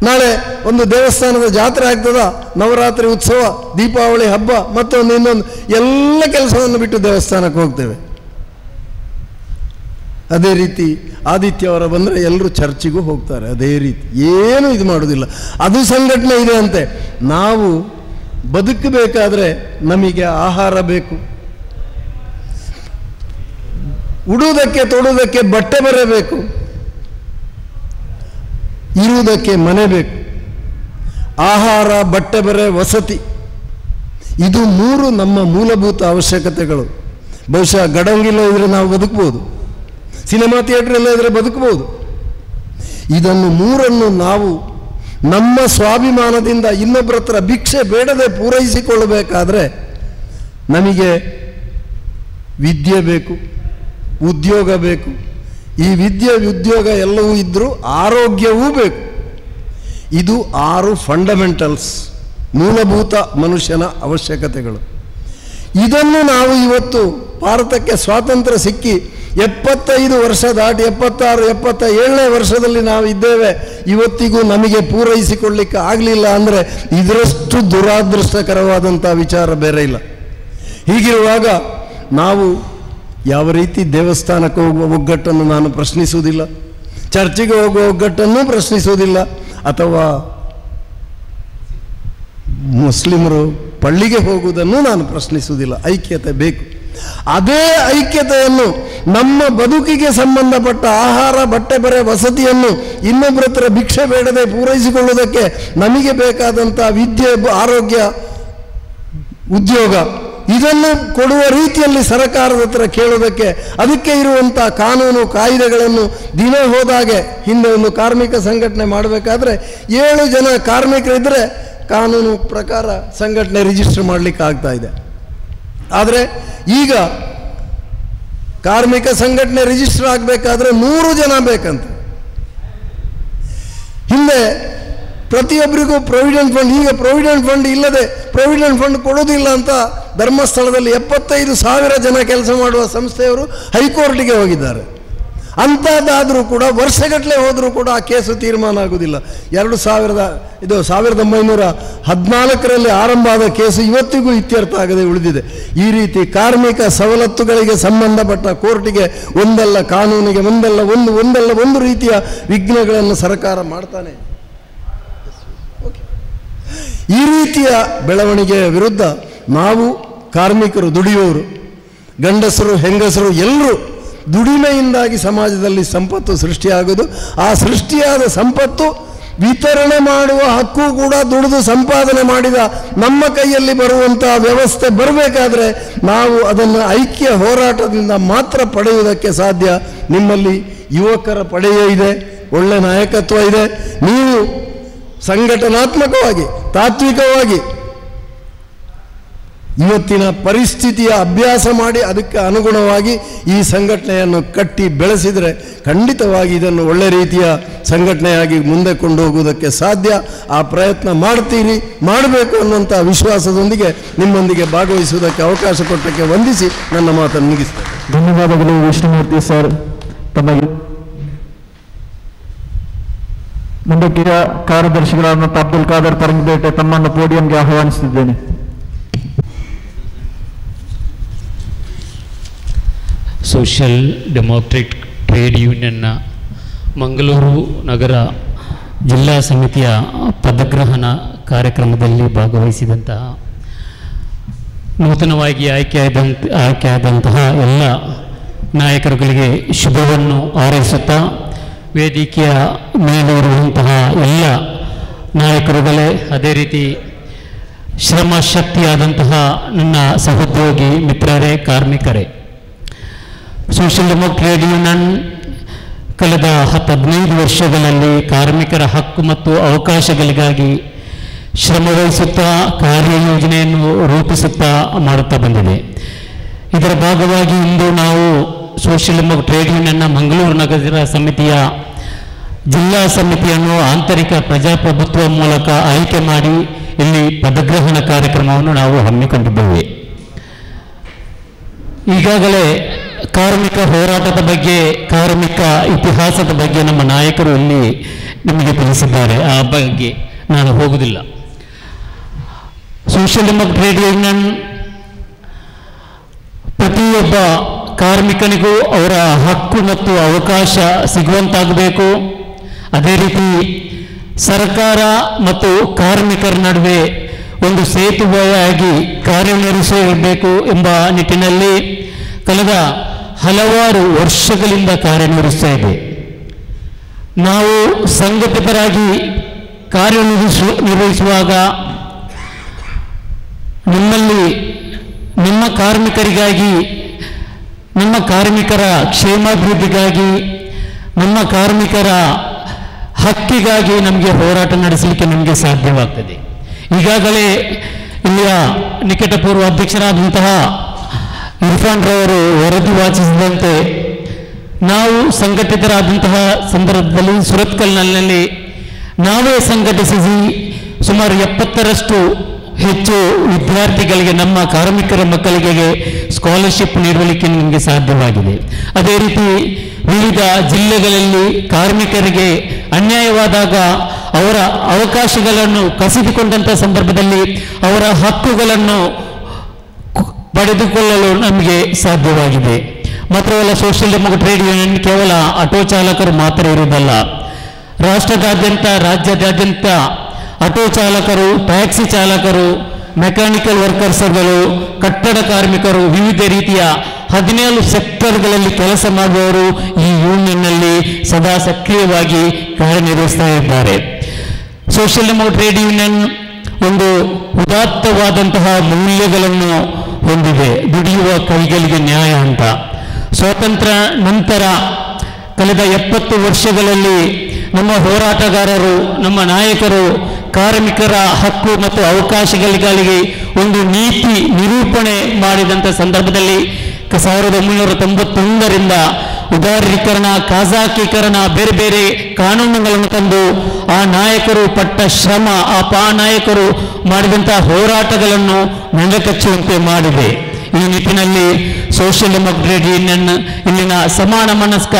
ನಾಳೆ ಒಂದು ದೇವಸ್ಥಾನದ ಜಾತ್ರೆ ಆಗ್ತದ, ನವರಾತ್ರಿ ಉತ್ಸವ, ದೀಪಾವಳಿ ಹಬ್ಬ, ಮತ್ತೊಂದು ಇನ್ನೊಂದು, ಎಲ್ಲ ಕೆಲಸವನ್ನು ಬಿಟ್ಟು ದೇವಸ್ಥಾನಕ್ಕೆ ಹೋಗ್ತೇವೆ. ಅದೇ ರೀತಿ ಆದಿತ್ಯವಾರ ಬಂದರೆ ಎಲ್ಲರೂ ಚರ್ಚಿಗೂ ಹೋಗ್ತಾರೆ. ಅದೇ ರೀತಿ ಏನು ಇದು ಮಾಡೋದಿಲ್ಲ, ಅದು ಸಂಘಟನೆ ಇದೆ ಅಂತೆ. ನಾವು ಬದುಕಬೇಕಾದ್ರೆ ನಮಗೆ ಆಹಾರ ಬೇಕು, ಉಡುವುದಕ್ಕೆ ತೊಡುವುದಕ್ಕೆ ಬಟ್ಟೆ ಬರಬೇಕು, ಇರುವುದಕ್ಕೆ ಮನೆ ಬೇಕು. ಆಹಾರ, ಬಟ್ಟೆ ಬರೆ, ವಸತಿ, ಇದು 3 ನಮ್ಮ ಮೂಲಭೂತ ಅವಶ್ಯಕತೆಗಳು. ಬಹುಶಃ ಗಡಂಗಿಲ್ಲ ಇದ್ರೆ ನಾವು ಬದುಕ್ಬೋದು, ಸಿನಿಮಾ ಥಿಯೇಟರ್ ಎಲ್ಲ ಇದ್ರೆ ಬದುಕಬಹುದು. ಇದನ್ನು 3 ನಾವು ನಮ್ಮ ಸ್ವಾಭಿಮಾನದಿಂದ ಇನ್ನೊಬ್ಬರ ಹತ್ರ ಭಿಕ್ಷೆ ಬೇಡದೆ ಪೂರೈಸಿಕೊಳ್ಳಬೇಕಾದ್ರೆ ನಮಗೆ ವಿದ್ಯೆ ಬೇಕು, ಉದ್ಯೋಗ ಬೇಕು. ಈ ವಿದ್ಯೆ ಉದ್ಯೋಗ ಎಲ್ಲವೂ ಇದ್ದರೂ ಆರೋಗ್ಯವೂ ಬೇಕು. ಇದು 6 ಫಂಡಮೆಂಟಲ್ಸ್, ಮೂಲಭೂತ ಮನುಷ್ಯನ ಅವಶ್ಯಕತೆಗಳು. ಇದನ್ನು ನಾವು ಇವತ್ತು ಭಾರತಕ್ಕೆ ಸ್ವಾತಂತ್ರ್ಯ ಸಿಕ್ಕಿ 75 ವರ್ಷ ದಾಟಿ 76, 77ನೇ ವರ್ಷದಲ್ಲಿ ನಾವು ಇದ್ದೇವೆ. ಇವತ್ತಿಗೂ ನಮಗೆ ಪೂರೈಸಿಕೊಳ್ಳಿಕ್ಕೆ ಆಗಲಿಲ್ಲ ಅಂದರೆ ಇದರಷ್ಟು ದುರಾದೃಷ್ಟಕರವಾದಂಥ ವಿಚಾರ ಬೇರೆ ಇಲ್ಲ. ಹೀಗಿರುವಾಗ ನಾವು ಯಾವ ರೀತಿ ದೇವಸ್ಥಾನಕ್ಕೆ ಹೋಗುವ ಒಗ್ಗಟ್ಟನ್ನು ನಾನು ಪ್ರಶ್ನಿಸುವುದಿಲ್ಲ, ಚರ್ಚಿಗೆ ಹೋಗುವ ಒಗ್ಗಟ್ಟನ್ನು ಪ್ರಶ್ನಿಸುವುದಿಲ್ಲ, ಅಥವಾ ಮುಸ್ಲಿಮರು ಪಳ್ಳಿಗೆ ಹೋಗುವುದನ್ನು ನಾನು ಪ್ರಶ್ನಿಸುವುದಿಲ್ಲ. ಐಕ್ಯತೆ ಬೇಕು. ಅದೇ ಐಕ್ಯತೆಯನ್ನು ನಮ್ಮ ಬದುಕಿಗೆ ಸಂಬಂಧಪಟ್ಟ ಆಹಾರ, ಬಟ್ಟೆ ಬರೆ, ವಸತಿಯನ್ನು ಇನ್ನೊಬ್ಬರ ಹತ್ರ ಭಿಕ್ಷೆ ಬೇಡದೆ ಪೂರೈಸಿಕೊಳ್ಳುವುದಕ್ಕೆ ನಮಗೆ ಬೇಕಾದಂಥ ವಿದ್ಯೆ, ಆರೋಗ್ಯ, ಉದ್ಯೋಗ ಇದನ್ನು ಕೊಡುವ ರೀತಿಯಲ್ಲಿ ಸರ್ಕಾರದ ಹತ್ರ ಕೇಳೋದಕ್ಕೆ, ಅದಕ್ಕೆ ಇರುವಂಥ ಕಾನೂನು ಕಾಯ್ದೆಗಳನ್ನು ದಿನ ಹೋದಾಗೆ, ಹಿಂದೆ ಒಂದು ಕಾರ್ಮಿಕ ಸಂಘಟನೆ ಮಾಡಬೇಕಾದ್ರೆ 7 ಜನ ಕಾರ್ಮಿಕರಿದ್ದರೆ ಕಾನೂನು ಪ್ರಕಾರ ಸಂಘಟನೆ ರಿಜಿಸ್ಟರ್ ಮಾಡಲಿಕ್ಕೆ ಆಗ್ತಾ ಇದೆ. ಆದರೆ ಈಗ ಕಾರ್ಮಿಕ ಸಂಘಟನೆ ರಿಜಿಸ್ಟರ್ ಆಗಬೇಕಾದ್ರೆ 100 ಜನ ಬೇಕಂತ. ಹಿಂದೆ ಪ್ರತಿಯೊಬ್ಬರಿಗೂ ಪ್ರೊವಿಡೆಂಟ್ ಫಂಡ್, ಈಗ ಪ್ರೊವಿಡೆಂಟ್ ಫಂಡ್ ಇಲ್ಲದೆ ಪ್ರೊವಿಡೆಂಟ್ ಫಂಡ್ ಕೊಡೋದಿಲ್ಲ ಅಂತ ಧರ್ಮಸ್ಥಳದಲ್ಲಿ 75,000 ಜನ ಕೆಲಸ ಮಾಡುವ ಸಂಸ್ಥೆಯವರು ಹೈಕೋರ್ಟಿಗೆ ಹೋಗಿದ್ದಾರೆ. ಅಂಥದ್ದಾದರೂ ಕೂಡ ವರ್ಷಗಟ್ಟಲೆ ಹೋದರೂ ಕೂಡ ಆ ಕೇಸು ತೀರ್ಮಾನ ಆಗುವುದಿಲ್ಲ. 1914ರಲ್ಲಿ ಆರಂಭ ಆದ ಕೇಸು ಇವತ್ತಿಗೂ ಇತ್ಯರ್ಥ ಆಗದೆ ಉಳಿದಿದೆ. ಈ ರೀತಿ ಕಾರ್ಮಿಕ ಸವಲತ್ತುಗಳಿಗೆ ಸಂಬಂಧಪಟ್ಟ ಕೋರ್ಟಿಗೆ ಒಂದಲ್ಲ ಕಾನೂನಿಗೆ ಒಂದಲ್ಲ ಒಂದು ರೀತಿಯ ವಿಘ್ನಗಳನ್ನು ಸರ್ಕಾರ ಮಾಡ್ತಾನೆ. ಈ ರೀತಿಯ ಬೆಳವಣಿಗೆಯ ವಿರುದ್ಧ ನಾವು ಕಾರ್ಮಿಕರು, ದುಡಿಯುವವರು, ಗಂಡಸರು ಹೆಂಗಸರು ಎಲ್ಲರೂ ದುಡಿಮೆಯಿಂದಾಗಿ ಸಮಾಜದಲ್ಲಿ ಸಂಪತ್ತು ಸೃಷ್ಟಿಯಾಗೋದು. ಆ ಸೃಷ್ಟಿಯಾದ ಸಂಪತ್ತು ವಿತರಣೆ ಮಾಡುವ ಹಕ್ಕು ಕೂಡ ದುಡಿದು ಸಂಪಾದನೆ ಮಾಡಿದ ನಮ್ಮ ಕೈಯಲ್ಲಿ ಬರುವಂಥ ವ್ಯವಸ್ಥೆ ಬರಬೇಕಾದ್ರೆ ನಾವು ಅದನ್ನು ಐಕ್ಯ ಹೋರಾಟದಿಂದ ಮಾತ್ರ ಪಡೆಯುವುದಕ್ಕೆ ಸಾಧ್ಯ. ನಿಮ್ಮಲ್ಲಿ ಯುವಕರ ಪಡೆಯೇ ಇದೆ, ಒಳ್ಳೆ ನಾಯಕತ್ವ ಇದೆ. ನೀವು ಸಂಘಟನಾತ್ಮಕವಾಗಿ, ತಾತ್ವಿಕವಾಗಿ ಇವತ್ತಿನ ಪರಿಸ್ಥಿತಿಯ ಅಭ್ಯಾಸ ಮಾಡಿ ಅದಕ್ಕೆ ಅನುಗುಣವಾಗಿ ಈ ಸಂಘಟನೆಯನ್ನು ಕಟ್ಟಿ ಬೆಳೆಸಿದರೆ ಖಂಡಿತವಾಗಿ ಇದನ್ನು ಒಳ್ಳೆ ರೀತಿಯ ಸಂಘಟನೆಯಾಗಿ ಮುಂದೆ ಕೊಂಡು ಹೋಗುವುದಕ್ಕೆ ಸಾಧ್ಯ. ಆ ಪ್ರಯತ್ನ ಮಾಡ್ತೀರಿ, ಮಾಡಬೇಕು ಅನ್ನುವಂಥ ವಿಶ್ವಾಸದೊಂದಿಗೆ ನಿಮ್ಮೊಂದಿಗೆ ಭಾಗವಹಿಸುವುದಕ್ಕೆ ಅವಕಾಶ ಕೊಟ್ಟಕ್ಕೆ ವಂದಿಸಿ ನನ್ನ ಮಾತನ್ನು ಮುಗಿಸ್ತೇನೆ. ಧನ್ಯವಾದಗಳು ವಿಷ್ಣುಮೂರ್ತಿ ಸರ್. ತಮಗೆ ಮುಂದಕ್ಕೆ ಕಾರ್ಯದರ್ಶಿಗಳಾದಂಥ ಅಬ್ದುಲ್ ಖಾದರ್ ತರಂಗಬೇಟೆ ತಮ್ಮನ್ನು ಪೋಡಿಯಂಗೆ ಆಹ್ವಾನಿಸುತ್ತಿದ್ದೇನೆ. ಸೋಷಿಯಲ್ ಡೆಮೋಕ್ರೆಟಿಕ್ ಟ್ರೇಡ್ ಯೂನಿಯನ್ನ ಮಂಗಳೂರು ನಗರ ಜಿಲ್ಲಾ ಸಮಿತಿಯ ಪದಗ್ರಹಣ ಕಾರ್ಯಕ್ರಮದಲ್ಲಿ ಭಾಗವಹಿಸಿದಂತಹ ನೂತನವಾಗಿ ಆಯ್ಕೆಯಾದಂತಹ ಎಲ್ಲ ನಾಯಕರುಗಳಿಗೆ ಶುಭವನ್ನು ಹಾರೈಸುತ್ತಾ, ವೇದಿಕೆಯ ಮೇಲೆ ಇರುವಂತಹ ಎಲ್ಲ ನಾಯಕರುಗಳೇ, ಅದೇ ರೀತಿ ಶ್ರಮ ಶಕ್ತಿಯಾದಂತಹ ನನ್ನ ಸಹೋದ್ಯೋಗಿ ಮಿತ್ರರೇ, ಕಾರ್ಮಿಕರೇ, ಸೋಷಿಯಲ್ ಡೆಮೋಕ್ರೆಟಿಕ್ ಯೂನಿಯನ್ ಕಳೆದ 15 ವರ್ಷಗಳಲ್ಲಿ ಕಾರ್ಮಿಕರ ಹಕ್ಕು ಮತ್ತು ಅವಕಾಶಗಳಿಗಾಗಿ ಶ್ರಮವಹಿಸುತ್ತಾ ಕಾರ್ಯಯೋಜನೆಯನ್ನು ರೂಪಿಸುತ್ತಾ ಮಾಡುತ್ತಾ ಬಂದಿದೆ. ಇದರ ಭಾಗವಾಗಿ ಇಂದು ನಾವು ಸೋಷಿಯಲ್ ಡೆಮೋಕ್ರೆಟಿಕ್ ಯೂನಿಯನ್ನ ಮಂಗಳೂರು ನಗರ ಸಮಿತಿಯ ಜಿಲ್ಲಾ ಸಮಿತಿಯನ್ನು ಆಂತರಿಕ ಪ್ರಜಾಪ್ರಭುತ್ವ ಮೂಲಕ ಆಯ್ಕೆ ಮಾಡಿ ಇಲ್ಲಿ ಪದಗ್ರಹಣ ಕಾರ್ಯಕ್ರಮವನ್ನು ನಾವು ಹಮ್ಮಿಕೊಂಡಿದ್ದೇವೆ. ಈಗಾಗಲೇ ಕಾರ್ಮಿಕ ಹೋರಾಟದ ಬಗ್ಗೆ, ಕಾರ್ಮಿಕ ಇತಿಹಾಸದ ಬಗ್ಗೆ ನಮ್ಮ ನಾಯಕರು ಇಲ್ಲಿ ನಿಮಗೆ ತಿಳಿಸಿದ್ದಾರೆ. ಆ ಬಗ್ಗೆ ನಾನು ಹೋಗುವುದಿಲ್ಲ. ಸೋಷಿಯಲ್ ಡೆಮೋಕ್ರೆಟಿಕ್ ಯೂನಿಯನ್ ಪ್ರತಿಯೊಬ್ಬ ಕಾರ್ಮಿಕನಿಗೂ ಅವರ ಹಕ್ಕು ಮತ್ತು ಅವಕಾಶ ಸಿಗುವಂತಾಗಬೇಕು. ಅದೇ ರೀತಿ ಸರ್ಕಾರ ಮತ್ತು ಕಾರ್ಮಿಕರ ನಡುವೆ ಒಂದು ಸೇತುವೆಯಾಗಿ ಕಾರ್ಯನಿರ್ವಹಿಸಬೇಕು ಎಂಬ ನಿಟ್ಟಿನಲ್ಲಿ ಕಳೆದ ಹಲವಾರು ವರ್ಷಗಳಿಂದ ಕಾರ್ಯನಿರ್ವಹಿಸ್ತಾ ಇದೆ. ನಾವು ಸಂಘಟಿತರಾಗಿ ಕಾರ್ಯನಿರ್ವಹಿಸುವಾಗ ನಿಮ್ಮಲ್ಲಿ ನಿಮ್ಮ ಕಾರ್ಮಿಕರಿಗಾಗಿ, ನಮ್ಮ ಕಾರ್ಮಿಕರ ಕ್ಷೇಮಾಭಿವೃದ್ಧಿಗಾಗಿ, ನಮ್ಮ ಕಾರ್ಮಿಕರ ಹಕ್ಕಿಗಾಗಿ ನಮಗೆ ಹೋರಾಟ ನಡೆಸಲಿಕ್ಕೆ ನಮಗೆ ಸಾಧ್ಯವಾಗ್ತದೆ. ಈಗಾಗಲೇ ಇಲ್ಲಿಯ ನಿಕಟಪೂರ್ವ ಅಧ್ಯಕ್ಷರಾದಂತಹ ಇರ್ಫಾನ್ ರವರು ವರದಿ ವಾಚಿಸಿದಂತೆ ನಾವು ಸಂಘಟಿತರಾದಂತಹ ಸಂದರ್ಭದಲ್ಲಿ ಸುರತ್ಕಲ್ನಲ್ಲಿ ನಾವೇ ಸಂಘಟಿಸಿ ಸುಮಾರು 70ರಷ್ಟು ಹೆಚ್ಚು ವಿದ್ಯಾರ್ಥಿಗಳಿಗೆ, ನಮ್ಮ ಕಾರ್ಮಿಕರ ಮಕ್ಕಳಿಗೆ ಸ್ಕಾಲರ್ಶಿಪ್ ನೀಡಲಿಕ್ಕೆ ನಮಗೆ ಸಾಧ್ಯವಾಗಿದೆ. ಅದೇ ರೀತಿ ವಿವಿಧ ಜಿಲ್ಲೆಗಳಲ್ಲಿ ಕಾರ್ಮಿಕರಿಗೆ ಅನ್ಯಾಯವಾದಾಗ ಅವರ ಅವಕಾಶಗಳನ್ನು ಕಸಿದುಕೊಂಡಂಥ ಸಂದರ್ಭದಲ್ಲಿ ಅವರ ಹಕ್ಕುಗಳನ್ನು ಪಡೆದುಕೊಳ್ಳಲು ನಮಗೆ ಸಾಧ್ಯವಾಗಿದೆ. ಮಾತ್ರವಲ್ಲ, ಸೋಷಿಯಲ್ ಡೆಮೋಕ್ರೆಟಿಕ್ ಯೂನಿಯನ್ ಕೇವಲ ಆಟೋ ಚಾಲಕರು ಮಾತ್ರ ಇರುವುದಲ್ಲ, ರಾಷ್ಟ್ರದಾದ್ಯಂತ, ರಾಜ್ಯದಾದ್ಯಂತ ಆಟೋ ಚಾಲಕರು, ಟ್ಯಾಕ್ಸಿ ಚಾಲಕರು, ಮೆಕ್ಯಾನಿಕಲ್ ವರ್ಕರ್ಸ್ಗಳು, ಕಟ್ಟಡ ಕಾರ್ಮಿಕರು, ವಿವಿಧ ರೀತಿಯ 17 ಸೆಕ್ಟರ್ಗಳಲ್ಲಿ ಕೆಲಸ ಮಾಡುವವರು ಈ ಯೂನಿಯನ್ನಲ್ಲಿ ಸದಾ ಸಕ್ರಿಯವಾಗಿ ಕಾರ್ಯನಿರ್ವಹಿಸ್ತಾ ಇದ್ದಾರೆ. ಸೋಷಿಯಲ್ ಡೆಮೋಕ್ರೆಟಿಕ್ ಯೂನಿಯನ್ ಒಂದು ಉದಾತ್ತವಾದಂತಹ ಮೌಲ್ಯಗಳನ್ನು ಹೊಂದಿದೆ. ದುಡಿಯುವ ಕೈಗಳಿಗೆ ನ್ಯಾಯ ಅಂತ. ಸ್ವಾತಂತ್ರ್ಯ ನಂತರ ಕಳೆದ 70 ವರ್ಷಗಳಲ್ಲಿ ನಮ್ಮ ಹೋರಾಟಗಾರರು, ನಮ್ಮ ನಾಯಕರು ಕಾರ್ಮಿಕರ ಹಕ್ಕು ಮತ್ತು ಅವಕಾಶಗಳಿಗಾಗಿ ಒಂದು ನೀತಿ ನಿರೂಪಣೆ ಮಾಡಿದಂಥ ಸಂದರ್ಭದಲ್ಲಿ 1991ರಿಂದ ಉದಾರೀಕರಣ, ಖಾಸಗೀಕರಣ, ಬೇರೆ ಬೇರೆ ಕಾನೂನುಗಳನ್ನು ತಂದು ಆ ನಾಯಕರು ಪಟ್ಟ ಶ್ರಮ, ಆ ನಾಯಕರು ಮಾಡಿದಂತಹ ಹೋರಾಟಗಳನ್ನು ನೆಲಕಚ್ಚುವಂತೆ ಮಾಡಿದೆ. ಈ ನಿಟ್ಟಿನಲ್ಲಿ ಸೋಷಿಯಲ್ ಡೆಮೋಕ್ರೆಟಿಕ್ ಯೂನಿಯನ್ ಇಲ್ಲಿನ ಸಮಾನ ಮನಸ್ಕ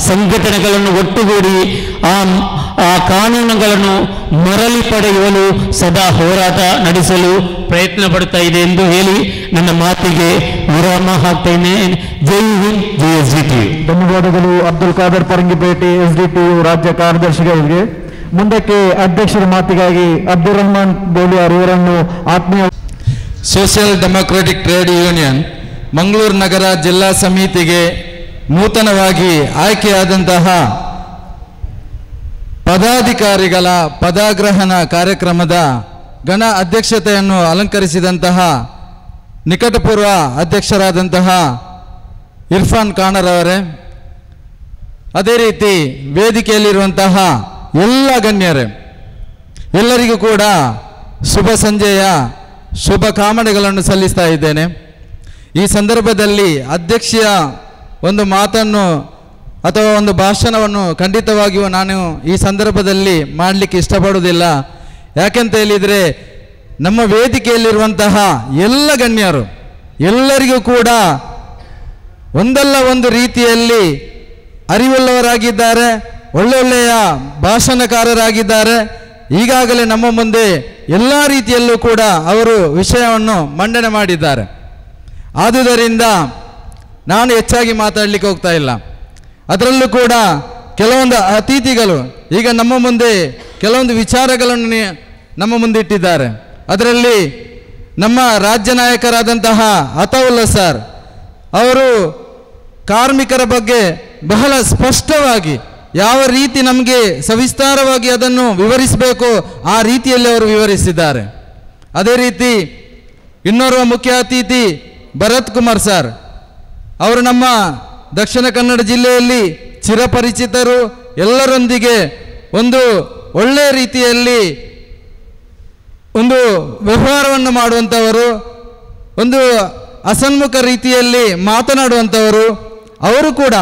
ಸಂಘಟನೆಗಳನ್ನು ಒಟ್ಟುಗೂಡಿ ಆ ಕಾನೂನುಗಳನ್ನು ಮರಳಿ ಪಡೆಯಲು ಸದಾ ಹೋರಾಟ ನಡೆಸಲು ಪ್ರಯತ್ನ ಪಡ್ತಾ ಇದೆ ಎಂದು ಹೇಳಿ ನನ್ನ ಮಾತಿಗೆ ವಿರಾಮ ಹಾಕ್ತೇನೆ. ಜೈ ಹಿಂದ್, ಜೈ SDTU. ಧನ್ಯವಾದಗಳು ಅಬ್ದುಲ್ ಖಾದರ್ ಪರಂಗಿಪೇಟೆ SDTU ರಾಜ್ಯ ಕಾರ್ಯದರ್ಶಿಗಳಿಗೆ. ಮುಂದಕ್ಕೆ ಅಧ್ಯಕ್ಷರ ಮಾತಿಗಾಗಿ ಅಬ್ದುಲ್ ರಹಮಾನ್ ಬೋಲಿಯಾರ್ ಇವರನ್ನು ಆತ್ಮೀಯ social democratic trade union Mangaluru ನಗರ ಜಿಲ್ಲಾ ಸಮಿತಿಗೆ ನೂತನವಾಗಿ ಆಯ್ಕೆಯಾದಂತಹ ಪದಾಧಿಕಾರಿಗಳ ಪದಗ್ರಹಣ ಕಾರ್ಯಕ್ರಮದ ಗಣ ಅಧ್ಯಕ್ಷತೆಯನ್ನು ಅಲಂಕರಿಸಿದಂತಹ ನಿಕಟಪೂರ್ವ ಅಧ್ಯಕ್ಷರಾದಂತಹ ಇರ್ಫಾನ್ ಖಾನರವರೇ, ಅದೇ ರೀತಿ ವೇದಿಕೆಯಲ್ಲಿರುವಂತಹ ಎಲ್ಲ ಗಣ್ಯರೇ, ಎಲ್ಲರಿಗೂ ಕೂಡ ಶುಭ ಸಂಜೆಯ ಶುಭ ಕಾಮನೆಗಳನ್ನು ಸಲ್ಲಿಸ್ತಾ ಇದ್ದೇನೆ. ಈ ಸಂದರ್ಭದಲ್ಲಿ ಅಧ್ಯಕ್ಷೀಯ ಒಂದು ಮಾತನ್ನು ಅಥವಾ ಒಂದು ಭಾಷಣವನ್ನು ಖಂಡಿತವಾಗಿಯೂ ನಾನು ಈ ಸಂದರ್ಭದಲ್ಲಿ ಮಾಡಲಿಕ್ಕೆ ಇಷ್ಟಪಡುವುದಿಲ್ಲ. ಯಾಕೆಂತ ಹೇಳಿದರೆ ನಮ್ಮ ವೇದಿಕೆಯಲ್ಲಿರುವಂತಹ ಎಲ್ಲ ಗಣ್ಯರು ಎಲ್ಲರಿಗೂ ಕೂಡ ಒಂದಲ್ಲ ಒಂದು ರೀತಿಯಲ್ಲಿ ಅರಿವುಳ್ಳವರಾಗಿದ್ದಾರೆ, ಒಳ್ಳೊಳ್ಳೆಯ ಭಾಷಣಕಾರರಾಗಿದ್ದಾರೆ. ಈಗಾಗಲೇ ನಮ್ಮ ಮುಂದೆ ಎಲ್ಲ ರೀತಿಯಲ್ಲೂ ಕೂಡ ಅವರು ವಿಷಯವನ್ನು ಮಂಡನೆ ಮಾಡಿದ್ದಾರೆ. ಆದುದರಿಂದ ನಾನು ಹೆಚ್ಚಾಗಿ ಮಾತಾಡಲಿಕ್ಕೆ ಹೋಗ್ತಾ ಇಲ್ಲ. ಅದರಲ್ಲೂ ಕೂಡ ಕೆಲವೊಂದು ಅತಿಥಿಗಳು ಈಗ ನಮ್ಮ ಮುಂದೆ ಕೆಲವೊಂದು ವಿಚಾರಗಳನ್ನು ನಮ್ಮ ಮುಂದೆ ಇಟ್ಟಿದ್ದಾರೆ. ಅದರಲ್ಲಿ ನಮ್ಮ ರಾಜ್ಯ ನಾಯಕರಾದಂತಹ ಅತಾವುಲ್ಲಾ ಸರ್ ಅವರು ಕಾರ್ಮಿಕರ ಬಗ್ಗೆ ಬಹಳ ಸ್ಪಷ್ಟವಾಗಿ ಯಾವ ರೀತಿ ನಮಗೆ ಸವಿಸ್ತಾರವಾಗಿ ಅದನ್ನು ವಿವರಿಸಬೇಕು ಆ ರೀತಿಯಲ್ಲಿ ಅವರು ವಿವರಿಸಿದ್ದಾರೆ. ಅದೇ ರೀತಿ ಇನ್ನೋರ್ವ ಮುಖ್ಯ ಅತಿಥಿ ಭರತ್ ಕುಮಾರ್ ಸರ್ ಅವರು ನಮ್ಮ ದಕ್ಷಿಣ ಕನ್ನಡ ಜಿಲ್ಲೆಯಲ್ಲಿ ಚಿರಪರಿಚಿತರು, ಎಲ್ಲರೊಂದಿಗೆ ಒಂದು ಒಳ್ಳೆಯ ರೀತಿಯಲ್ಲಿ ಒಂದು ವ್ಯವಹಾರವನ್ನು ಮಾಡುವಂಥವರು, ಒಂದು ಅಸನ್ಮುಖ ರೀತಿಯಲ್ಲಿ ಮಾತನಾಡುವಂಥವರು. ಅವರು ಕೂಡ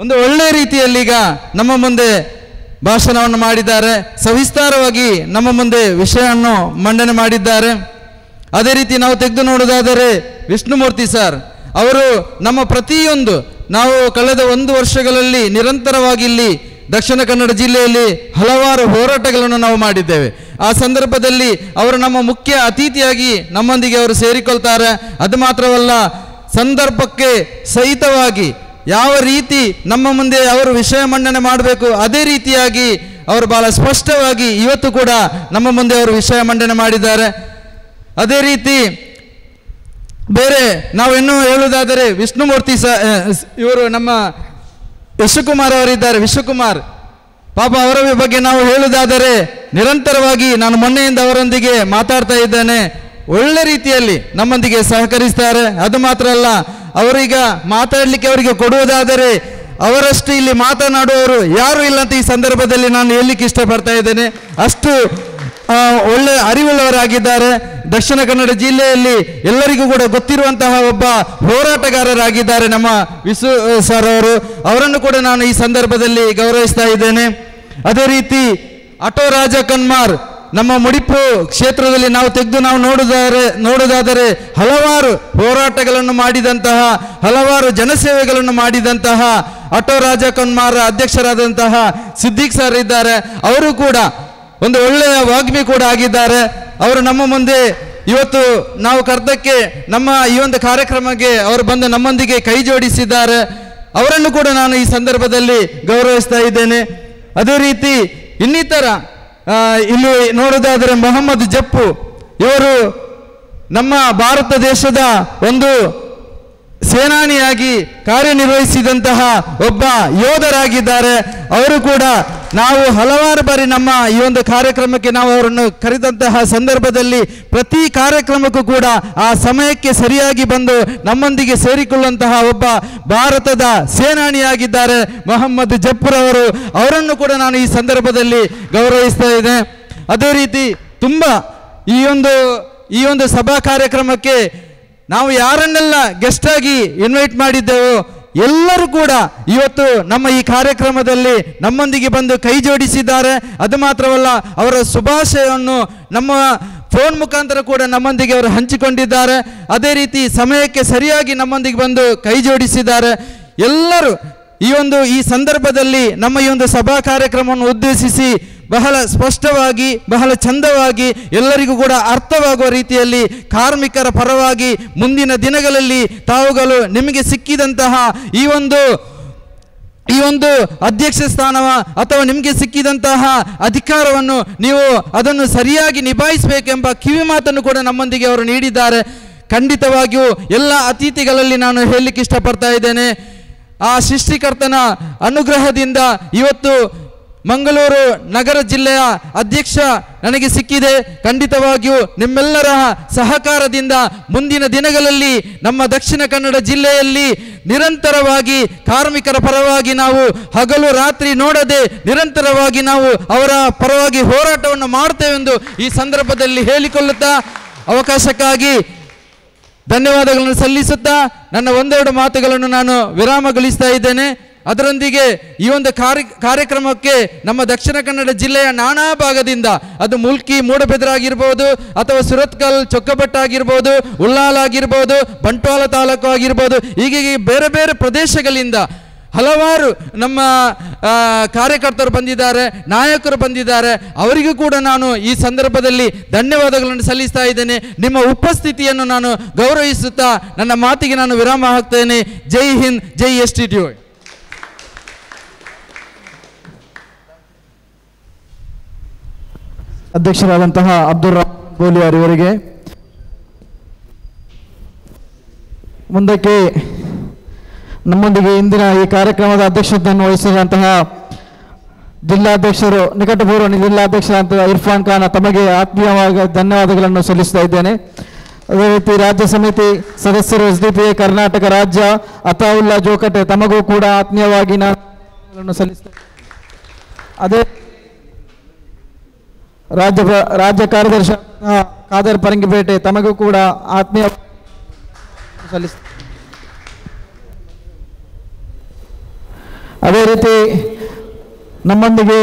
ಒಂದು ಒಳ್ಳೆಯ ರೀತಿಯಲ್ಲಿ ಈಗ ನಮ್ಮ ಮುಂದೆ ಭಾಷಣವನ್ನು ಮಾಡಿದ್ದಾರೆ, ಸವಿಸ್ತಾರವಾಗಿ ನಮ್ಮ ಮುಂದೆ ವಿಷಯವನ್ನು ಮಂಡನೆ ಮಾಡಿದ್ದಾರೆ. ಅದೇ ರೀತಿ ನಾವು ತೆಗೆದು ನೋಡೋದಾದರೆ ವಿಷ್ಣುಮೂರ್ತಿ ಸರ್ ಅವರು ನಮ್ಮ ಪ್ರತಿಯೊಂದು ನಾವು ಕಳೆದ 1 ವರ್ಷಗಳಲ್ಲಿ ನಿರಂತರವಾಗಿ ಇಲ್ಲಿ ದಕ್ಷಿಣ ಕನ್ನಡ ಜಿಲ್ಲೆಯಲ್ಲಿ ಹಲವಾರು ಹೋರಾಟಗಳನ್ನು ನಾವು ಮಾಡಿದ್ದೇವೆ. ಆ ಸಂದರ್ಭದಲ್ಲಿ ಅವರು ನಮ್ಮ ಮುಖ್ಯ ಅತಿಥಿಯಾಗಿ ನಮ್ಮೊಂದಿಗೆ ಅವರು ಸೇರಿಕೊಳ್ತಾರೆ. ಅದು ಮಾತ್ರವಲ್ಲ, ಸಂದರ್ಭಕ್ಕೆ ಸಹಿತವಾಗಿ ಯಾವ ರೀತಿ ನಮ್ಮ ಮುಂದೆ ಅವರು ವಿಷಯ ಮಂಡನೆ ಮಾಡಬೇಕು ಅದೇ ರೀತಿಯಾಗಿ ಅವರು ಬಹಳ ಸ್ಪಷ್ಟವಾಗಿ ಇವತ್ತು ಕೂಡ ನಮ್ಮ ಮುಂದೆ ಅವರು ವಿಷಯ ಮಂಡನೆ ಮಾಡಿದ್ದಾರೆ. ಅದೇ ರೀತಿ ಬೇರೆ ನಾವು ಇನ್ನೂ ಹೇಳುವುದಾದರೆ ವಿಷ್ಣುಮೂರ್ತಿ ಇವರು ನಮ್ಮ ವಿಶ್ವಕುಮಾರ್ ಅವರಿದ್ದಾರೆ. ವಿಶ್ವಕುಮಾರ್ ಪಾಪ ಅವರ ಬಗ್ಗೆ ನಾವು ಹೇಳುವುದಾದರೆ ನಿರಂತರವಾಗಿ ನಾನು ಮೊನ್ನೆಯಿಂದ ಅವರೊಂದಿಗೆ ಮಾತಾಡ್ತಾ ಇದ್ದೇನೆ. ಒಳ್ಳೆ ರೀತಿಯಲ್ಲಿ ನಮ್ಮೊಂದಿಗೆ ಸಹಕರಿಸ್ತಾರೆ. ಅದು ಮಾತ್ರ ಅಲ್ಲ, ಅವರೀಗ ಮಾತಾಡಲಿಕ್ಕೆ ಅವರಿಗೆ ಕೊಡುವುದಾದರೆ ಅವರಷ್ಟು ಇಲ್ಲಿ ಮಾತನಾಡುವವರು ಯಾರೂ ಇಲ್ಲ ಅಂತ ಈ ಸಂದರ್ಭದಲ್ಲಿ ನಾನು ಹೇಳಲಿಕ್ಕೆ ಇಷ್ಟಪಡ್ತಾ ಇದ್ದೇನೆ. ಅಷ್ಟು ಒಳ್ಳೆ ಅರಿವುಳ್ಳವರಾಗಿದ್ದಾರೆ. ದಕ್ಷಿಣ ಕನ್ನಡ ಜಿಲ್ಲೆಯಲ್ಲಿ ಎಲ್ಲರಿಗೂ ಕೂಡ ಗೊತ್ತಿರುವಂತಹ ಒಬ್ಬ ಹೋರಾಟಗಾರರಾಗಿದ್ದಾರೆ ನಮ್ಮ ವಿಶ್ವ ಸರ್ ಅವರು. ಅವರನ್ನು ಕೂಡ ನಾನು ಈ ಸಂದರ್ಭದಲ್ಲಿ ಗೌರವಿಸ್ತಾ ಇದ್ದೇನೆ. ಅದೇ ರೀತಿ ಆಟೋ ರಾಜ ಕನ್ಮಾರ್ ನಮ್ಮ ಮುಡಿಪು ಕ್ಷೇತ್ರದಲ್ಲಿ ನಾವು ತೆಗೆದು ನಾವು ನೋಡುವುದಾದರೆ ಹಲವಾರು ಹೋರಾಟಗಳನ್ನು ಮಾಡಿದಂತಹ, ಹಲವಾರು ಜನಸೇವೆಗಳನ್ನು ಮಾಡಿದಂತಹ ಆಟೋ ರಾಜ ಕನ್ಮಾರ್ ಅಧ್ಯಕ್ಷರಾದಂತಹ ಸಿದ್ದಿಕ್ ಸರ್ ಇದ್ದಾರೆ. ಅವರು ಕೂಡ ಒಂದು ಒಳ್ಳೆಯ ವಾಗ್ಮಿ ಕೂಡ ಆಗಿದ್ದಾರೆ. ಅವರು ನಮ್ಮ ಮುಂದೆ ಇವತ್ತು ನಾವು ಕರೆದಕ್ಕೆ ನಮ್ಮ ಈ ಒಂದು ಕಾರ್ಯಕ್ರಮಕ್ಕೆ ಅವರು ಬಂದು ನಮ್ಮೊಂದಿಗೆ ಕೈ ಜೋಡಿಸಿದ್ದಾರೆ. ಅವರನ್ನು ಕೂಡ ನಾನು ಈ ಸಂದರ್ಭದಲ್ಲಿ ಗೌರವಿಸ್ತಾ ಇದ್ದೇನೆ. ಅದೇ ರೀತಿ ಇನ್ನಿತರ ಇಲ್ಲಿ ನೋಡೋದಾದರೆ ಮೊಹಮ್ಮದ್ ಜಪ್ಪು ಇವರು ನಮ್ಮ ಭಾರತ ದೇಶದ ಒಂದು ಸೇನಾನಿಯಾಗಿ ಕಾರ್ಯನಿರ್ವಹಿಸಿದಂತಹ ಒಬ್ಬ ಯೋಧರಾಗಿದ್ದಾರೆ. ಅವರು ಕೂಡ ನಾವು ಹಲವಾರು ಬಾರಿ ನಮ್ಮ ಈ ಒಂದು ಕಾರ್ಯಕ್ರಮಕ್ಕೆ ನಾವು ಅವರನ್ನು ಕರೆದಂತಹ ಸಂದರ್ಭದಲ್ಲಿ ಪ್ರತಿ ಕಾರ್ಯಕ್ರಮಕ್ಕೂ ಕೂಡ ಆ ಸಮಯಕ್ಕೆ ಸರಿಯಾಗಿ ಬಂದು ನಮ್ಮೊಂದಿಗೆ ಸೇರಿಕೊಳ್ಳುವಂತಹ ಒಬ್ಬ ಭಾರತದ ಸೇನಾನಿಯಾಗಿದ್ದಾರೆ ಮೊಹಮ್ಮದ್ ಜಪ್ಪುರವರು. ಅವರನ್ನು ಕೂಡ ನಾನು ಈ ಸಂದರ್ಭದಲ್ಲಿ ಗೌರವಿಸ್ತಾ ಇದ್ದೇನೆ. ಅದೇ ರೀತಿ ತುಂಬ ಈ ಒಂದು ಸಭಾ ಕಾರ್ಯಕ್ರಮಕ್ಕೆ ನಾವು ಯಾರನ್ನೆಲ್ಲ ಗೆಸ್ಟ್ ಆಗಿ ಇನ್ವೈಟ್ ಮಾಡಿದ್ದೆವು ಎಲ್ಲರೂ ಕೂಡ ಇವತ್ತು ನಮ್ಮ ಈ ಕಾರ್ಯಕ್ರಮದಲ್ಲಿ ನಮ್ಮೊಂದಿಗೆ ಬಂದು ಕೈ ಜೋಡಿಸಿದ್ದಾರೆ. ಅದು ಮಾತ್ರವಲ್ಲ, ಅವರ ಶುಭಾಶಯವನ್ನು ನಮ್ಮ ಫೋನ್ ಮುಖಾಂತರ ಕೂಡ ನಮ್ಮೊಂದಿಗೆ ಅವರು ಹಂಚಿಕೊಂಡಿದ್ದಾರೆ. ಅದೇ ರೀತಿ ಸಮಯಕ್ಕೆ ಸರಿಯಾಗಿ ನಮ್ಮೊಂದಿಗೆ ಬಂದು ಕೈ ಜೋಡಿಸಿದ್ದಾರೆ. ಎಲ್ಲರೂ ಈ ಸಂದರ್ಭದಲ್ಲಿ ನಮ್ಮ ಈ ಒಂದು ಸಭಾ ಕಾರ್ಯಕ್ರಮವನ್ನು ಉದ್ದೇಶಿಸಿ ಬಹಳ ಸ್ಪಷ್ಟವಾಗಿ, ಬಹಳ ಚಂದವಾಗಿ, ಎಲ್ಲರಿಗೂ ಕೂಡ ಅರ್ಥವಾಗುವ ರೀತಿಯಲ್ಲಿ ಕಾರ್ಮಿಕರ ಪರವಾಗಿ ಮುಂದಿನ ದಿನಗಳಲ್ಲಿ ತಾವುಗಳು ನಿಮಗೆ ಸಿಕ್ಕಿದಂತಹ ಈ ಒಂದು ಅಧ್ಯಕ್ಷ ಸ್ಥಾನವ ಅಥವಾ ನಿಮಗೆ ಸಿಕ್ಕಿದಂತಹ ಅಧಿಕಾರವನ್ನು ನೀವು ಅದನ್ನು ಸರಿಯಾಗಿ ನಿಭಾಯಿಸಬೇಕೆಂಬ ಕಿವಿ ಮಾತನ್ನು ಕೂಡ ನಮ್ಮೊಂದಿಗೆ ಅವರು ನೀಡಿದ್ದಾರೆ. ಖಂಡಿತವಾಗಿಯೂ ಎಲ್ಲ ಅತಿಥಿಗಳಲ್ಲಿ ನಾನು ಹೇಳಲಿಕ್ಕೆ ಇಷ್ಟಪಡ್ತಾ ಇದ್ದೇನೆ, ಆ ಸೃಷ್ಟಿಕರ್ತನ ಅನುಗ್ರಹದಿಂದ ಇವತ್ತು ಮಂಗಳೂರು ನಗರ ಜಿಲ್ಲೆಯ ಅಧ್ಯಕ್ಷ ನನಗೆ ಸಿಕ್ಕಿದೆ. ಖಂಡಿತವಾಗಿಯೂ ನಿಮ್ಮೆಲ್ಲರ ಸಹಕಾರದಿಂದ ಮುಂದಿನ ದಿನಗಳಲ್ಲಿ ನಮ್ಮ ದಕ್ಷಿಣ ಕನ್ನಡ ಜಿಲ್ಲೆಯಲ್ಲಿ ನಿರಂತರವಾಗಿ ಕಾರ್ಮಿಕರ ಪರವಾಗಿ ನಾವು ಹಗಲು ರಾತ್ರಿ ನೋಡದೆ ನಿರಂತರವಾಗಿ ನಾವು ಅವರ ಪರವಾಗಿ ಹೋರಾಟವನ್ನು ಮಾಡ್ತೇವೆಂದು ಈ ಸಂದರ್ಭದಲ್ಲಿ ಹೇಳಿಕೊಳ್ಳುತ್ತಾ ಅವಕಾಶಕ್ಕಾಗಿ ಧನ್ಯವಾದಗಳನ್ನು ಸಲ್ಲಿಸುತ್ತಾ ನನ್ನ ಒಂದೆರಡು ಮಾತುಗಳನ್ನು ನಾನು ವಿರಾಮಗೊಳಿಸ್ತಾ ಇದ್ದೇನೆ. ಅದರೊಂದಿಗೆ ಈ ಒಂದು ಕಾರ್ಯಕ್ರಮಕ್ಕೆ ನಮ್ಮ ದಕ್ಷಿಣ ಕನ್ನಡ ಜಿಲ್ಲೆಯ ನಾನಾ ಭಾಗದಿಂದ, ಅದು ಮುಲ್ಕಿ ಮೂಡಬಿದ್ರೆ ಆಗಿರ್ಬೋದು, ಅಥವಾ ಸುರತ್ಕಲ್ ಚೊಕ್ಕಬಟ್ಟ ಆಗಿರ್ಬೋದು, ಉಳ್ಳಾಲ ಆಗಿರ್ಬೋದು, ಬಂಟ್ವಾಳ ತಾಲೂಕು ಆಗಿರ್ಬೋದು, ಹೀಗೆ ಬೇರೆ ಬೇರೆ ಪ್ರದೇಶಗಳಿಂದ ಹಲವಾರು ನಮ್ಮ ಕಾರ್ಯಕರ್ತರು ಬಂದಿದ್ದಾರೆ, ನಾಯಕರು ಬಂದಿದ್ದಾರೆ. ಅವರಿಗೂ ಕೂಡ ನಾನು ಈ ಸಂದರ್ಭದಲ್ಲಿ ಧನ್ಯವಾದಗಳನ್ನು ಸಲ್ಲಿಸ್ತಾ ಇದ್ದೇನೆ. ನಿಮ್ಮ ಉಪಸ್ಥಿತಿಯನ್ನು ನಾನು ಗೌರವಿಸುತ್ತಾ ನನ್ನ ಮಾತಿಗೆ ನಾನು ವಿರಾಮ ಹಾಕ್ತೇನೆ. ಜೈ ಹಿಂದ್, ಜೈ STTO. ಅಧ್ಯಕ್ಷರಾದಂತಹ ಅಬ್ದುಲ್ ರಹಮಾನ್ ಗೋಲಿಯಾರ್ ಇವರಿಗೆ ಮುಂದಕ್ಕೆ ನಮ್ಮೊಂದಿಗೆ ಇಂದಿನ ಈ ಕಾರ್ಯಕ್ರಮದ ಅಧ್ಯಕ್ಷತೆಯನ್ನು ವಹಿಸಿದಂತಹ ಜಿಲ್ಲಾಧ್ಯಕ್ಷರು, ನಿಕಟಪೂರ್ವ ಜಿಲ್ಲಾಧ್ಯಕ್ಷರಾದಂತಹ ಇರ್ಫಾನ್ ಖಾನ್, ತಮಗೆ ಆತ್ಮೀಯವಾಗಿ ಧನ್ಯವಾದಗಳನ್ನು ಸಲ್ಲಿಸ್ತಾ ಇದ್ದೇನೆ. ಅದೇ ರೀತಿ ರಾಜ್ಯ ಸಮಿತಿ ಸದಸ್ಯರು SDPI ಕರ್ನಾಟಕ ರಾಜ್ಯ ಅತಾವುಲ್ಲಾ ಜೋಕಟೆ, ತಮಗೂ ಕೂಡ ಆತ್ಮೀಯವಾಗಿ ನಾನು ಸಲ್ಲಿಸ್ತೇನೆ. ಅದೇ ರಾಜ್ಯ ಕಾರ್ಯದರ್ಶಿ ಖಾದರ್ ಪರಂಗಿಪೇಟೆ, ತಮಗೂ ಕೂಡ ಆತ್ಮೀಯ ಸಲ್ಲಿಸ್ತೇನೆ. ಅದೇ ರೀತಿ ನಮ್ಮೊಂದಿಗೆ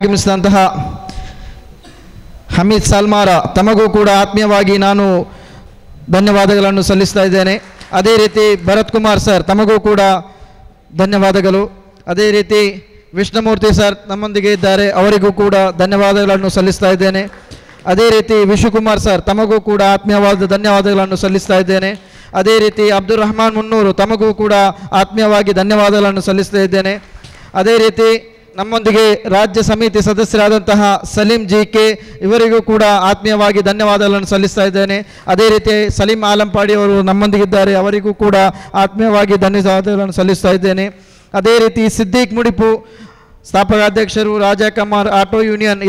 ಆಗಮಿಸಿದಂತಹ ಹಮೀದ್ ಸಲ್ಮಾರ, ತಮಗೂ ಕೂಡ ಆತ್ಮೀಯವಾಗಿ ನಾನು ಧನ್ಯವಾದಗಳನ್ನು ಸಲ್ಲಿಸ್ತಾ ಇದ್ದೇನೆ. ಅದೇ ರೀತಿ ಭರತ್ ಕುಮಾರ್ ಸರ್, ತಮಗೂ ಕೂಡ ಧನ್ಯವಾದಗಳು. ಅದೇ ರೀತಿ ವಿಷ್ಣುಮೂರ್ತಿ ಸರ್ ನಮ್ಮೊಂದಿಗೆ ಇದ್ದಾರೆ, ಅವರಿಗೂ ಕೂಡ ಧನ್ಯವಾದಗಳನ್ನು ಸಲ್ಲಿಸ್ತಾ ಇದ್ದೇನೆ. ಅದೇ ರೀತಿ ವಿಶ್ವಕುಮಾರ್ ಸರ್, ತಮಗೂ ಕೂಡ ಆತ್ಮೀಯವಾದ ಧನ್ಯವಾದಗಳನ್ನು ಸಲ್ಲಿಸ್ತಾ ಇದ್ದೇನೆ. ಅದೇ ರೀತಿ ಅಬ್ದುಲ್ ರಹಮಾನ್ ಮುನ್ನೂರು, ತಮಗೂ ಕೂಡ ಆತ್ಮೀಯವಾಗಿ ಧನ್ಯವಾದಗಳನ್ನು ಸಲ್ಲಿಸ್ತಾ ಇದ್ದೇನೆ. ಅದೇ ರೀತಿ ನಮ್ಮೊಂದಿಗೆ ರಾಜ್ಯ ಸಮಿತಿ ಸದಸ್ಯರಾದಂತಹ ಸಲೀಂ JK, ಇವರಿಗೂ ಕೂಡ ಆತ್ಮೀಯವಾಗಿ ಧನ್ಯವಾದಗಳನ್ನು ಸಲ್ಲಿಸ್ತಾ ಇದ್ದೇನೆ. ಅದೇ ರೀತಿ ಸಲೀಂ ಆಲಂಪಾಡಿ ಅವರು ನಮ್ಮೊಂದಿಗಿದ್ದಾರೆ, ಅವರಿಗೂ ಕೂಡ ಆತ್ಮೀಯವಾಗಿ ಧನ್ಯವಾದಗಳನ್ನು ಸಲ್ಲಿಸ್ತಾ ಇದ್ದೇನೆ. ಅದೇ ರೀತಿ ಸಿದ್ದೀಕ್ ಮುಡಿಪು, ಸ್ಥಾಪಕಾಧ್ಯಕ್ಷರು ರಾಜಕುಮಾರ್ ಆಟೋ ಯೂನಿಯನ್,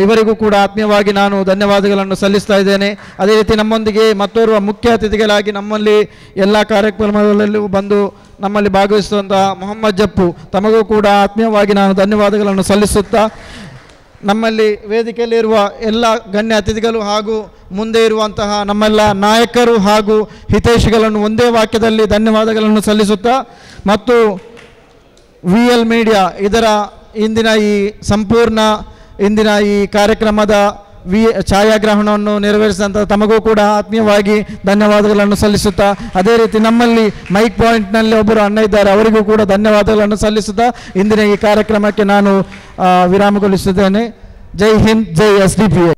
ಇವರಿಗೂ ಕೂಡ ಆತ್ಮೀಯವಾಗಿ ನಾನು ಧನ್ಯವಾದಗಳನ್ನು ಸಲ್ಲಿಸ್ತಾ ಇದ್ದೇನೆ. ಅದೇ ರೀತಿ ನಮ್ಮೊಂದಿಗೆ ಮತ್ತೋರ್ವ ಮುಖ್ಯ ಅತಿಥಿಗಳಾಗಿ ನಮ್ಮಲ್ಲಿ ಎಲ್ಲ ಕಾರ್ಯಕ್ರಮಗಳಲ್ಲೂ ಬಂದು ನಮ್ಮಲ್ಲಿ ಭಾಗವಹಿಸುವಂತಹ ಮೊಹಮ್ಮದ್ ಜಪ್ಪು, ತಮಗೂ ಕೂಡ ಆತ್ಮೀಯವಾಗಿ ನಾನು ಧನ್ಯವಾದಗಳನ್ನು ಸಲ್ಲಿಸುತ್ತಾ ನಮ್ಮಲ್ಲಿ ವೇದಿಕೆಯಲ್ಲಿರುವ ಎಲ್ಲ ಗಣ್ಯ ಅತಿಥಿಗಳು ಹಾಗೂ ಮುಂದೆ ಇರುವಂತಹ ನಮ್ಮೆಲ್ಲ ನಾಯಕರು ಹಾಗೂ ಹಿತೈಷಿಗಳನ್ನು ಒಂದೇ ವಾಕ್ಯದಲ್ಲಿ ಧನ್ಯವಾದಗಳನ್ನು ಸಲ್ಲಿಸುತ್ತಾ, ಮತ್ತು VL ಮೀಡಿಯಾ ಇಂದಿನ ಈ ಸಂಪೂರ್ಣ ಇಂದಿನ ಈ ಕಾರ್ಯಕ್ರಮದ ಛಾಯಾಗ್ರಹಣವನ್ನು ನೆರವೇರಿಸಿದಂಥ ತಮಗೂ ಕೂಡ ಆತ್ಮೀಯವಾಗಿ ಧನ್ಯವಾದಗಳನ್ನು ಸಲ್ಲಿಸುತ್ತಾ, ಅದೇ ರೀತಿ ನಮ್ಮಲ್ಲಿ ಮೈಕ್ ಪಾಯಿಂಟ್ನಲ್ಲಿ ಒಬ್ಬರು ಅಣ್ಣ ಇದ್ದಾರೆ, ಅವರಿಗೂ ಕೂಡ ಧನ್ಯವಾದಗಳನ್ನು ಸಲ್ಲಿಸುತ್ತಾ ಇಂದಿನ ಈ ಕಾರ್ಯಕ್ರಮಕ್ಕೆ ನಾನು ವಿರಾಮಗೊಳಿಸಿದ್ದೇನೆ. ಜೈ ಹಿಂದ್, ಜೈ SDPI.